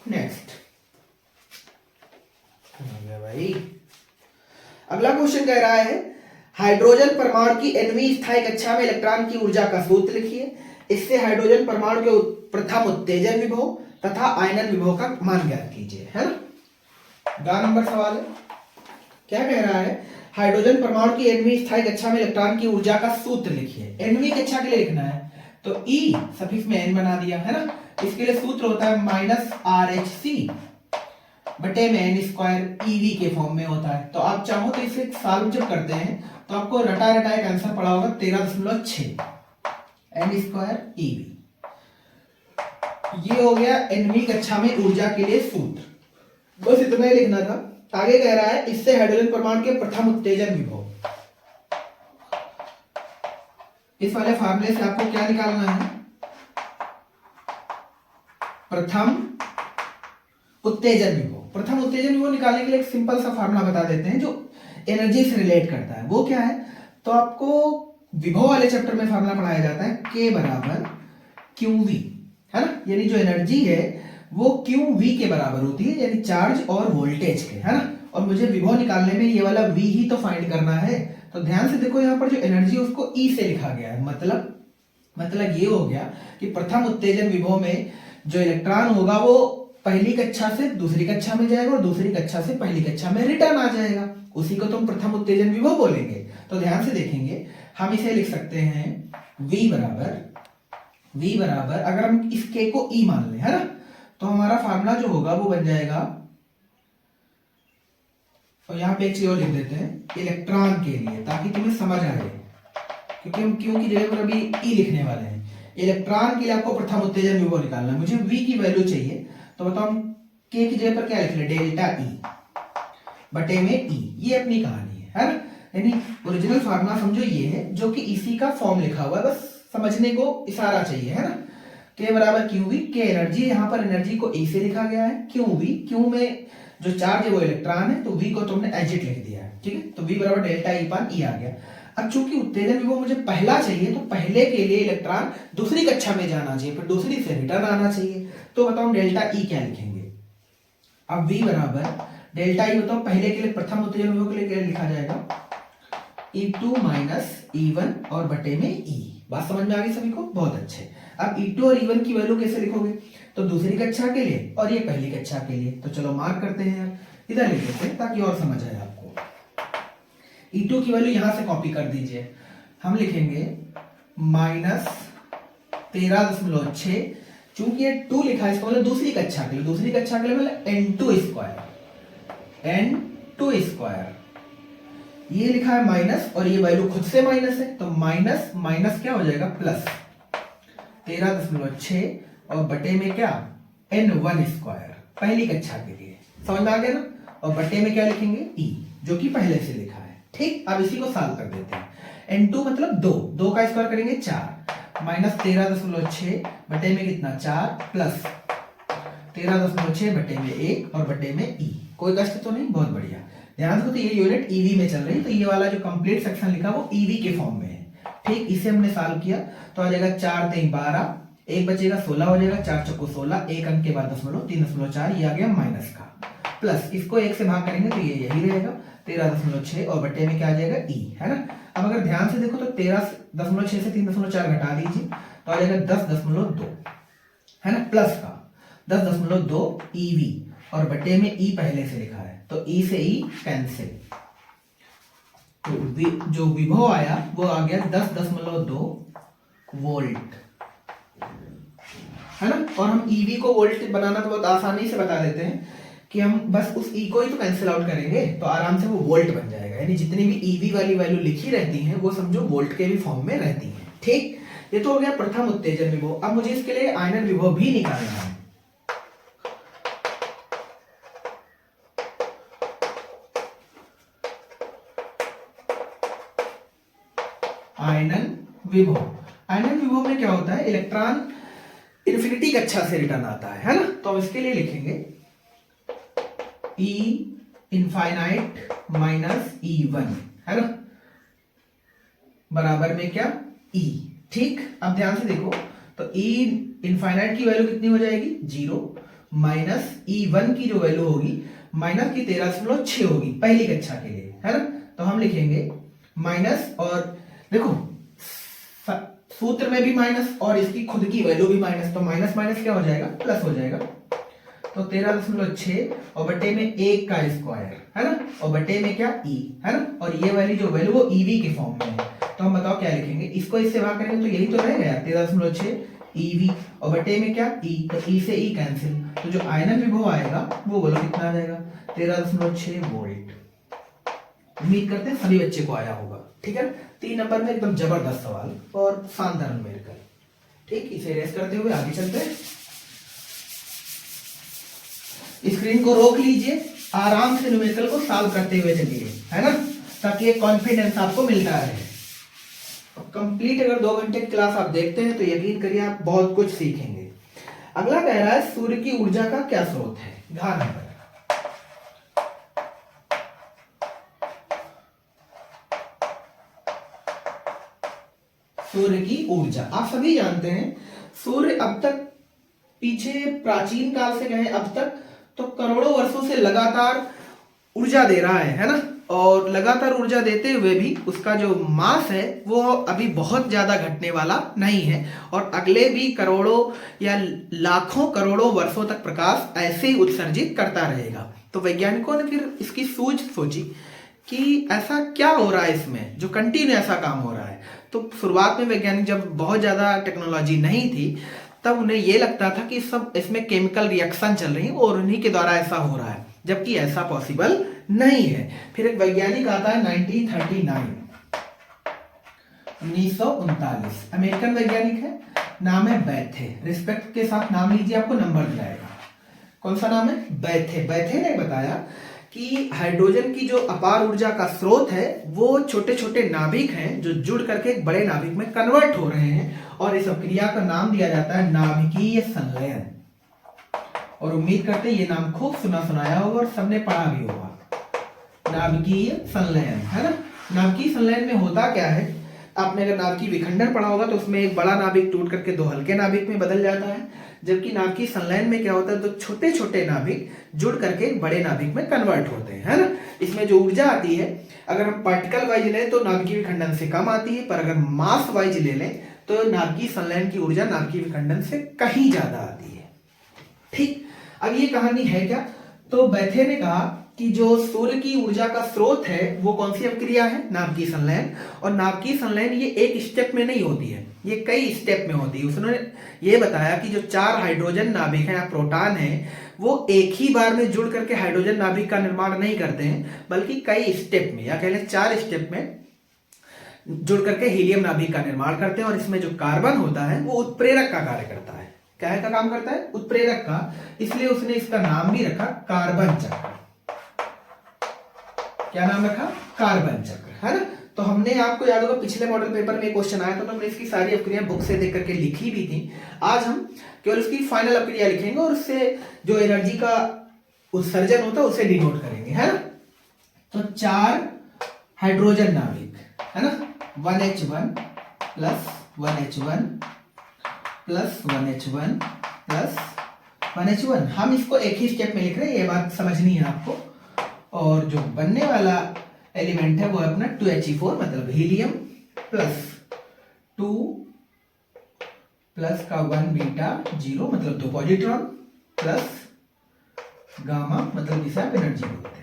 नेक्स्ट भाई, अगला क्वेश्चन कह रहा है हाइड्रोजन परमाणु की nवीं स्थायी कक्षा में इलेक्ट्रॉन की ऊर्जा का सूत्र लिखिए। इससे हाइड्रोजन परमाणु के प्रथम उत्तेजन विभव तथा आयनन विभव का मान ज्ञात कीजिए, है ना। गा नंबर सवाल है, क्या कह रहा है हाइड्रोजन परमाणु की nवीं स्थायी कक्षा में इलेक्ट्रॉन की ऊर्जा का सूत्र लिखिए। nवीं कक्षा के लिए लिखना है तो E सफिक्स में n बना दिया, है ना। इसके लिए सूत्र होता है -RHC बटे में n स्क्वायर EV के फॉर्म में होता है। तो आप चाहो तो इसे सॉल्व जब करते हैं तो आपको रटा रटा एक आंसर पड़ा होगा 13.6 n स्क्वायर EV। ये हो गया 9वीं कक्षा में ऊर्जा के लिए सूत्र, बस इतना ही लिखना था। आगे कह रहा है इससे हाइड्रोजन परमाणु के प्रथम उत्तेजन विभव। इस वाले फार्मूले से आपको क्या निकालना है, प्रथम उत्तेजन विभव। प्रथम उत्तेजन विभव निकालने के लिए एक सिंपल सा फार्मूला बता देते हैं जो एनर्जी से रिलेट करता है। वो क्या है, तो आपको विभव वाले चैप्टर में फार्मूला पढ़ाया जाता है K बराबर QV, है ना, यानी जो एनर्जी है वो QV के बराबर होती है, यानी चार्ज और वोल्टेज के, है ना। और मुझे विभव निकालने में ये वाला V ही तो फाइंड करना है। तो ध्यान से देखो, यहाँ पर जो एनर्जी है उसको E से लिखा गया है, मतलब ये हो गया कि प्रथम उत्तेजन विभव में जो इलेक्ट्रॉन होगा वो पहली कक्षा से दूसरी कक्षा में जाएगा और दूसरी कक्षा से पहली कक्षा में रिटर्न आ जाएगा, उसी को तुम प्रथम उत्तेजन विभव बोलेंगे। तो ध्यान से देखेंगे, हम इसे लिख सकते हैं V बराबर अगर हम इस K को E मान लें, है ना, तो हमारा फार्मूला जो होगा वो बन जाएगा, और यहाँ पे एक चीज और लिख देते हैं इलेक्ट्रॉन के लिए ताकि तुम्हें समझ आ जाए, क्योंकि हम Q की जगह पर अभी E लिखने वाले हैं। इलेक्ट्रॉन के लिए आपको प्रथम उत्तेजन विभव निकालना है, मुझे V की वैल्यू चाहिए, तो बताओ हम K की जगह पर क्या लिख ले, डेल्टा E बटे में E, ये अपनी कहानी है ना। यानी ओरिजिनल फार्मूला समझो ये है, जो कि इसी का फॉर्म लिखा हुआ है, बस समझने को इशारा चाहिए, है ना। K बराबर QV, K एनर्जी, यहाँ पर एनर्जी को E से लिखा गया है, QV, Q में जो चार्ज है वो इलेक्ट्रॉन है, तो V को तुमने एजिट लिख दिया है, ठीक है। तो V बराबर डेल्टा E पान E आ गया। अब चूंकि उत्तेजन विभव मुझे पहला चाहिए, तो पहले के लिए इलेक्ट्रॉन दूसरी कक्षा में जाना चाहिए, फिर दूसरी से रिटर्न आना चाहिए। तो बताओ डेल्टा E क्या लिखेंगे। अब V बराबर डेल्टा E, बताओ पहले के लिए प्रथम उत्तेजन विभव के लिए क्या लिखा जाएगा, E2 माइनस E1 और बटे में E। बात समझ में आ गई सभी को, बहुत अच्छे। अब E2 और E1 की वैल्यू कैसे लिखोगे, तो दूसरी कक्षा के लिए और ये पहली कक्षा के लिए, तो चलो मार्क करते हैं यार, इधर लिख देते हैं ताकि और समझ आए आपको। E2 की वैल्यू यहां से कॉपी कर दीजिए, हम लिखेंगे माइनस 13.6, चूंकि ये 2 लिखा है इसका मतलब दूसरी कक्षा के लिए, दूसरी कक्षा के लिए मतलब N2 स्क्वायर, ये लिखा है माइनस और ये वैल्यू खुद से माइनस है, तो माइनस माइनस क्या हो जाएगा प्लस 13.6 और बटे में क्या N1 स्क्वायर, पहली कक्षा के लिए, समझ में आ गया ना। और बटे में क्या लिखेंगे E, जो कि पहले से लिखा है, ठीक। अब इसी को सॉल्व कर देते हैं। N2 मतलब 2 का स्क्वायर करेंगे 4, माइनस 13.6 बटे में कितना 4 प्लस 13.6 बटे में 1 और बटे में E। कोई कष्ट तो नहीं, बहुत बढ़िया। ध्यान से, तो ये यूनिट ईवी में चल रही है, तो ये वाला जो कंप्लीट सेक्शन लिखा वो ईवी के फॉर्म में है, ठीक। इसे हमने सॉल्व किया तो आ जाएगा 4 3 12, एक बचेगा 16 हो जाएगा, 4 चौको 16, एक अंक के बाद 3.4, ये आ गया माइनस का, प्लस इसको 1 से भाग करेंगे तो ये यही रहेगा 13.6 और बटे में क्या आ जाएगा E, है ना। अब अगर ध्यान से देखो तो 13.6 से 3.4 घटा दीजिए तो आ जाएगा 10.2, है ना, प्लस का 10.2 EV और बटे में E पहले से लिखा है, तो E से E कैंसिल, तो जो विभव आया वो आ गया 10.2 वोल्ट, है ना। और हम EV को वोल्ट बनाना तो बहुत आसानी से बता देते हैं कि हम बस उस E को ही तो कैंसिल आउट करेंगे तो आराम से वो वोल्ट बन जाएगा, यानी जितनी भी EV वाली वैल्यू लिखी रहती हैं वो समझो वोल्ट के भी फॉर्म में रहती हैं, ठीक। ये तो हो गया प्रथम उत्तेजन विभव। अब मुझे इसके लिए आयनन विभव भी निकालना है। आयनन विभव में क्या होता है, इलेक्ट्रॉन इन्फिनिटी कक्षा से रिटर्न आता है ना। तो हम इसके लिए लिखेंगे E इनफाइनाइट माइनस E1, है ना, बराबर में क्या E, ठीक। अब ध्यान से देखो तो E इनफाइनाइट की वैल्यू कितनी हो जाएगी 0, माइनस E1 की जो वैल्यू होगी माइनस की 13.6 होगी पहली कक्षा के लिए, है ना। तो हम लिखेंगे माइनस, और देखो सूत्र में भी माइनस और इसकी खुद की वैल्यू भी माइनस, तो माइनस माइनस क्या हो जाएगा प्लस हो जाएगा, तो 13.6 और बटे में 1 का स्क्वायर, है ना, और बटे में क्या E, है ना। और ये वाली जो वैल्यू वो EV के फॉर्म में है, तो हम बताओ क्या लिखेंगे, इसको इससे भाग करेंगे तो यही तो रहेगा यार 13.6 EV और बटे में क्या E, तो E से E कैंसिल, तो जो आयनन विभव आएगा वो बोलो कितना आ जाएगा 13.6 वोल्ट। उम्मीद करते हैं सभी बच्चे को आया होगा, ठीक है। 3 नंबर में एकदम जबरदस्त सवाल और शानदार न्यूमेरिकल, ठीक। इसे रेस करते हुए आगे चलते हैं। स्क्रीन को रोक लीजिए, आराम से न्यूमेरिकल को सॉल्व करते हुए चलिए, है ना, ताकि एक कॉन्फिडेंस आपको मिलता रहे। कंप्लीट अगर 2 घंटे की क्लास आप देखते हैं तो यकीन करिए आप बहुत कुछ सीखेंगे। अगला कह रहा है सूर्य की ऊर्जा का क्या स्रोत है। ध्यान रखना, सूर्य की ऊर्जा आप सभी जानते हैं, सूर्य अब तक पीछे प्राचीन काल से गए अब तक तो करोड़ों वर्षों से लगातार ऊर्जा दे रहा है ना, और लगातार ऊर्जा देते हुए भी उसका जो मास है वो अभी बहुत ज्यादा घटने वाला नहीं है, और अगले भी करोड़ों या लाखों करोड़ों वर्षों तक प्रकाश ऐसे ही उत्सर्जित करता रहेगा। तो वैज्ञानिकों ने फिर इसकी सूझ सोची कि ऐसा क्या हो रहा है इसमें जो कंटिन्यू ऐसा काम हो रहा है। तो शुरुआत में वैज्ञानिक जब बहुत ज्यादा टेक्नोलॉजी नहीं थी तब उन्हें ये लगता था कि सब इसमें केमिकल रिएक्शन चल रही है और उन्हीं के द्वारा ऐसा हो रहा है, जबकि ऐसा पॉसिबल नहीं है। फिर एक वैज्ञानिक आता है 1939, अमेरिकन वैज्ञानिक है, नाम है बैथे। रिस्पेक्ट के साथ नाम लीजिए, आपको नंबर दिलाएगा। कौन सा नाम है? बैथे। बैथे ने बताया कि हाइड्रोजन की जो अपार ऊर्जा का स्रोत है वो छोटे छोटे नाभिक हैं जो जुड़ करके एक बड़े नाभिक में कन्वर्ट हो रहे हैं, और इस प्रक्रिया का नाम दिया जाता है नाभिकीय संलयन। और उम्मीद करते हैं ये नाम खूब सुना सुनाया होगा और सबने पढ़ा भी होगा, नाभिकीय संलयन, है ना। नाभिकीय संलयन में होता क्या है, आपने अगर नाभिकीय विखंडन पढ़ा होगा तो उसमें एक बड़ा नाभिक टूट करके 2 हल्के नाभिक में बदल जाता है, जबकि नाभिकीय संलयन में क्या होता है, तो छोटे छोटे नाभिक जुड़ करके बड़े नाभिक में कन्वर्ट होते हैं, है ना। इसमें जो ऊर्जा आती है अगर हम पार्टिकल वाइज लें तो नाभिकीय विखंडन से कम आती है, पर अगर मास वाइज ले लें तो नाभिकीय संलयन की ऊर्जा नाभिकीय विखंडन से कहीं ज्यादा आती है। ठीक, अब ये कहानी है क्या, तो बैथे ने कहा कि जो सूर्य की ऊर्जा का स्रोत है वो कौन सी अभिक्रिया है, नाभिकीय संलयन। और नाभिकीय संलयन ये एक स्टेप में नहीं होती है, ये कई स्टेप में होती है। उसने ये बताया कि जो 4 हाइड्रोजन नाभिक हैं या प्रोटॉन हैं वो एक ही बार में जुड़ करके हाइड्रोजन नाभिक का निर्माण नहीं करते हैं, बल्कि कई स्टेप में या कह लें 4 स्टेप में जुड़ करके हीलियम नाभिक का निर्माण करते हैं। और इसमें जो कार्बन होता है वो उत्प्रेरक का कार्य करता है। क्या का काम करता है? उत्प्रेरक का, इसलिए उसने इसका नाम भी रखा कार्बन चक्र। क्या नाम रखा? कार्बन चक्र, है ना। तो हमने आपको याद होगा पिछले मॉडल पेपर में क्वेश्चन आया था तो हमने इसकी सारी अपक्रियाएं बुक से देख करके लिखी भी थी। आज हम केवल उसकी फाइनल अपक्रिया लिखेंगे और उससे जो एनर्जी का उत्सर्जन होता है उसे डिनोट करेंगे, है ना। तो 4 हाइड्रोजन नाभिक, है ना, 1H1 plus 1H1 plus 1H1 plus 1H1। हम इसको एक ही स्टेप में लिख रहे हैं, ये बात समझनी है आपको। और जो बनने वाला एलिमेंट है वो है अपना 2He4 मतलब हीलियम प्लस 2 प्लस का 1 बीटा 0 मतलब 2 पॉजिट्रॉन प्लस गामा मतलब जिसे आप एनर्जी बोलते हैं।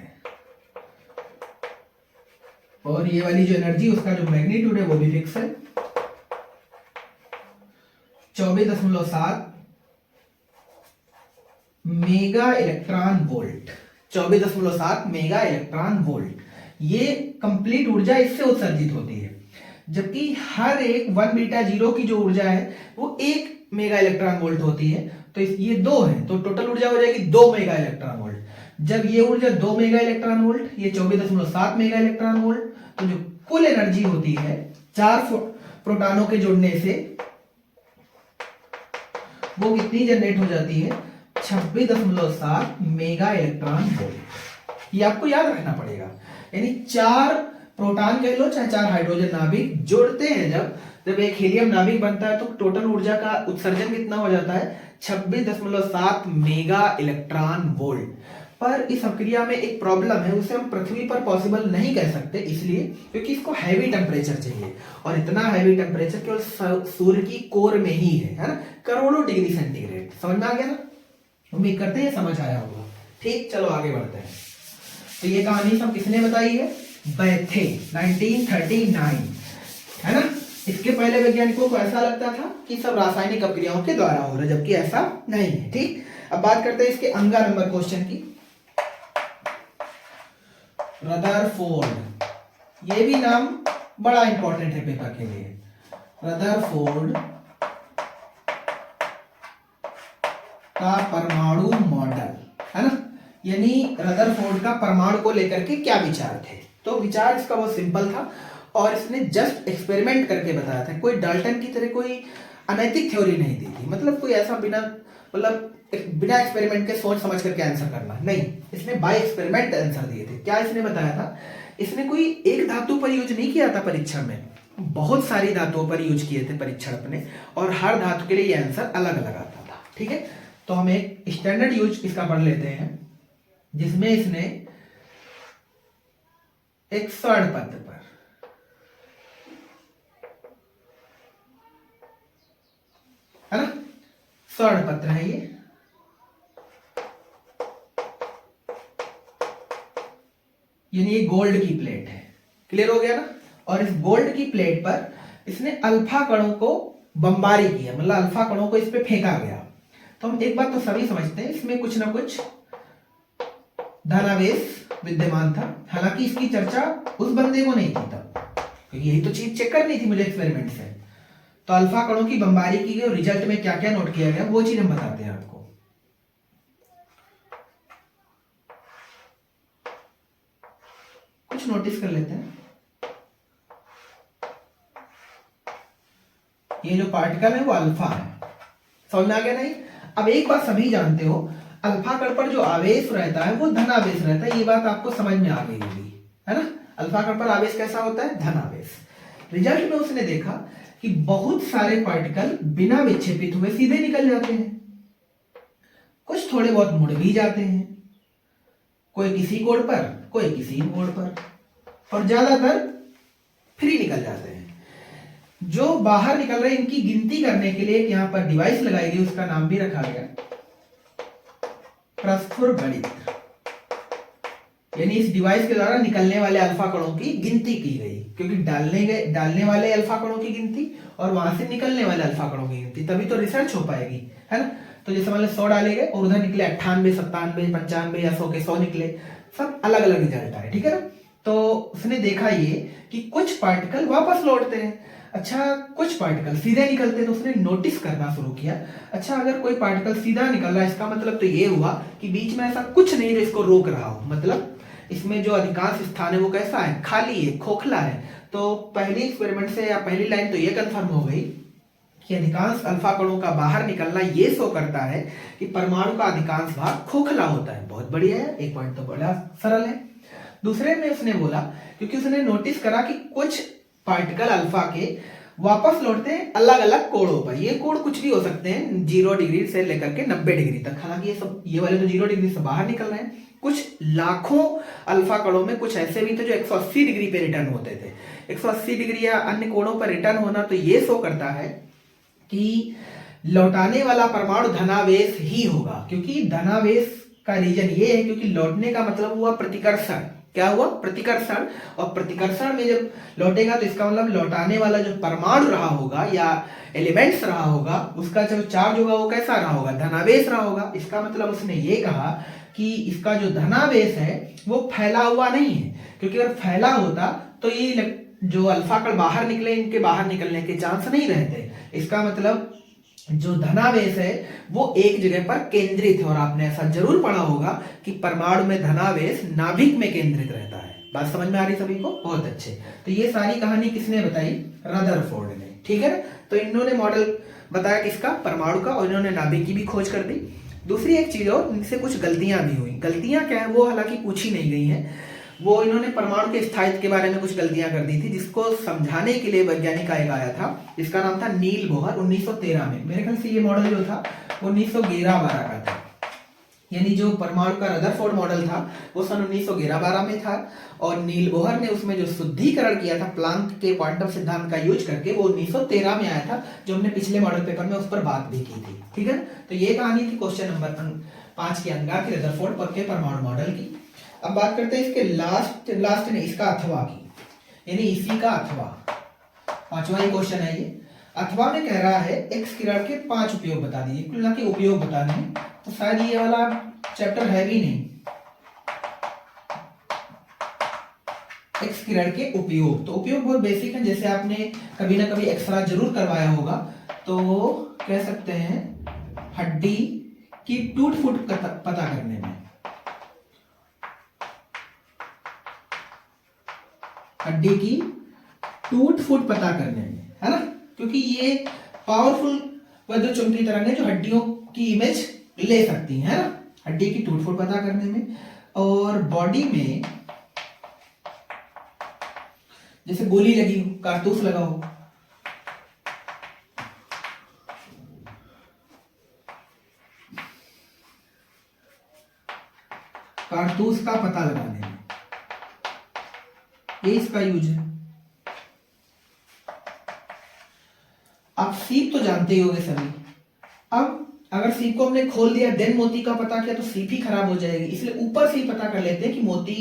और ये वाली जो एनर्जी उसका जो मैग्नीट्यूड है वो भी फिक्स है, 24.7 mega electron volt. 24.7 mega electron volt, ये कंप्लीट ऊर्जा इससे उत्सर्जित होती है। जबकि हर एक 1 बीटा 0 की जो ऊर्जा है वो 1 मेगा इलेक्ट्रॉन वोल्ट होती है। तो ये 2 है तो टोटल ऊर्जा हो जाएगी 2 मेगा इलेक्ट्रॉन वोल्ट। जब ये ऊर्जा 2 मेगा इलेक्ट्रॉन वोल्ट, ये 24.7 मेगा इलेक्ट्रॉन वोल्ट, तो जो कुल एनर्जी होती है 4 प्रोटॉनों के जुड़ने से वो कितनी जनरेट हो जाती है? 26.7 मेगा इलेक्ट्रॉन वोल्ट। ये आपको याद रखना पड़ेगा। यानी 4 प्रोटॉन कह लो चाहे 4 हाइड्रोजन नाभिक जुड़ते हैं, जब एक हीलियम नाभिक बनता है तो टोटल ऊर्जा का उत्सर्जन कितना हो जाता है? 26.7 मेगा इलेक्ट्रॉन वोल्ट। पर इस अभिक्रिया में एक प्रॉब्लम है, उसे हम पृथ्वी पर पॉसिबल नहीं कह सकते, इसलिए क्योंकि इसको हैवी टेम्परेचर चाहिए, और इतना हैवी टेम्परेचर केवल सूर्य की कोर में ही है ना, करोड़ों डिग्री सेंटीग्रेड। समझ में आ गया ना? उम्मीद करते हैं समझ आया होगा। ठीक, चलो आगे बढ़ते हैं। तो ये कहानी सब किसने बताई है? बैथे, 1939, है ना। इसके पहले वैज्ञानिकों को ऐसा लगता था कि सब रासायनिक अपक्रियाओं के द्वारा हो रहा है, जबकि ऐसा नहीं है। ठीक, अब बात करते हैं इसके अंगा नंबर क्वेश्चन की। रदरफोर्ड, ये भी नाम बड़ा इंपॉर्टेंट है पेपर के लिए। रदरफोर्ड का परमाणु मॉडल, है ना। यानी रदरफोर्ड का परमाणु को लेकर के क्या विचार थे। तो विचार इसका बहुत सिंपल था और इसने जस्ट एक्सपेरिमेंट करके बताया था। कोई डाल्टन की तरह कोई अनैतिक थ्योरी नहीं दी थी, मतलब कोई ऐसा बिना एक्सपेरिमेंट के सोच समझ करके आंसर करना नहीं, इसने बाय एक्सपेरिमेंट आंसर दिए थे। क्या इसने बताया था, इसने कोई एक धातु पर यूज नहीं किया था परीक्षण में, बहुत सारी धातुओं पर यूज किए थे परीक्षण अपने, और हर धातु के लिए ये आंसर अलग अलग आता था। ठीक है, तो हम एक स्टैंडर्ड यूज इसका पढ़ लेते हैं, जिसमें इसने एक स्वर्ण पत्र पर है ना, स्वर्ण पत्र है ये, यानी ये गोल्ड की प्लेट है। क्लियर हो गया ना। और इस गोल्ड की प्लेट पर इसने अल्फा कणों को बमबारी किया, मतलब अल्फा कणों को इस पे फेंका गया। तो हम एक बात तो सभी समझते हैं, इसमें कुछ ना कुछ धनावेश विद्यमान था। हालांकि इसकी चर्चा उस बंदे को नहीं की तब, क्योंकि यही तो चीज चेक करनी थी मुझे एक्सपेरिमेंट से। तो अल्फा कणों की बमबारी की गई और रिजल्ट में क्या क्या नोट किया गया वो चीज हम बताते हैं आपको। कुछ नोटिस कर लेते हैं। ये जो पार्टिकल है वो अल्फा है, समझ में आ गया नहीं। अब एक बात सभी जानते हो, अल्फा कण पर जो आवेश रहता है वो धनावेश रहता है, ये बात आपको समझ में आ गई होगी, है ना। अल्फा कण पर आवेश कैसा होता है, धनावेश। रिजल्ट में उसने देखा कि बहुत सारे पार्टिकल बिना विक्षेपित हुए सीधे निकल जाते हैं, कुछ थोड़े बहुत मुड़ भी जाते हैं, कोई किसी कोण पर कोई किसी कोण पर, और ज्यादातर फ्री निकल जाते हैं। जो बाहर निकल रहे हैं इनकी गिनती करने के लिए एक यहां पर डिवाइस लगाई गई, उसका नाम भी रखा गया प्रस्फुर गणित। यानी इस डिवाइस के द्वारा निकलने वाले अल्फा कणों की गिनती की गई, क्योंकि डालने वाले अल्फा कणों की गिनती और वहां से निकलने वाले अल्फा कणों की गिनती, तभी तो रिसर्च हो पाएगी, है ना। तो जैसे मान लो 100 डाले गए और उधर निकले 98, 97, 95 या 100 के 100 निकले, सब अलग अलग रिजल्ट आए, ठीक है ना। तो उसने देखा ये कि कुछ पार्टिकल वापस लौटते हैं, अच्छा कुछ पार्टिकल सीधे निकलते हैं। तो उसने नोटिस करना शुरू किया, अच्छा अगर कोई पार्टिकल सीधा निकल रहा है इसका मतलब तो ये हुआ कि बीच में ऐसा कुछ नहीं जो इसको रोक रहा हो, मतलब इसमें जो अधिकांश स्थान है वो कैसा है, खाली है, खोखला है। तो पहली एक्सपेरिमेंट से या पहली लाइन तो ये कंफर्म हो गई कि अधिकांश अल्फा कणों का बाहर निकलना ये शो करता है कि परमाणु का अधिकांश भाग खोखला होता है। बहुत बढ़िया है, एक पॉइंट तो बड़ा सरल है। दूसरे में उसने बोला, क्योंकि उसने नोटिस करा कि कुछ पार्टिकल अल्फा के वापस लौटते हैं अलग अलग कोणों पर। ये कोण कुछ भी हो सकते हैं, 0 डिग्री से लेकर के 90 डिग्री तक। हालांकि ये वाले तो 0 डिग्री से बाहर निकल रहे हैं। कुछ लाखों अल्फा कणों में कुछ ऐसे भी थे जो 180 डिग्री पे रिटर्न होते थे। 180 डिग्री या अन्य कोणों पर रिटर्न होना तो ये शो करता है कि लौटाने वाला परमाणु धनावेश ही होगा, क्योंकि धनावेश का रीजन ये है क्योंकि लौटने का मतलब हुआ प्रतिकर्षण। क्या हुआ, प्रतिकर्षण। और प्रतिकर्षण में जब लौटेगा तो इसका मतलब लौटाने वाला जो परमाणु रहा होगा या एलिमेंट्स रहा होगा उसका जो चार्ज होगा वो कैसा रहा होगा, धनावेश रहा होगा। इसका मतलब उसने ये कहा कि इसका जो धनावेश है वो फैला हुआ नहीं है, क्योंकि अगर फैला होता तो ये जो अल्फा कण बाहर निकले इनके बाहर निकलने के चांस नहीं रहते। इसका मतलब जो धनावेश है वो एक जगह पर केंद्रित है। और आपने ऐसा जरूर पढ़ा होगा कि परमाणु में धनावेश नाभिक में केंद्रित रहता है। बात समझ में आ रही सभी को, बहुत अच्छे। तो ये सारी कहानी किसने बताई, रदरफोर्ड ने, ठीक है ना। तो इन्होंने मॉडल बताया किसका, परमाणु का, और इन्होंने नाभिक की भी खोज कर दी। दूसरी एक चीज और, इनसे कुछ गलतियां भी हुई। गलतियां क्या है वो हालांकि पूछी नहीं गई हैं, वो इन्होंने परमाणु के स्थायित्व के बारे में कुछ गलतियां कर दी थी, जिसको समझाने के लिए वैज्ञानिक आयोग आया था, जिसका नाम था नील बोहर। 1913 में, मेरे ख्याल से ये मॉडल जो था 1911-12 का था। यानी जो परमाणु का रदरफोर्ड मॉडल था वो सन 1911-12 में था, और नील बोहर ने उसमें जो शुद्धिकरण किया था प्लांक के क्वांटम सिद्धांत का यूज करके वो 1913 में आया था, जो हमने पिछले मॉडल पेपर में उस पर बात भी की थी, ठीक है। तो ये कहानी थी क्वेश्चन नंबर 5 के अंगा के रदरफोर्ड पर के परमाणु मॉडल की। अब बात करते हैं इसके लास्ट ने इसका अथवा की, यानी इसी का अथवा, 5वां ही क्वेश्चन है ये। अथवा में कह रहा है एक्स किरण के 5 उपयोग बता दीजिए, कुल ना के उपयोग बताने हैं, तो शायद ये वाला चैप्टर है भी नहीं। एक्स किरण के उपयोग, तो उपयोग बहुत बेसिक है, जैसे आपने कभी ना कभी एक्सरा जरूर करवाया होगा। तो कह सकते हैं हड्डी की टूट फूट पता करने में, हड्डी की टूट फूट पता करने में, है ना, क्योंकि ये पावरफुल विद्युत तरंग है जो हड्डियों की इमेज ले सकती है ना, हड्डी की टूट फूट पता करने में। और बॉडी में जैसे गोली लगी हो, कारतूस लगा हो, कारतूस का पता लगाने में ये इसका यूज है। आप सीप तो जानते ही होंगे सभी। अब अगर सीप को हमने खोल दिया, देन मोती का पता किया, तो सीप ही खराब हो जाएगी, इसलिए ऊपर से ही पता कर लेते हैं कि मोती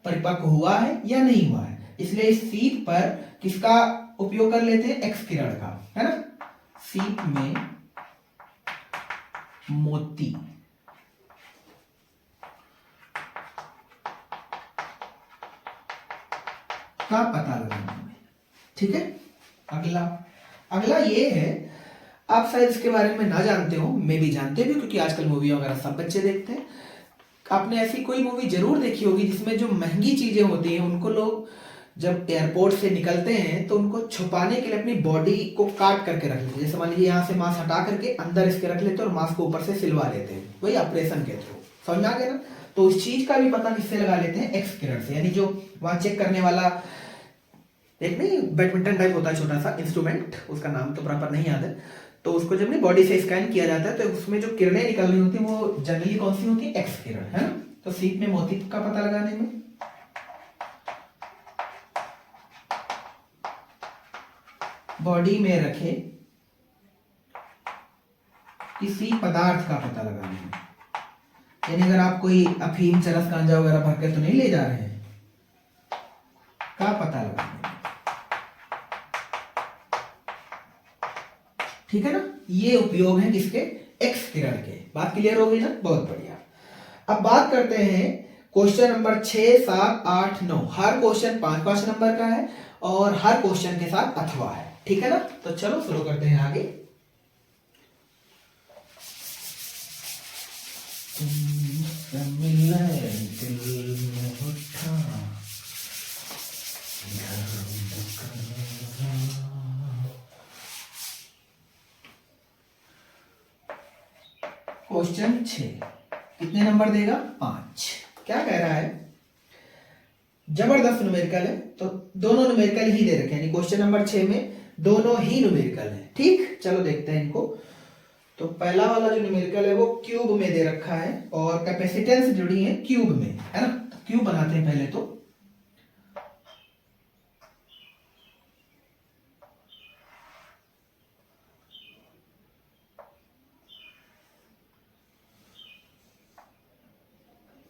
परिपक्व हुआ है या नहीं हुआ है। इसलिए इस सीप पर किसका उपयोग कर लेते हैं, एक्स किरण का, है ना। सीप में मोती का पता लगाने में, ठीक है। अगला ये है, आप शायद इसके बारे में ना जानते हो, मैं भी जानते भी, क्योंकि आजकल मूवी वगैरह सब बच्चे देखते हैं। आपने ऐसी कोई मूवी जरूर देखी होगी जिसमें जो महंगी चीजें होती हैं उनको लोग जब एयरपोर्ट से निकलते हैं तो उनको छुपाने के लिए अपनी बॉडी को काट करके रख लेते हैं। जैसे मान लीजिए यहाँ से मांस हटा करके अंदर इसके रख लेते हैं और मांस को ऊपर से सिलवा लेते हैं, वही ऑपरेशन के थ्रू, समझ में आ गया ना। तो उस चीज का भी पता किससे लगा लेते हैं, एक्स किरण से। यानी जो वहां चेक करने वाला एक नहीं बैडमिंटन टाइप होता है छोटा सा इंस्ट्रूमेंट, उसका नाम तो प्रॉपर नहीं याद है, तो उसको जब बॉडी से स्कैन किया जाता है तो उसमें जो किरणें निकल रही होती है वो जनरली कौन सी होती है, एक्स किरण, है ना। तो सीप में मोती का पता लगाने में, बॉडी में रखे किसी पदार्थ का पता लगाने में, यानी अगर आप कोई अफीम चरस गांजा वगैरह भर के तो नहीं ले जा रहे हैं, का पता लगाने में, ठीक है ना। ये उपयोग है किसके, एक्स किरण के। बात क्लियर हो गई ना, बहुत बढ़िया। अब बात करते हैं क्वेश्चन नंबर 6, 7, 8, 9। हर क्वेश्चन 5-5 नंबर का है और हर क्वेश्चन के साथ अथवा है, ठीक है ना। तो चलो शुरू करते हैं आगे। क्वेश्चन 6 कितने नंबर देगा, 5। क्या कह रहा है, जबरदस्त न्यूमेरिकल है, तो दोनों न्यूमेरिकल ही दे रखे हैं, क्वेश्चन नंबर 6 में दोनों ही न्यूमेरिकल है, ठीक। चलो देखते हैं इनको। तो पहला वाला जो न्यूमेरिकल है वो क्यूब में दे रखा है और कैपेसिटेंस जुड़ी है क्यूब में, है ना। तो क्यूब बनाते हैं पहले तो।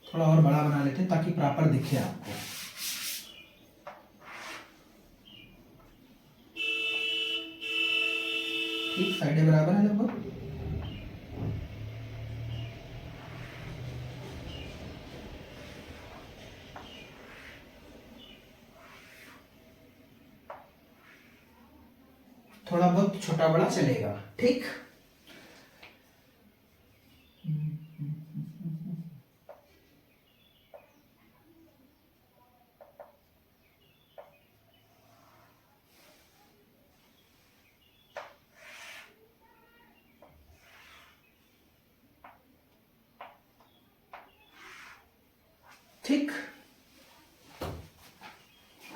थोड़ा और बड़ा बना लेते हैं ताकि प्रॉपर दिखे आपको। ठीक, साइडें बराबर है लगभग। थोड़ा बहुत छोटा बड़ा चलेगा, ठीक। ठीक,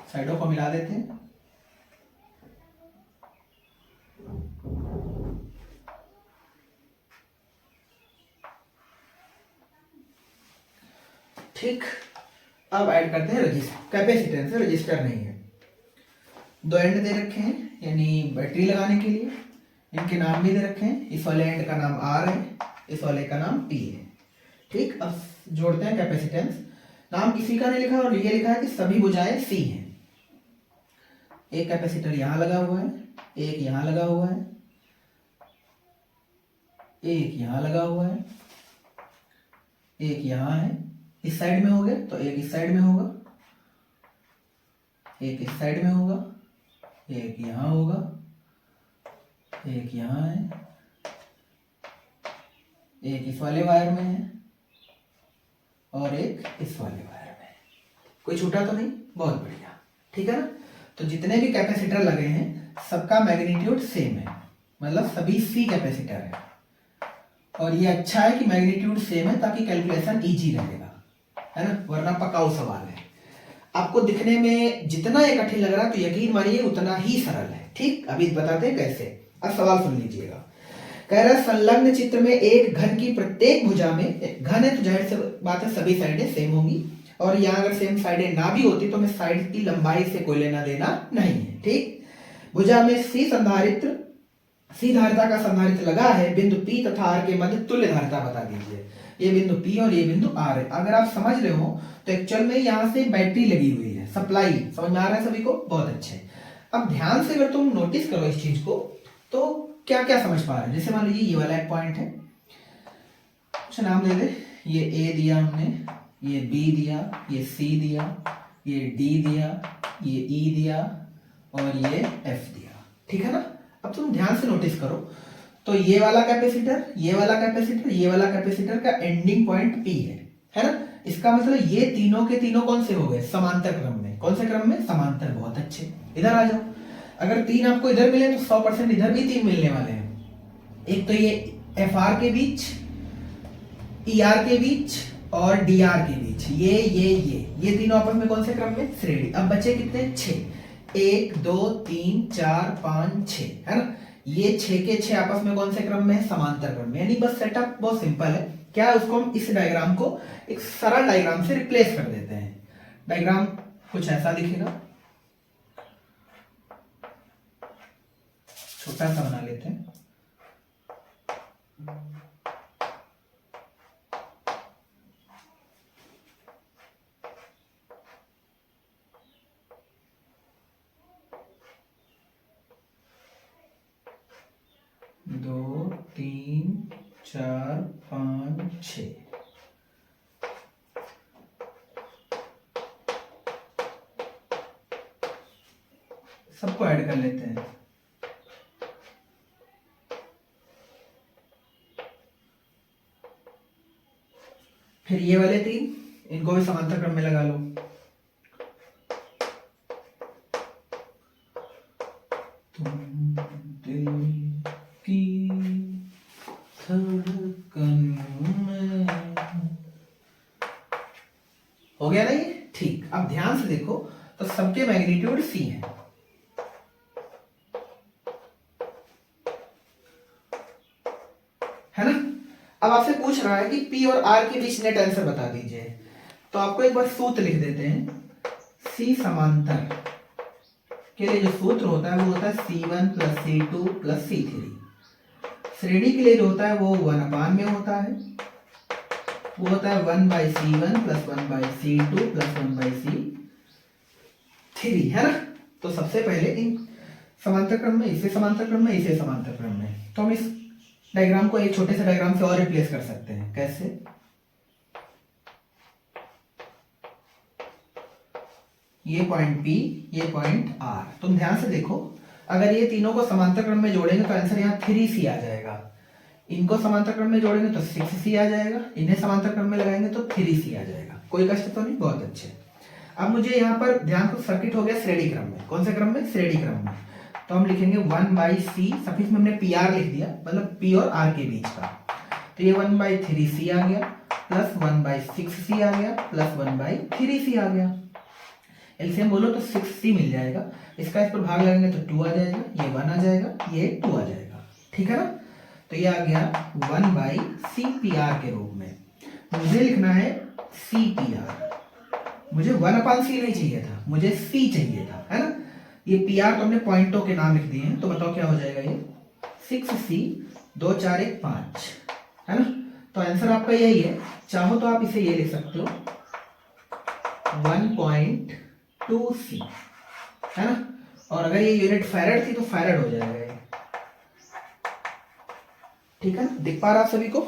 साइडों को मिला देते हैं। ठीक, अब ऐड करते हैं रजिस्टर, कैपेसिटेंस है, रजिस्टर नहीं है। दो एंड दे रखे हैं यानी बैटरी लगाने के लिए, इनके नाम भी दे रखे हैं। इस वाले एंड का नाम आर है, इस वाले का नाम पी है, ठीक। अब जोड़ते हैं कैपेसिटेंस। नाम किसी का नहीं लिखा और ये लिखा है कि सभी भुजाएं सी हैं। एक कैपेसिटर यहां लगा हुआ है, एक यहां लगा हुआ है, एक यहां लगा हुआ है, एक यहां है, इस साइड में हो गया तो एक इस साइड में होगा, एक इस साइड में होगा, एक यहां होगा, एक यहां है, एक इस वाले वायर में है और एक इस वाले वायर में। कोई छूटा तो नहीं, बहुत बढ़िया, ठीक है ना। तो जितने भी कैपेसिटर लगे हैं सबका मैग्नीट्यूड सेम है, मतलब सभी सी कैपेसिटर है। और ये अच्छा है कि मैग्नीट्यूड सेम है ताकि कैलकुलेशन इजी रहेगा, है ना, वरना पकाऊ सवाल है। आपको दिखने में जितना ये कठिन लग रहा है तो यकीन मानिए उतना ही सरल है। ठीक, अभी बताते हैं कैसे। अब सवाल सुन लीजिएगा। कह रहा है संलग्न चित्र में एक घन की प्रत्येक भुजा में, घन है तो जाहिर सी बात है सभी साइडें सेम होंगी, और यहाँ अगर सेम साइडें ना भी होती तो हमें साइड की लंबाई से कोई लेना देना नहीं है। ठीक, भुजा में सी संधारित्र, सी धारिता का संधारित्र लगा है, बिंदु P तथा R के मध्य तुल्य धारिता बता दीजिए। ये बिंदु P और ये बिंदु R है। अगर आप समझ रहे हो तो एक्चुअल में यहाँ से बैटरी लगी हुई है, सप्लाई, समझ में आ रहा है सभी को, बहुत अच्छे। अब ध्यान से अगर तुम नोटिस करो इस चीज को तो क्या क्या समझ पा रहे हैं। जैसे मान लीजिए ये वाला एक पॉइंट है, कुछ नाम दे दे, ये A दिया हमने, ये B दिया, ये C दिया, ये D दिया, ये E दिया और ये F दिया। ठीक है ना। अब तुम ध्यान से नोटिस करो तो ये वाला कैपेसिटर, ये वाला कैपेसिटर, ये वाला कैपेसिटर का एंडिंग पॉइंट P है ना। इसका मतलब ये तीनों के तीनों कौन से हो गए, समांतर क्रम में। कौन से क्रम में, समांतर। बहुत अच्छे, इधर आ जाओ। अगर तीन आपको इधर मिले तो 100% इधर भी तीन मिलने वाले हैं। एक तो ये FR के बीच, ER के बीच और DR के बीच, ये तीनों आपस में कौन से क्रम में, श्रेणी। अब बचे कितने, 6, 1 2 3 4 5 6, है ना। ये 6 के 6 आपस में कौन से क्रम में है, समांतर क्रम में। यानी बस सेटअप बहुत सिंपल है। क्या, उसको हम इस डायग्राम को एक सरल डायग्राम से रिप्लेस कर देते हैं। डायग्राम कुछ ऐसा दिखेगा, छोटा सा बना लेते हैं। दो 3 4 5 6, सबको ऐड कर लेते हैं। फिर ये वाले तीन, इनको भी समांतर क्रम में लगा लो। तुम दिल की धड़कन में, हो गया ना ये। ठीक, अब ध्यान से देखो तो सबके मैग्नीट्यूड C है, है ना। अब आपसे पूछ रहा है कि P और R के बीच नेट आंसर बता दीजिए। तो आपको एक बार सूत्र लिख देते हैं। C समांतर के लिए जो सूत्र होता है वो होता है C1 + C2 + C3। श्रेणी के लिए जो होता है वो 1/, में होता है, वो होता है 1/C1 + 1/C2 + 1/C3, है ना। तो सबसे पहले इन समांतर क्रम में, इसे समांतर क्रम में, इसे समांतर क्रम में, तो हम इस डायग्राम को एक छोटे से डायग्राम से और रिप्लेस कर सकते हैं। कैसे, ये पॉइंट P, ये पॉइंट R। तुम ध्यान से देखो, अगर ये तीनों को समांतर क्रम में जोड़ेंगे तो आंसर यहाँ 3C आ जाएगा। इनको समांतर क्रम में जोड़ेंगे तो 6C आ जाएगा, इन्हें समांतर क्रम में लगाएंगे तो 3C आ जाएगा। कोई कष्ट तो नहीं, बहुत अच्छे। अब मुझे यहाँ पर ध्यान को, सर्किट हो गया श्रेणी क्रम में। कौन से क्रम में, श्रेणी क्रम में। तो हम लिखेंगे 1/C, सफिक्स में हमने PR लिख दिया, मतलब P और R के बीच का। तो ये 1/3C आ गया, प्लस 1/6C आ गया, प्लस 1/3C आ गया। एलसीएम बोलो तो 6C मिल जाएगा। इसका इस पर भाग लगाएंगे तो 2 आ जाएगा, ये 1 आ जाएगा, ये 2 आ जाएगा। ठीक है ना। तो ये आ गया 1/CPR के रूप में। मुझे लिखना है CPR। मुझे 1/C नहीं चाहिए था, मुझे C चाहिए था, है ना। ये PR तो हमने पॉइंटों के नाम लिख दिए हैं, तो बताओ क्या हो जाएगा ये 6C 2 4 1 5, है ना। तो आंसर आपका यही है। चाहो तो आप इसे ये लिख सकते हो 1.2C, है ना। और अगर ये यूनिट फैरेड थी तो फैरेड हो जाएगा ये। ठीक है ना, दिख पा रहा आप सभी को,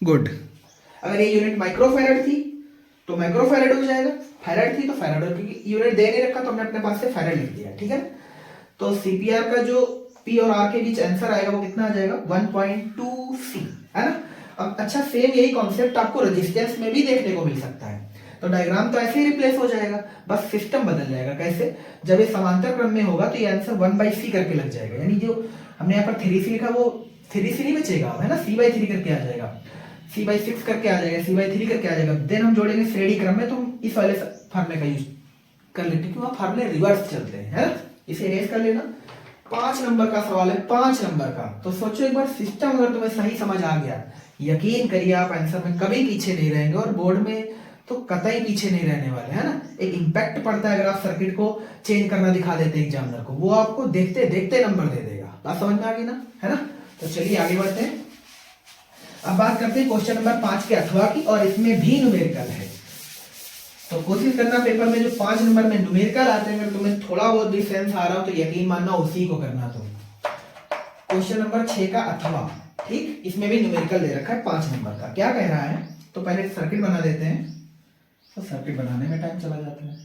गुड। अगर ये यूनिट माइक्रोफैरेड थी तो माइक्रोफैरेड हो जाएगा, फैरेड थी तो फैरेड हो, क्योंकि यूनिट दे नहीं रखा तो हमने अपने पास से फैरेड लिख दिया। ठीक है, तो CPR का जो P और R के बीच आंसर आएगा वो कितना आ जाएगा 1.2C, है ना। अब अच्छा, सेम यही कॉन्सेप्ट आपको रेजिस्टेंस में भी देखने को मिल सकता है। तो डायग्राम तो ऐसे ही रिप्लेस हो जाएगा, बस सिस्टम बदल जाएगा। कैसे? जब ये समांतर क्रम में होगा तो ये आंसर 1/c करके लग जाएगा, यानी जो हमने यहाँ पर 3c लिखा वो 3c नहीं बचेगा, है ना, c/3 करके आ जाएगा, c/6 करके आ जाएगा, c/3 करके आ जाएगा। देन हम जोड़ेंगे श्रेणी क्रम में, तो हम इस वाले फार्मूले का यूज कर लेते हैं, क्योंकि वहाँ फार्मूले रिवर्स चलते हैं, है ना। इसे इरेज कर लेना। 5 नंबर का सवाल है, 5 नंबर का। तो सोचो एक बार, सिस्टम अगर तुम्हें सही समझ आ गया, यकीन करिए आप आंसर में कभी पीछे नहीं रहेंगे, और बोर्ड में तो कतई पीछे नहीं रहने वाले, है ना। एक इम्पैक्ट पड़ता है अगर आप सर्किट को चेंज करना दिखा देते हैं एग्जामिनर को, वो आपको देखते देखते नंबर दे देगा। बात समझ में आ गई ना, है ना। तो चलिए आगे बढ़ते हैं। अब बात करते हैं क्वेश्चन नंबर 5 के अथवा की, और इसमें भी न्यूमेरिकल है। तो कोशिश करना पेपर में जो 5 नंबर में न्यूमेरिकल आते हैं, अगर तुम्हें थोड़ा बहुत भी सेंस आ रहा हो तो यकीन मानना उसी को करना। तुम क्वेश्चन नंबर 6 का अथवा, ठीक, इसमें भी न्यूमेरिकल दे रखा है 5 नंबर का। क्या कह रहा है? तो पहले सर्किट बना देते हैं, तो सर्किट बनाने में टाइम चला जाता है।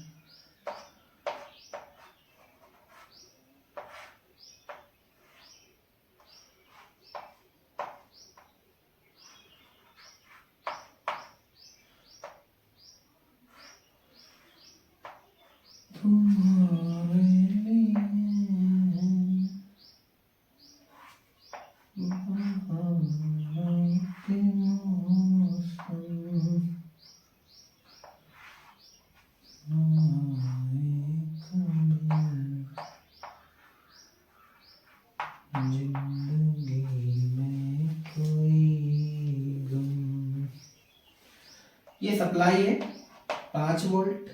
ये सप्लाई है 5 वोल्ट,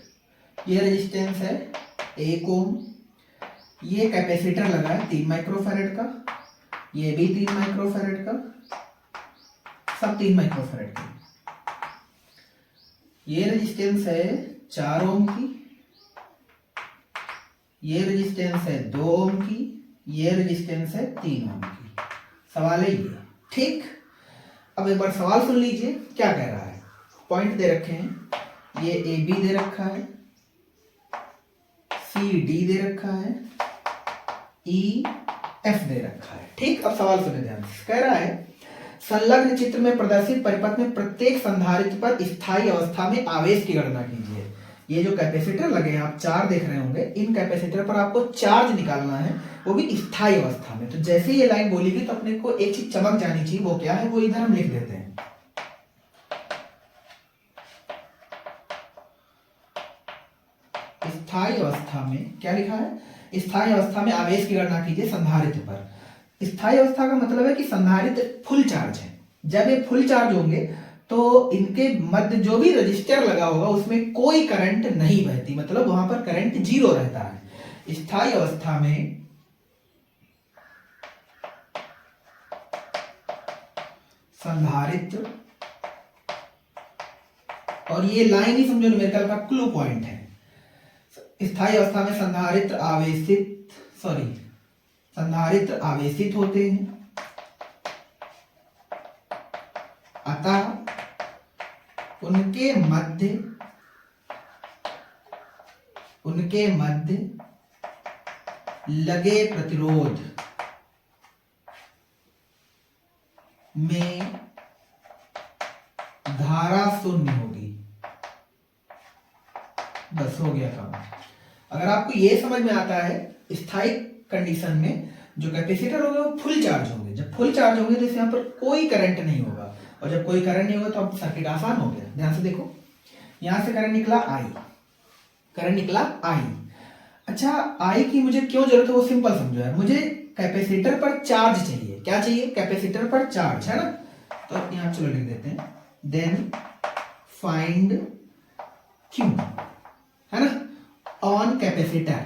ये रेजिस्टेंस है 1 ओम, ये कैपेसिटर लगा है 3 माइक्रोफैरड का, ये भी 3 माइक्रोफैरड का, सब 3 माइक्रोफैरड का। ये रेजिस्टेंस है 4 ओम की, ये रेजिस्टेंस है 2 ओम की, ये रेजिस्टेंस है 3 ओम की। सवाल है ये, ठीक। अब एक बार सवाल सुन लीजिए क्या कह रहा है। पॉइंट दे रखे हैं, ये ए बी दे रखा है, सी डी दे रखा है, ई एफ दे रखा है, ठीक। अब सवाल सुने ध्यान से। कह रहा है संलग्न चित्र में प्रदर्शित परिपथ में प्रत्येक संधारित्र पर स्थायी अवस्था में आवेश की गणना कीजिए। ये जो कैपेसिटर लगे हैं, आप 4 देख रहे होंगे, इन कैपेसिटर पर आपको चार्ज निकालना है, वो भी स्थायी अवस्था में। तो जैसे ये लाइन बोलेगी तो अपने को एक चीज चमक जानी चाहिए, वो क्या है, वो इधर हम लिख देते हैं। स्थायी अवस्था में क्या लिखा है? स्थायी अवस्था में आवेश की गणना कीजिए संधारित्र पर। स्थायी अवस्था का मतलब है कि संधारित्र फुल चार्ज है। जब ये फुल चार्ज होंगे तो इनके मध्य जो भी रजिस्टर लगा होगा उसमें कोई करंट नहीं बहती, मतलब वहां पर करंट 0 रहता है। स्थायी अवस्था में संधारित्र, और ये लाइन ही समझो न्यूमेरिकल का क्लू पॉइंट है। स्थायी अवस्था में संधारित्र आवेशित होते हैं, अतः उनके मध्य लगे प्रतिरोध में धारा शून्य होगी। बस हो गया काम। अगर आपको ये समझ में आता है, स्थायी कंडीशन में जो कैपेसिटर होंगे वो फुल चार्ज होंगे। जब फुल चार्ज होंगे तो यहाँ पर कोई करंट नहीं होगा, और जब कोई करंट नहीं होगा तो अब सर्किट आसान हो गया। ध्यान से देखो, यहां से करंट निकला I। अच्छा, I की मुझे क्यों जरूरत है वो सिंपल समझो यार। मुझे कैपेसिटर पर चार्ज चाहिए। क्या चाहिए? कैपेसिटर पर चार्ज, है ना। तो यहां चलो लिख देते हैं, देन फाइंड Q, है ना, ऑन कैपेसिटर।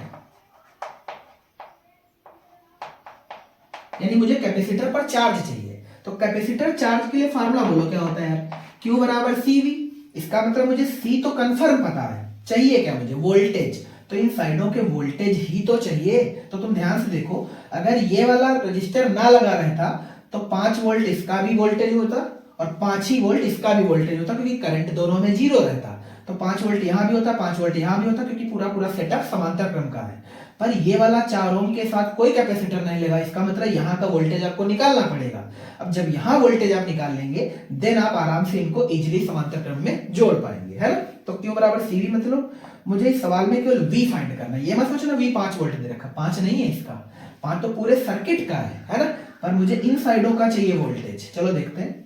यानी मुझे कैपेसिटर पर चार्ज चाहिए। तो कैपेसिटर चार्ज के लिए फार्मूला बोलो क्या होता है यार? Q बराबर CV। इसका मतलब मुझे C तो कंफर्म पता है, चाहिए क्या मुझे? वोल्टेज। तो इन साइडों के वोल्टेज ही तो चाहिए। तो तुम ध्यान से देखो, अगर ये वाला रजिस्टर ना लगा रहता तो 5 वोल्ट इसका भी वोल्टेज होता और 5 ही वोल्ट इसका भी वोल्टेज होता, क्योंकि करंट दोनों में 0 रहता। तो 5 वोल्ट यहां भी होता, 5 वोल्ट यहां भी होता, क्योंकि पूरा सेटअप समांतर क्रम का है। पर ये वाला 4 ओम के साथ कोई कैपेसिटर नहीं लगा, इसका मतलब यहाँ का वोल्टेज आपको निकालना पड़ेगा। अब जब यहाँ वोल्टेज आप निकाल लेंगे, देन आप आराम से इनको इजीली समांतर क्रम में जोड़ पाएंगे, है ना। तो Q बराबर CV, मतलब मुझे इस सवाल में केवल V फाइंड करना है। ये मत सोचना V 5 वोल्ट दे रखा, 5 नहीं है इसका, 5 तो पूरे सर्किट का है ना, पर मुझे इन साइडों का चाहिए वोल्टेज। चलो देखते हैं।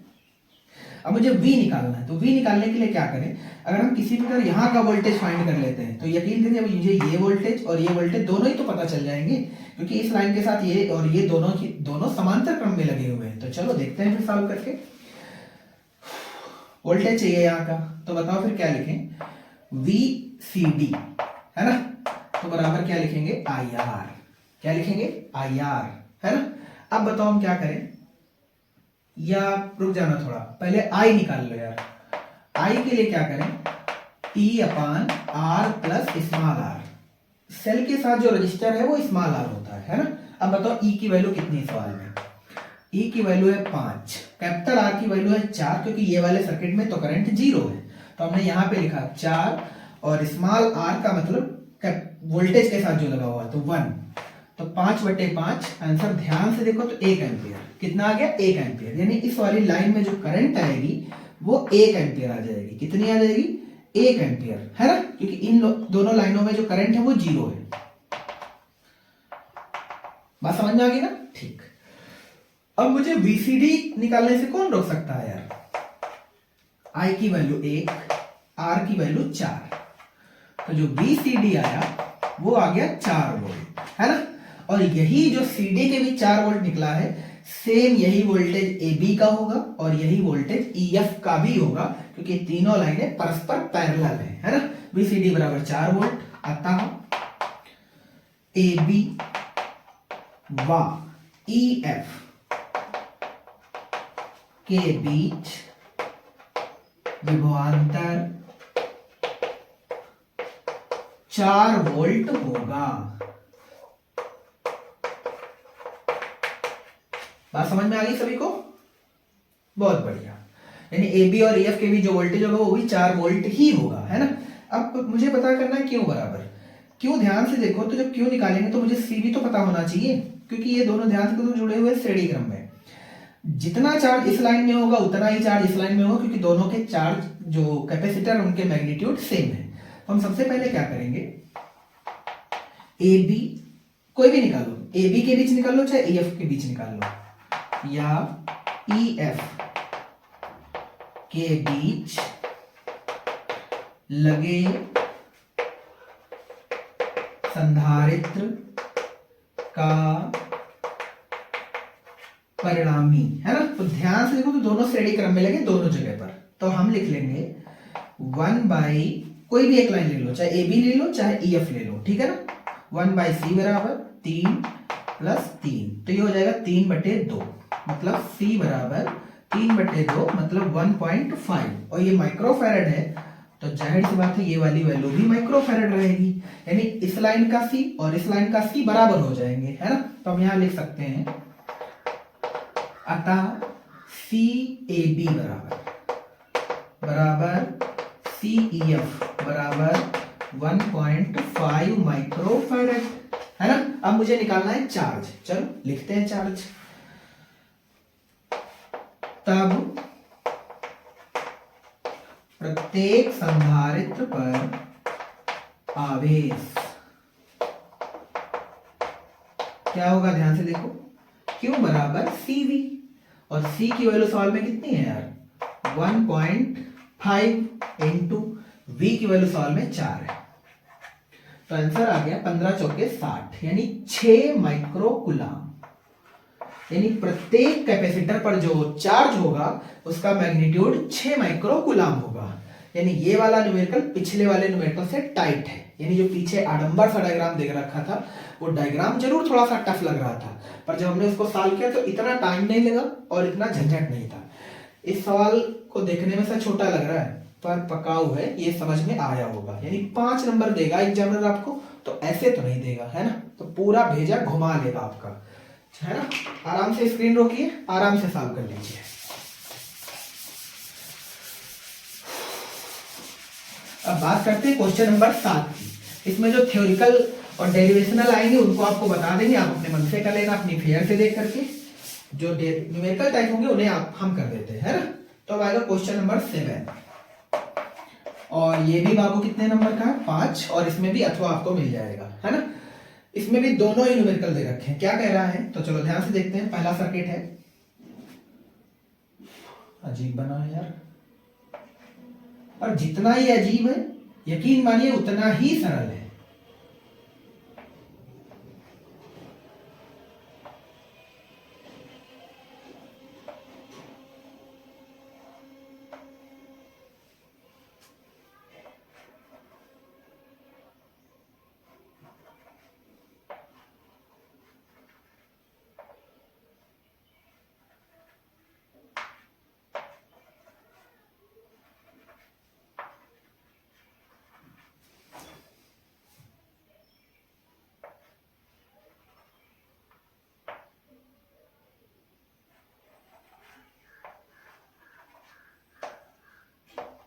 अब मुझे V निकालना है, तो V निकालने के लिए क्या करें, अगर हम किसी प्रकार यहाँ का वोल्टेज फाइंड कर लेते हैं तो यकीन करिए अब मुझे ये वोल्टेज और ये वोल्टेज दोनों ही तो पता चल जाएंगे, क्योंकि इस लाइन के साथ ये और ये दोनों समांतर क्रम में लगे हुए हैं। तो चलो देखते हैं फिर सॉल्व करके। वोल्टेज चाहिए यहाँ का, तो बताओ फिर क्या लिखें, VCD है ना, तो बराबर क्या लिखेंगे, IR। क्या लिखेंगे, IR, है ना। अब बताओ हम क्या करें, या रुक जाना थोड़ा, पहले I निकाल लो यार। I के लिए क्या करें, T/R plus small r। Cell के साथ जो रजिस्टर है वो स्मॉल r होता है ना। अब बताओ E की वैल्यू कितनी है सवाल में, E की वैल्यू है 5, कैपिटल R की वैल्यू है 4, क्योंकि ये वाले सर्किट में तो करंट 0 है, तो हमने यहाँ पे लिखा 4, और स्मॉल r का मतलब वोल्टेज के साथ जो लगा हुआ है तो 1, तो 5/5 आंसर ध्यान से देखो तो 1 एम्पियर। कितना आ गया, 1 एम्पियर, यानी इस वाली लाइन में जो करंट आएगी वो 1 एम्पियर आ जाएगी। कितनी आ जाएगी, 1 एम्पियर, है ना, क्योंकि इन दोनों लाइनों में जो करंट है वो 0 है। बात समझ में आ गई ना, ठीक। अब मुझे VCD निकालने से कौन रोक सकता है यार, I की वैल्यू 1, R की वैल्यू 4, तो जो VCD आया वो आ गया 4 वोल्ट, है ना। और यही जो CD के भी 4 वोल्ट निकला है, सेम यही वोल्टेज AB का होगा और यही वोल्टेज EF का भी होगा, क्योंकि तीनों लाइनें परस्पर पैरेलल है ना। VCD बराबर 4 वोल्ट, अतः AB व EF के बीच विभवांतर 4 वोल्ट होगा। बात समझ में आ गई सभी को, बहुत बढ़िया। यानी AB और EF के बीच जो वोल्टेज होगा वो भी 4 वोल्ट ही होगा, है ना। अब मुझे पता करना है क्यों बराबर, क्यों ध्यान से देखो, तो जब क्यों निकालेंगे तो मुझे C भी तो पता होना चाहिए, क्योंकि ये दोनों ध्यान से तो जुड़े हुए श्रेणी क्रम में। जितना चार्ज इस लाइन में होगा उतना ही चार्ज इस लाइन में होगा, क्योंकि दोनों के चार्ज जो कैपेसिटर उनके मैग्नीट्यूड सेम है। तो हम सबसे पहले क्या करेंगे, AB कोई भी निकालो, AB के बीच निकाल लो चाहे EF के बीच निकाल लो, या EF के बीच लगे संधारित्र का परिणामी, है ना। तो ध्यान से देखो तो दोनों श्रेणी क्रम में लगे दोनों जगह पर, तो हम लिख लेंगे 1 कोई भी एक लाइन ले लो, चाहे AB ले लो चाहे EF ले लो, ठीक है ना। 1/C बराबर 3 प्लस 3, तो ये हो जाएगा 3/2, मतलब C बराबर 3/2 मतलब 1.5, और ये माइक्रोफैरड है, तो जाहिर सी बात है ये वाली वैल्यू भी माइक्रोफैरड रहेगी, यानी इस लाइन का C और इस लाइन का C बराबर हो जाएंगे, है ना। तो हम यहां लिख सकते हैं, अतः CAB बराबर CEF बराबर 1.5 माइक्रोफैरड, है ना। अब मुझे निकालना है चार्ज, चलो लिखते हैं चार्ज। तब प्रत्येक संधारित्र पर आवेश क्या होगा, ध्यान से देखो, Q बराबर CV, और C की वैल्यू सवाल में कितनी है यार, 1.5 इंटू V की वैल्यू सवाल में 4 है, तो आंसर आ गया 15 चौके 60, यानी 6 माइक्रो कूलम। यानी प्रत्येक कैपेसिटर पर जो चार्ज होगा उसका मैग्नीट्यूड 6 माइक्रो कूलम होगा। यानी ये वाला न्यूमेरिकल पिछले वाले न्यूमेरिकल से टाइट है, यानी जो पीछे आडंबर सा डायग्राम देख रखा था वो डायग्राम जरूर थोड़ा सा टफ लग रहा था, पर जब हमने उसको सॉल्व किया तो इतना टाइम नहीं लगा और इतना झंझट नहीं था। इस सवाल को देखने में सा छोटा लग रहा है पर पकाऊ है, ये समझ में आया होगा। यानी 5 नंबर देगा एग्जामिनर आपको, तो ऐसे तो नहीं देगा, है ना, तो पूरा भेजा घुमा लेगा आपका, है ना। आराम से स्क्रीन रोकिए, आराम से सॉल्व कर लीजिए। अब बात करते हैं क्वेश्चन नंबर 7 की। इसमें जो थ्योरिकल और डेरिवेशनल आएंगे उनको आपको बता देंगे, आप अपने मन से कर लेना, अपनी फेयर से देख करके। जो न्यूमेरिकल टाइप होंगे उन्हें हम कर देते हैं, है ना। तो अब आएगा क्वेश्चन नंबर 7, और ये भी बाबू कितने नंबर का है, 5, और इसमें भी अथवा आपको मिल जाएगा, है ना। इसमें भी दोनों ही न्यूमेरिकल दे रखे हैं। क्या कह रहा है, तो चलो ध्यान से देखते हैं। पहला सर्किट है, अजीब बना है यार, और जितना ही अजीब है यकीन मानिए उतना ही सरल है।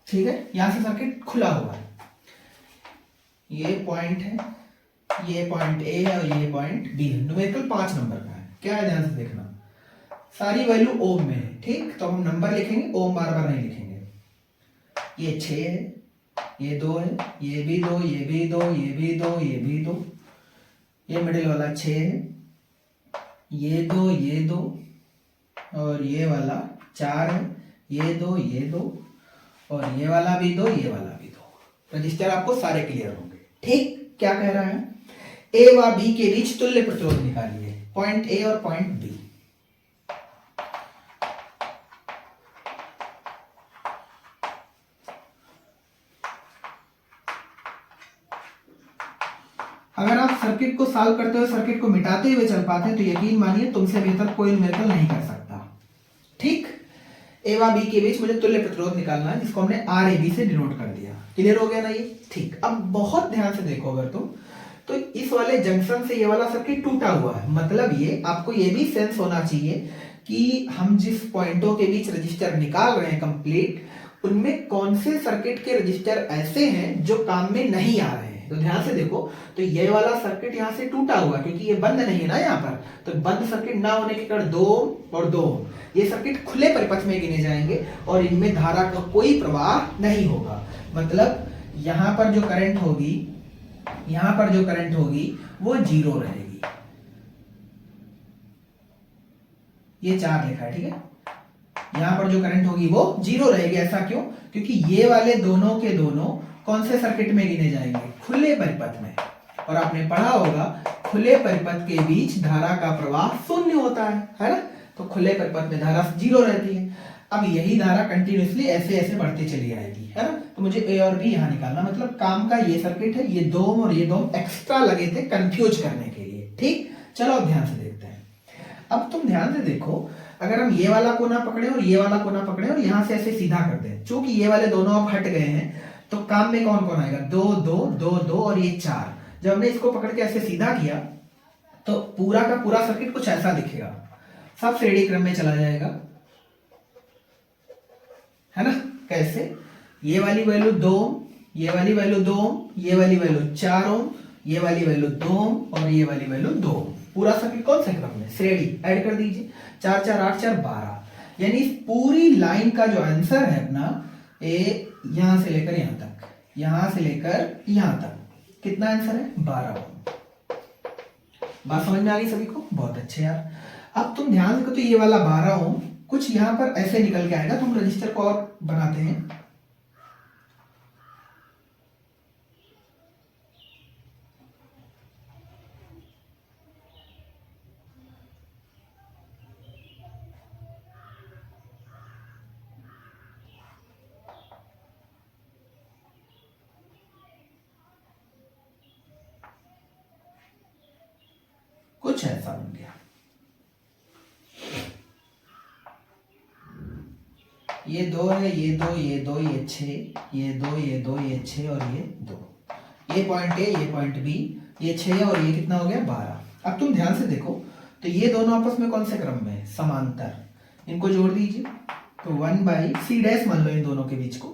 ठीक है, यहां से सर्किट खुला हुआ है, ये पॉइंट है, ये पॉइंट ए है और ये पॉइंट बी है। न्यूमेरिकल 5 नंबर का है। क्या है, ध्यान से देखना, सारी वैल्यू ओम में है। ठीक, तो हम नंबर लिखेंगे, ओम बार बार नहीं लिखेंगे। ये 6 है, ये 2 है, ये भी 2, ये भी 2, ये भी 2, ये भी 2, ये मिडिल वाला 6 है, ये 2, ये 2, और ये वाला 4 है, ये 2, ये 2, और ये वाला भी 2, ये वाला भी 2। रजिस्टर आपको सारे क्लियर होंगे। ठीक, क्या कह रहा है, ए व बी के बीच तुल्य प्रतिरोध निकालिए, पॉइंट ए और पॉइंट बी। अगर आप सर्किट को सॉल्व करते हुए सर्किट को मिटाते हुए चल पाते हैं तो यकीन मानिए तुमसे बेहतर कोई न्यूमेरिकल नहीं कर सकता। ठीक, ए व बी के बीच मुझे तुल्य प्रतिरोध निकालना है, जिसको हमने आर ए बी से डिनोट कर दिया। क्लियर हो गया ना ये। ठीक, अब बहुत ध्यान से देखो अगर तुम, तो इस वाले जंक्शन से ये वाला सर्किट टूटा हुआ है, मतलब ये आपको ये भी सेंस होना चाहिए कि हम जिस पॉइंटों के बीच रजिस्टर निकाल रहे हैं कंप्लीट, उनमें कौन से सर्किट के रजिस्टर ऐसे हैं जो काम में नहीं आ रहे हैं। तो ध्यान से देखो, तो ये वाला सर्किट यहाँ से टूटा हुआ क्योंकि ये बंद नहीं है ना यहाँ पर, तो बंद सर्किट ना होने के कारण 2 और 2 ये सर्किट खुले परिपथ में गिने जाएंगे और इनमें धारा का कोई प्रवाह नहीं होगा। मतलब यहाँ पर जो करंट होगी, यहाँ पर जो करंट होगी वो 0 रहेगी। ये 4 लिखा है, ठीक है। यहाँ पर जो करंट होगी वो 0 रहेगी। ऐसा क्यों, क्योंकि ये वाले दोनों के दोनों कौन से सर्किट में गिने जाएंगे, खुले परिपथ में। और आपने पढ़ा होगा खुले परिपथ के बीच धारा का प्रवाह शून्य होता है ना। तो खुले परिपथ में धारा 0 रहती है। अब यही धारा कंटिन्यूअसली ऐसे ऐसे बढ़ती चली आएगी, है ना। तो मुझे ए और बी यहाँ निकालना, मतलब काम का ये सर्किट है, ये 2 और ये 2 एक्स्ट्रा लगे थे कंफ्यूज करने के लिए। ठीक, चलो अब ध्यान से देखते हैं। अब तुम ध्यान से देखो, अगर हम ये वाला कोना पकड़े और ये वाला कोना पकड़े और यहां से ऐसे सीधा कर दें, चूंकि ये वाले दोनों अब हट गए हैं, तो काम में कौन कौन आएगा, 2 2 2 2 और ये 4। जब हमने इसको पकड़ के ऐसे सीधा किया तो पूरा का पूरा सर्किट कुछ ऐसा दिखेगा, सब श्रेणी क्रम में चला जाएगा, है ना। कैसे, ये वाली वैल्यू 2, ये वाली वैल्यू 2, ये वाली वैल्यू 4 ओम, ये वाली वैल्यू 2 और ये वाली वैल्यू 2। पूरा सर्किट कौन से क्रम में, श्रेणी। ऐड कर दीजिए, 4 4 8 4 12। यानी इस पूरी लाइन का जो आंसर है अपना, ए यहां से लेकर यहां तक, यहां से लेकर यहां तक, कितना आंसर है, 12 ओम। बात समझ में आ गई सभी को, बहुत अच्छे यार। अब तुम ध्यान रखो, तो ये वाला 12 ओम कुछ यहां पर ऐसे निकल के आएगा। तो हम रजिस्टर को और बनाते हैं, कुछ ऐसा बन गया। ये 2 है, ये 2, ये 2, ये 6, ये 2, ये 2, ये 6 और ये 2। ये पॉइंट ए, ये पॉइंट बी, ये 6 और ये कितना हो गया, 12। अब तुम ध्यान से देखो, तो ये दोनों आपस में कौन से क्रम में, समांतर। इनको जोड़ दीजिए, तो 1/c डैश मान लो इन दोनों के बीच को,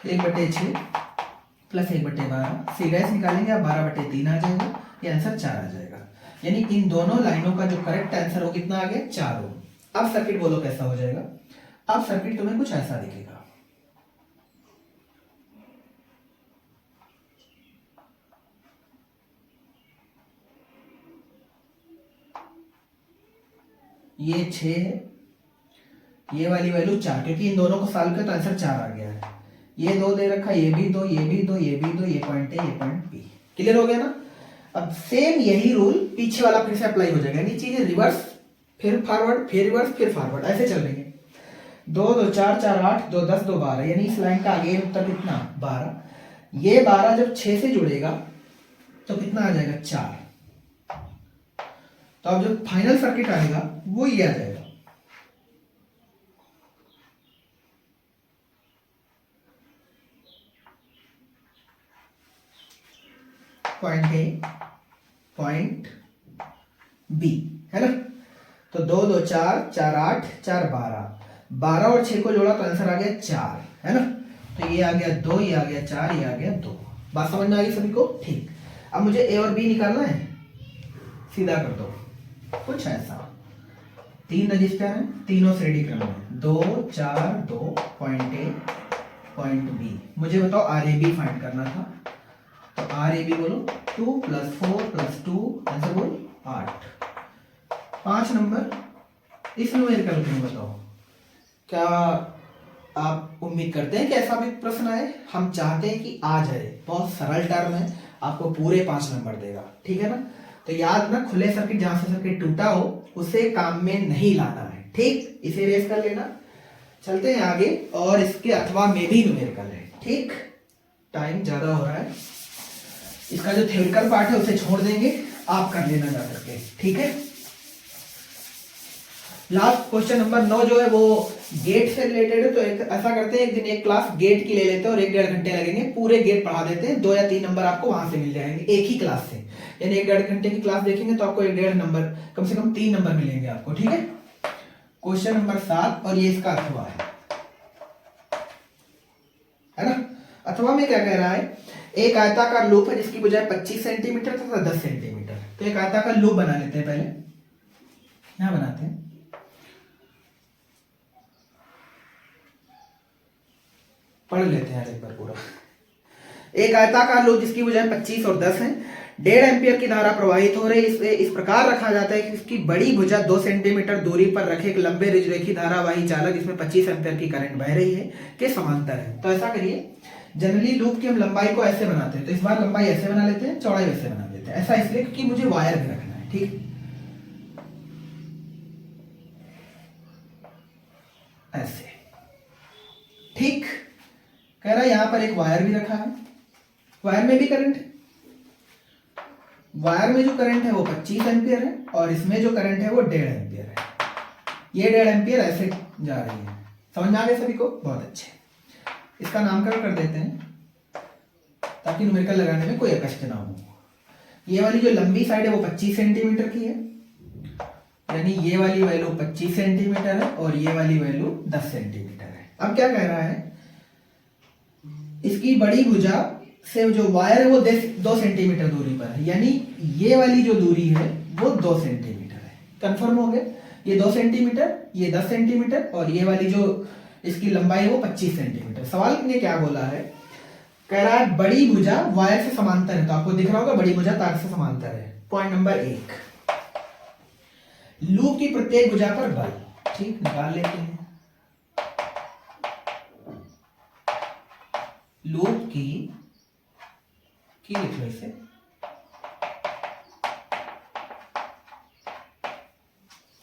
1/6 प्लस 1/12। सी डैश निकालेंगे आप, 12/3 आ जाएगा, ये आंसर 4 आ जाएगा। यानी इन दोनों लाइनों का जो करेक्ट आंसर हो कितना आ गया, 4 ओम। अब सर्किट बोलो कैसा हो जाएगा। अब सर्किट तुम्हें कुछ ऐसा दिखेगा, ये 6 है, ये वाली वैल्यू 4, क्योंकि इन दोनों को सॉल्व किया तो आंसर 4 आ गया है। ये 2 दे रखा, ये भी 2, ये भी 2, ये भी 2, ये पॉइंट है, ये पॉइंट बी। क्लियर हो गया ना? अब सेम यही रूल पीछे वाला फिर से अप्लाई हो जाएगा, यानी चीजें रिवर्स, फिर फॉरवर्ड, फिर रिवर्स, फिर फॉरवर्ड, ऐसे चल रही है। 2 2 4 4 8, 2 10, 2 12, यानी इस लाइन का आगे उत्तर कितना? 12। ये 12 जब 6 से जुड़ेगा तो कितना आ जाएगा? 4। तो अब जो फाइनल सर्किट आएगा वो ये आ जाएगा। पॉइंट ए, पॉइंट बी, है ना? तो 2 2 4 4 8 4 12, 12 और 6 को जोड़ा तो आंसर आ गया 4, है ना? तो ये आ गया 2, ये आ गया 4, ये आ गया 2। बात समझ में आ गई सभी को? ठीक। अब मुझे ए और बी निकालना है, सीधा कर दो कुछ ऐसा। 3 रजिस्टर हैं, तीनों श्रेणी क्रम में, 2 4 2, पॉइंट ए, पॉइंट बी। मुझे बताओ आर ए बी फाइंड करना था, तो आर ए बी बोलो 2 + 4 + 2, आंसर बोलो 8। 5 नंबर इस न्यूमेरिकल में बताओ। क्या आप उम्मीद करते हैं कि ऐसा भी प्रश्न आए? हम चाहते हैं कि आ जाए, बहुत सरल टर्म है, आपको पूरे 5 नंबर देगा, ठीक है ना? तो याद ना, खुले सर्किट, जहां से सर्किट टूटा हो उसे काम में नहीं लाना है, ठीक? इसे रेस कर लेना। चलते हैं आगे, और इसके अथवा में भी न्यूमेरिकल है, ठीक? टाइम ज्यादा हो रहा है, इसका जो थ्योरिकल पार्ट है उसे छोड़ देंगे, आप कर लेना जा करके, ठीक है? लास्ट क्वेश्चन नंबर 9 जो है वो गेट से रिलेटेड है। तो ऐसा करते हैं, एक दिन एक क्लास गेट की ले लेते हैं और 1-1.5 घंटे लगेंगे, पूरे गेट पढ़ा देते हैं, 2 या 3 नंबर आपको वहां से मिल जाएंगे एक ही क्लास से। यानी 1-1.5 घंटे की क्लास देखेंगे तो आपको 1-1.5 नंबर, कम से कम 3 नंबर मिलेंगे आपको, ठीक है? क्वेश्चन नंबर 7, और ये इसका अथवा है ना? अथवा में क्या कह रहा है? एक आयताकार लूप है जिसकी बजाय 25 सेंटीमीटर तथा 10 सेंटीमीटर। तो एक आयताकार लूप बना लेते हैं, पहले यहां बनाते हैं। पढ़ लेते हैं एक बार पूरा। एक आयताकार लूप जिसकी भुजाएं 25 और 10 हैं, 1.5 एम्पियर की धारा प्रवाहित हो रही है। इसे इस प्रकार रखा जाता है कि इसकी बड़ी भुजा 2 सेंटीमीटर दूरी पर रखे एक लंबे रिजरेखी धारावाही चालक जिसमें 25 एम्पियर की करंट बह रही है के समांतर है। तो ऐसा करिए, जनरली लूप की हम लंबाई को ऐसे बनाते हैं, तो इस बार लंबाई ऐसे बना लेते हैं, चौड़ाई वैसे बना लेते हैं। ऐसा इसलिए क्योंकि मुझे वायर भी रखना है, ठीक? ऐसे, ठीक? कह रहा है यहां पर एक वायर भी रखा है, वायर में भी करंट है। वायर में जो करंट है वो 25 एम्पियर है और इसमें जो करंट है वो 1.5 एम्पियर है। ये 1.5 एम्पियर ऐसे जा रही है। समझ में आ गया सभी को? बहुत अच्छे। इसका नामकरण कर देते हैं ताकि न्यूमेरिकल लगाने में कोई कष्ट ना हो। ये वाली जो लंबी साइड है वो 25 सेंटीमीटर की है, यानी ये वाली वैल्यू 25 सेंटीमीटर है और ये वाली वैल्यू 10 सेंटीमीटर है। अब क्या कह रहा है? इसकी बड़ी भुजा से जो वायर है वो 2 सेंटीमीटर दूरी पर है, यानी ये वाली जो दूरी है वो 2 सेंटीमीटर है। कंफर्म हो गया? ये 2 सेंटीमीटर, ये 10 सेंटीमीटर और ये वाली जो इसकी लंबाई है वो 25 सेंटीमीटर। सवाल ने क्या बोला है? कह रहा है बड़ी भुजा वायर से समांतर है, तो आपको दिख रहा होगा बड़ी भुजा तार से समांतर है। पॉइंट नंबर 1, लूप की प्रत्येक भुजा पर बल, ठीक? निकाल लेते हैं। लूप की लिख लो इसे,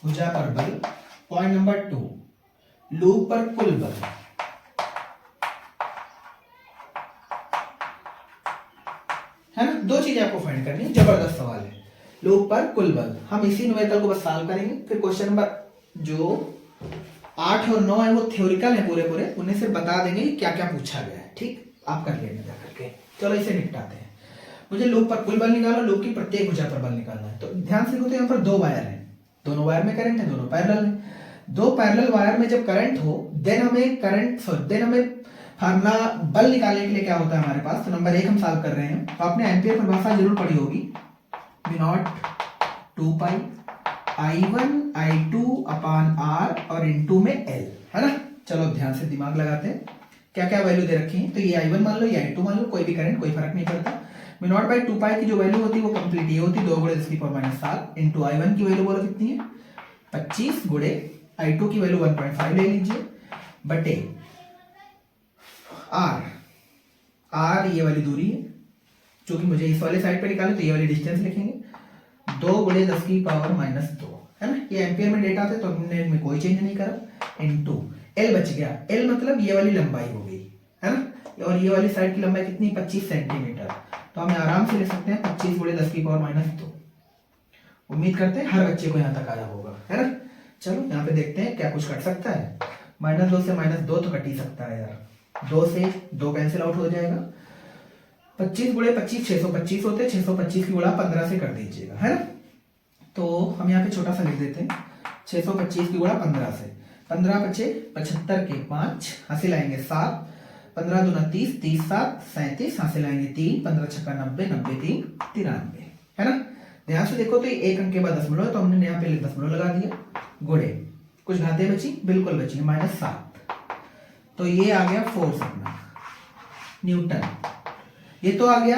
भुजा पर बल। पॉइंट नंबर 2, लूप पर कुल बल। है ना? 2 चीजें आपको फाइंड करनी है, जबरदस्त सवाल है। लूप पर कुल बल, हम इसी न्यूमेरिकल को बस सॉल्व करेंगे। फिर क्वेश्चन नंबर जो 8 और 9 है वो थ्योरिकल है पूरे, उन्हें सिर्फ बता देंगे कि क्या क्या पूछा गया है, ठीक? आप कर लेना जा करके। चलो इसे निपटाते हैं। मुझे लूप पर कुल बल निकालो, लूप की प्रत्येक भुजा पर बल निकालना है। तो ध्यान से देखो, तो यहाँ पर 2 वायर हैं, दोनों वायर में करंट है, दोनों पैरेलल है। 2 पैरेलल वायर में जब करंट हो देन हमें फार्मूला बल निकालने के लिए क्या होता है हमारे पास। तो नंबर 1 हम सॉल्व कर रहे हैं, तो आपने एम्पियर परिभाषा जरूर पढ़ी होगी, V0 2 पाई I1 I2 अपान R और इनटू में L, है ना? चलो ध्यान से दिमाग लगाते हैं, क्या क्या वैल्यू दे रखी है। तो ये I1 मान लो, ये I2 मान लो, कोई भी करंट, कोई फर्क नहीं पड़ता। V0 बाई 2 पाई की जो वैल्यू होती है वो कंप्लीट ये होती है 2 × 10⁻⁷ इंटू I1 की वैल्यू बोलो कितनी है 25 गुणे I2 की वैल्यू 1.5 ले लीजिए बटे R ये वाली दूरी है, क्योंकि मुझे इस वाले साइड पे निकालना तो ये वाली डिस्टेंस लिखेंगे 2 गुणे 10 की पावर -2, है ना। ये एम्पियर में डेटा थे तो हमने इनमें कोई चेंज नहीं करा। इनटू L बच गया, L मतलब ये वाली लंबाई हो गई, है ना। और ये वाली साइड की लंबाई कितनी 25 सेंटीमीटर, तो हम आराम से ले सकते हैं 25 गुणे 10 की पावर -2। उम्मीद करते हैं हर बच्चे को यहाँ तक आया होगा, है ना। चलो यहाँ पे देखते हैं क्या कुछ कट सकता है। -2 से -2 तो कट ही सकता है यार, 2 से 2 कैंसिल आउट हो जाएगा। 25 गुणे 25 625 होते, 625 की गुणा 15 से कर दीजिएगा, है ना। तो हम यहाँ पे छोटा सा लिख देते हैं 625 की गुणा 15 से, 15 बचे 75 के 5 हासिल आएंगे 7, 15 दूना 30, 30 7 37 हासिल आएंगे 3, 15 छक्का 90, 90 3 93, है ना। ध्यान से देखो तो ये एक अंक के बाद दशमलव है तो हमने यहाँ पे दशमलव लगा दिया, गुणे कुछ घाते बची, बिल्कुल बची -7, तो ये आ गया फोर्स अपना न्यूटन। ये तो आ गया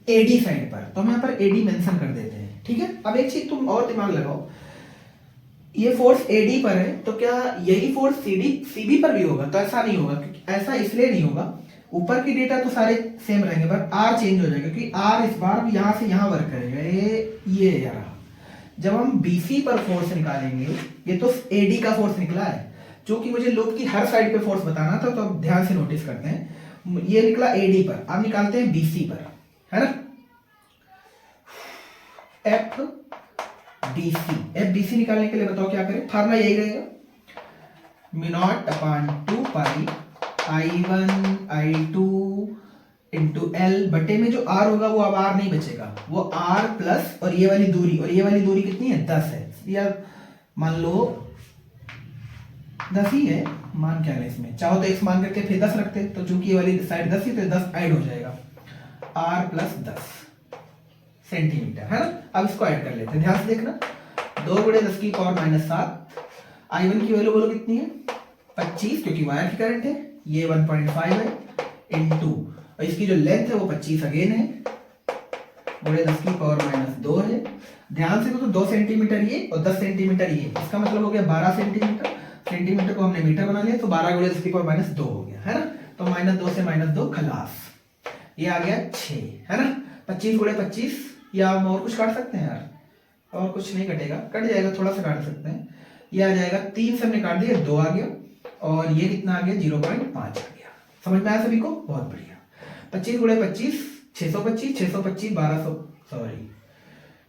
एडी साइड पर, तो हम यहाँ पर एडी मेंशन कर देते हैं, ठीक है। अब एक चीज तुम और दिमाग लगाओ, ये फोर्स एडी पर है तो क्या यही फोर्स सीबी पर भी होगा? तो ऐसा नहीं होगा, क्योंकि ऐसा इसलिए नहीं होगा, ऊपर की डेटा तो सारे सेम रहेंगे पर आर चेंज हो जाएगा, क्योंकि आर इस बार भी यहाँ से यहाँ वर्क करेगा। ये यार जब हम बीसी पर फोर्स निकालेंगे, ये तो एडी का फोर्स निकला है, जो कि मुझे लूप की हर साइड पे फोर्स बताना था, तो अब ध्यान से नोटिस करते हैं। ये निकला एडी पर, अब निकालते हैं बीसी पर, है ना। एफ बीसी निकालने के लिए बताओ क्या करें, फार्मूला यही रहेगा, μ0/2 पाई I1 I2 इंटू एल बटे में जो आर होगा वो अब आर नहीं बचेगा, वो आर प्लस और ये वाली दूरी, और ये वाली दूरी कितनी है 10 है, या मान लो 10 ही है, मान क्या है इसमें, चाहो तो x मान करके फिर 10 रखते, तो चूंकि ये वाली साइड 10 ही तो 10 ऐड हो जाएगा, r प्लस 10 सेंटीमीटर, है ना। अब इसको ऐड कर लेते हैं, ध्यान से देखना, 2 गुणे 10 की पावर -7, I1 की वैल्यू बोलो कितनी है 25, क्योंकि वायर की करंट है, ये 1.5 है, इनटू और इसकी जो लेंथ है वो 25 अगेन है, गुणे 10 की पावर -2 है। ध्यान से तो 2 सेंटीमीटर ये और 10 सेंटीमीटर ये, इसका मतलब हो गया 12 सेंटीमीटर, सेंटीमीटर को हमने मीटर बना लिया, तो 12 गुणे 10 की पावर -2 हो गया, है ना। तो -2 से -2 खलास, ये आ गया 6, है ना। 25 गुणे 25, या हम और कुछ काट सकते हैं यार, और कुछ नहीं कटेगा, कट जाएगा, थोड़ा सा काट सकते हैं, ये आ जाएगा 3 से हमने काट दिया, 2 आ गया, और ये कितना आ गया 0.5 आ गया। समझ में आया सभी को? बहुत बढ़िया। 25 गुणे 25 625, 625 1200, सॉरी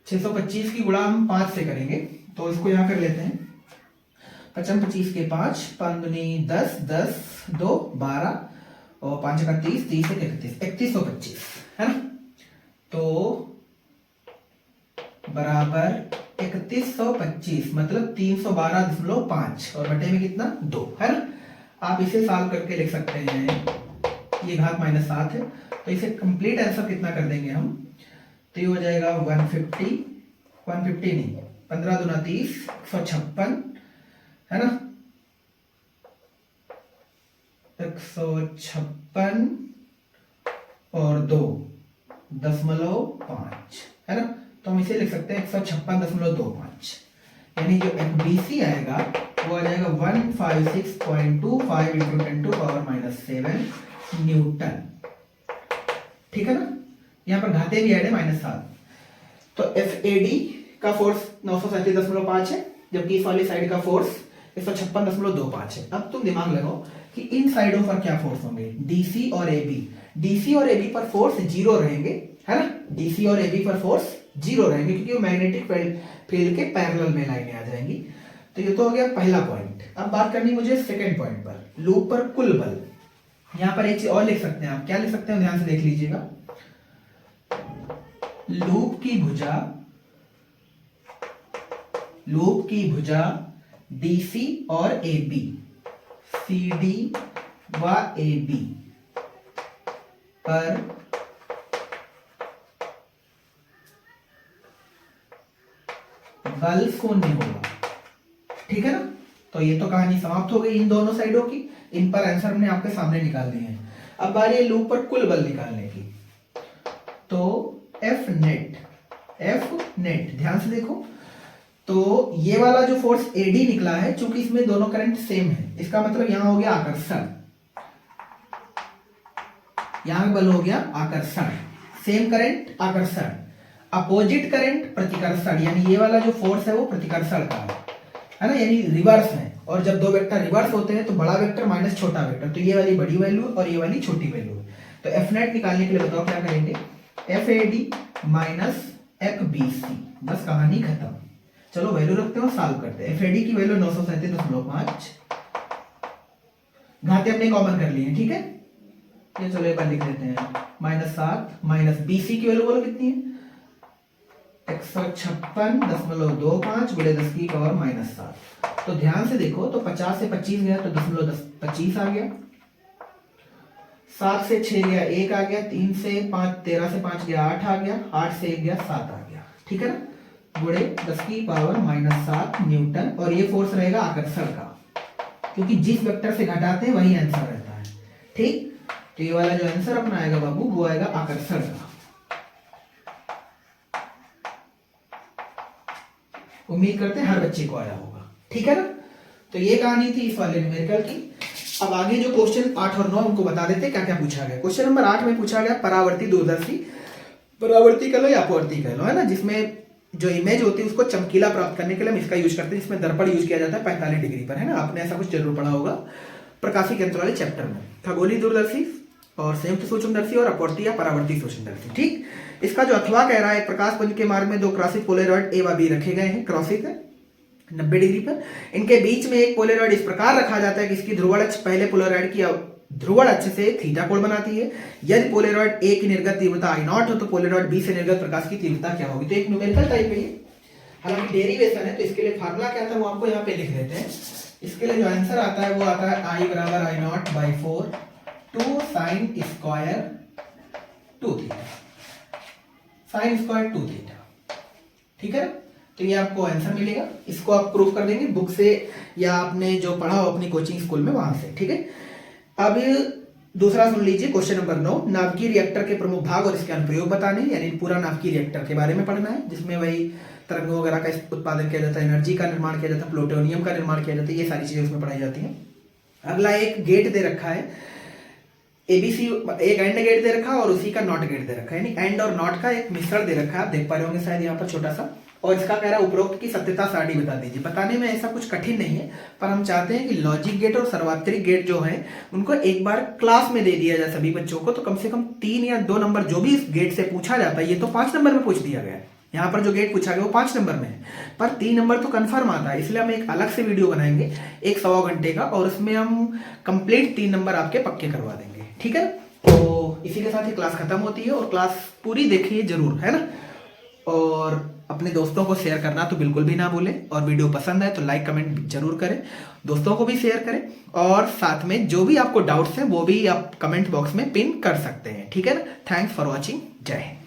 625 की गुणा हम 5 से करेंगे, तो इसको यहाँ कर लेते हैं, 55 25 के 5, 5 दूनी 10, 10 2 12 और 5 का 30, 30 से 31, 3125, है ना। तो बराबर 3125 मतलब 312.5 और बटे में कितना 2, है ना। आप इसे सॉल्व करके लिख सकते हैं, ये घात -7 है, तो इसे कंप्लीट आंसर कितना कर देंगे हम, तो ये हो जाएगा 150 नहीं, 15 दूना 30, 156, है ना, 156 और 2.5, है ना। तो हम इसे लिख सकते हैं 156.25, यानी जो FBC आएगा वो आ जाएगा 156.25 इंटू 10⁻⁷ न्यूटन, ठीक है ना। यहाँ पर घाते भी ऐड है -7, तो FAD का फोर्स 937.5 है, जबकि इस वाली साइड का फोर्स 156.25 है। अब तुम दिमाग लगाओ कि इन साइडों पर क्या फोर्स होंगे, DC और AB। DC और AB पर फोर्स 0 रहेंगे, है ना। DC और AB पर फोर्स 0 रहेंगे, क्योंकि वो मैग्नेटिक फील्ड के पैरेलल में लाइनें आ जाएंगी। तो ये तो हो गया पहला पॉइंट। अब बात करनी मुझे सेकंड पॉइंट पर, लूप पर कुल बल। यहां पर एक चीज और लिख सकते हैं आप, क्या लिख सकते हैं, ध्यान से देख लीजिएगा, लूप की भुजा DC और AB, CD व AB पर बल शून्य होगा, ठीक है ना। तो ये तो कहानी समाप्त हो गई इन दोनों साइडों की, इन पर आंसर हमने आपके सामने निकाल दिए हैं। अब बारी है लूप पर कुल बल निकालने की। तो F नेट ध्यान से देखो, तो ये वाला जो फोर्स एडी निकला है, चूंकि इसमें दोनों करंट सेम है, इसका मतलब यहां हो गया आकर्षण, यहां बल हो गया आकर्षण, सेम करंट आकर्षण, अपोजिट करंट प्रतिकर्षण, यानी ये वाला जो फोर्स है वो प्रतिकर्षण का है ना, यानी रिवर्स है। और जब दो वेक्टर रिवर्स होते हैं तो बड़ा वेक्टर माइनस छोटा वेक्टर, तो ये वाली बड़ी वैल्यू और ये वाली छोटी वैल्यू है। तो एफ नेट निकालने के लिए बताओ क्या करेंगे, F A D minus F B C, बस कहानी खत्म। चलो वैल्यू रखते हो, सॉल्व करते हैं। एफ ए डी की वैल्यू 937.5, घाते अपने कॉमन कर लिए, ठीक है, ये चलो एक बार लिख देते हैं, -7 माइनस बी सी की वैल्यू बोलो कितनी है, 156.25 गुणे 10 की पावर -7। तो ध्यान से देखो, तो 50 से 25 गया तो 10.25 आ गया, 7 से 6 गया 1 आ गया, 3 से 5 13 से 5 गया 8 आ गया, 8 से 1 गया 7 आ गया, ठीक है ना, गुणे 10 की पावर -7 न्यूटन। और ये फोर्स रहेगा आकर्षण का, क्योंकि जिस वेक्टर से घटाते हैं वही आंसर रहता है, ठीक। तो ये वाला जो आंसर अपना आएगा बाबू वो आएगा आकर्षण का। उम्मीद करते हैं हर बच्चे को आया होगा, ठीक है ना। तो ये कहानी थी इस वाले न्यूमेरिकल की। अब आगे जो क्वेश्चन 8 और 9 उनको बता देते हैं क्या क्या पूछा गया। क्वेश्चन नंबर 8 में पूछा गया परावर्ती दूरदर्शी, परावर्ती कह लो या अपवर्ती कह लो, है ना, जिसमें जो इमेज होती है उसको चमकीला प्राप्त करने के लिए हम इसका यूज करते हैं, जिसमें दर्पण यूज किया जाता है 45 डिग्री पर, है ना, आपने ऐसा कुछ जरूर पढ़ा होगा प्रकाशिक यंत्र वाले चैप्टर में। खगोलीय दूरदर्शी और संयुक्त सूक्ष्मदर्शी और अपवर्ती या परावर्ती सूक्ष्मदर्शी, ठीक। इसका जो अथवा कह रहा है, प्रकाश पुंज के मार्ग में दो क्रॉसिक पोलरॉइड ए व बी रखे गए हैं, क्रॉसिक है 90 डिग्री पर, इनके बीच में एक पोलरॉइड इस प्रकार रखा जाता है कि इसकी ध्रुवण अक्ष पहले पोलरॉइड की ध्रुवण अक्ष से थीटा कोण बनाती है। यदि पोलरॉइड ए की निर्गत तीव्रता I0 हो तो पोलरॉइड बी से निर्गत प्रकाश की तीव्रता क्या होगी। तो एक न्यूमेरिकल टाइप है ये, हालांकि डेरिवेशन है, तो इसके लिए फार्मूला क्या था वो आपको यहाँ पे लिख देते हैं। इसके लिए जो आंसर आता है वो आता है I बराबर I0/4 2 sin square 2 theta, sin square 2 theta, ठीक है। तो ये आपको आंसर मिलेगा, इसको आप प्रूफ कर देंगे बुक से या आपने जो पढ़ा हो अपनी कोचिंग स्कूल में वहां से, ठीक है। अब दूसरा सुन लीजिए, क्वेश्चन नंबर 9, नाभिकीय रिएक्टर के प्रमुख भाग और इसके अनुप्रयोग बताने, यानी पूरा नाभिकीय रिएक्टर के बारे में पढ़ना है, जिसमें वही तरंगों वगैरह का उत्पादन किया जाता है, एनर्जी का निर्माण किया जाता है, प्लूटोनियम का निर्माण किया जाता है, ये सारी चीजें उसमें पढ़ाई जाती हैं। अगला एक गेट दे रखा है एबीसी, एक एंड गेट दे रखा है और उसी का नॉट गेट दे रखा है, यानी एंड और नॉट का एक मिश्रण दे रखा है, आप देख पा रहे होंगे शायद यहाँ पर छोटा सा। और इसका कह रहा है उपरोक्त की सत्यता सारणी बता दीजिए। बताने में ऐसा कुछ कठिन नहीं है, पर हम चाहते हैं कि लॉजिक गेट और सर्वात्रिक गेट जो है उनको एक बार क्लास में दे दिया जाए सभी बच्चों को, तो कम से कम 3 या 2 नंबर जो भी इस गेट से पूछा जाता है, ये तो 5 नंबर में पूछ दिया गया है, यहाँ पर जो गेट पूछा गया वो 5 नंबर में है, पर 3 नंबर तो कंफर्म आता है, इसलिए हम एक अलग से वीडियो बनाएंगे 1-1.25 घंटे का, और उसमें हम कंप्लीट 3 नंबर आपके पक्के करवा देंगे, ठीक है। तो इसी के साथ ही क्लास खत्म होती है, और क्लास पूरी देखिए जरूर, है ना, और अपने दोस्तों को शेयर करना तो बिल्कुल भी ना भूलें, और वीडियो पसंद आए तो लाइक कमेंट जरूर करें, दोस्तों को भी शेयर करें, और साथ में जो भी आपको डाउट्स हैं वो भी आप कमेंट बॉक्स में पिन कर सकते हैं, ठीक है ना। थैंक्स फॉर वॉचिंग, जय हिंद।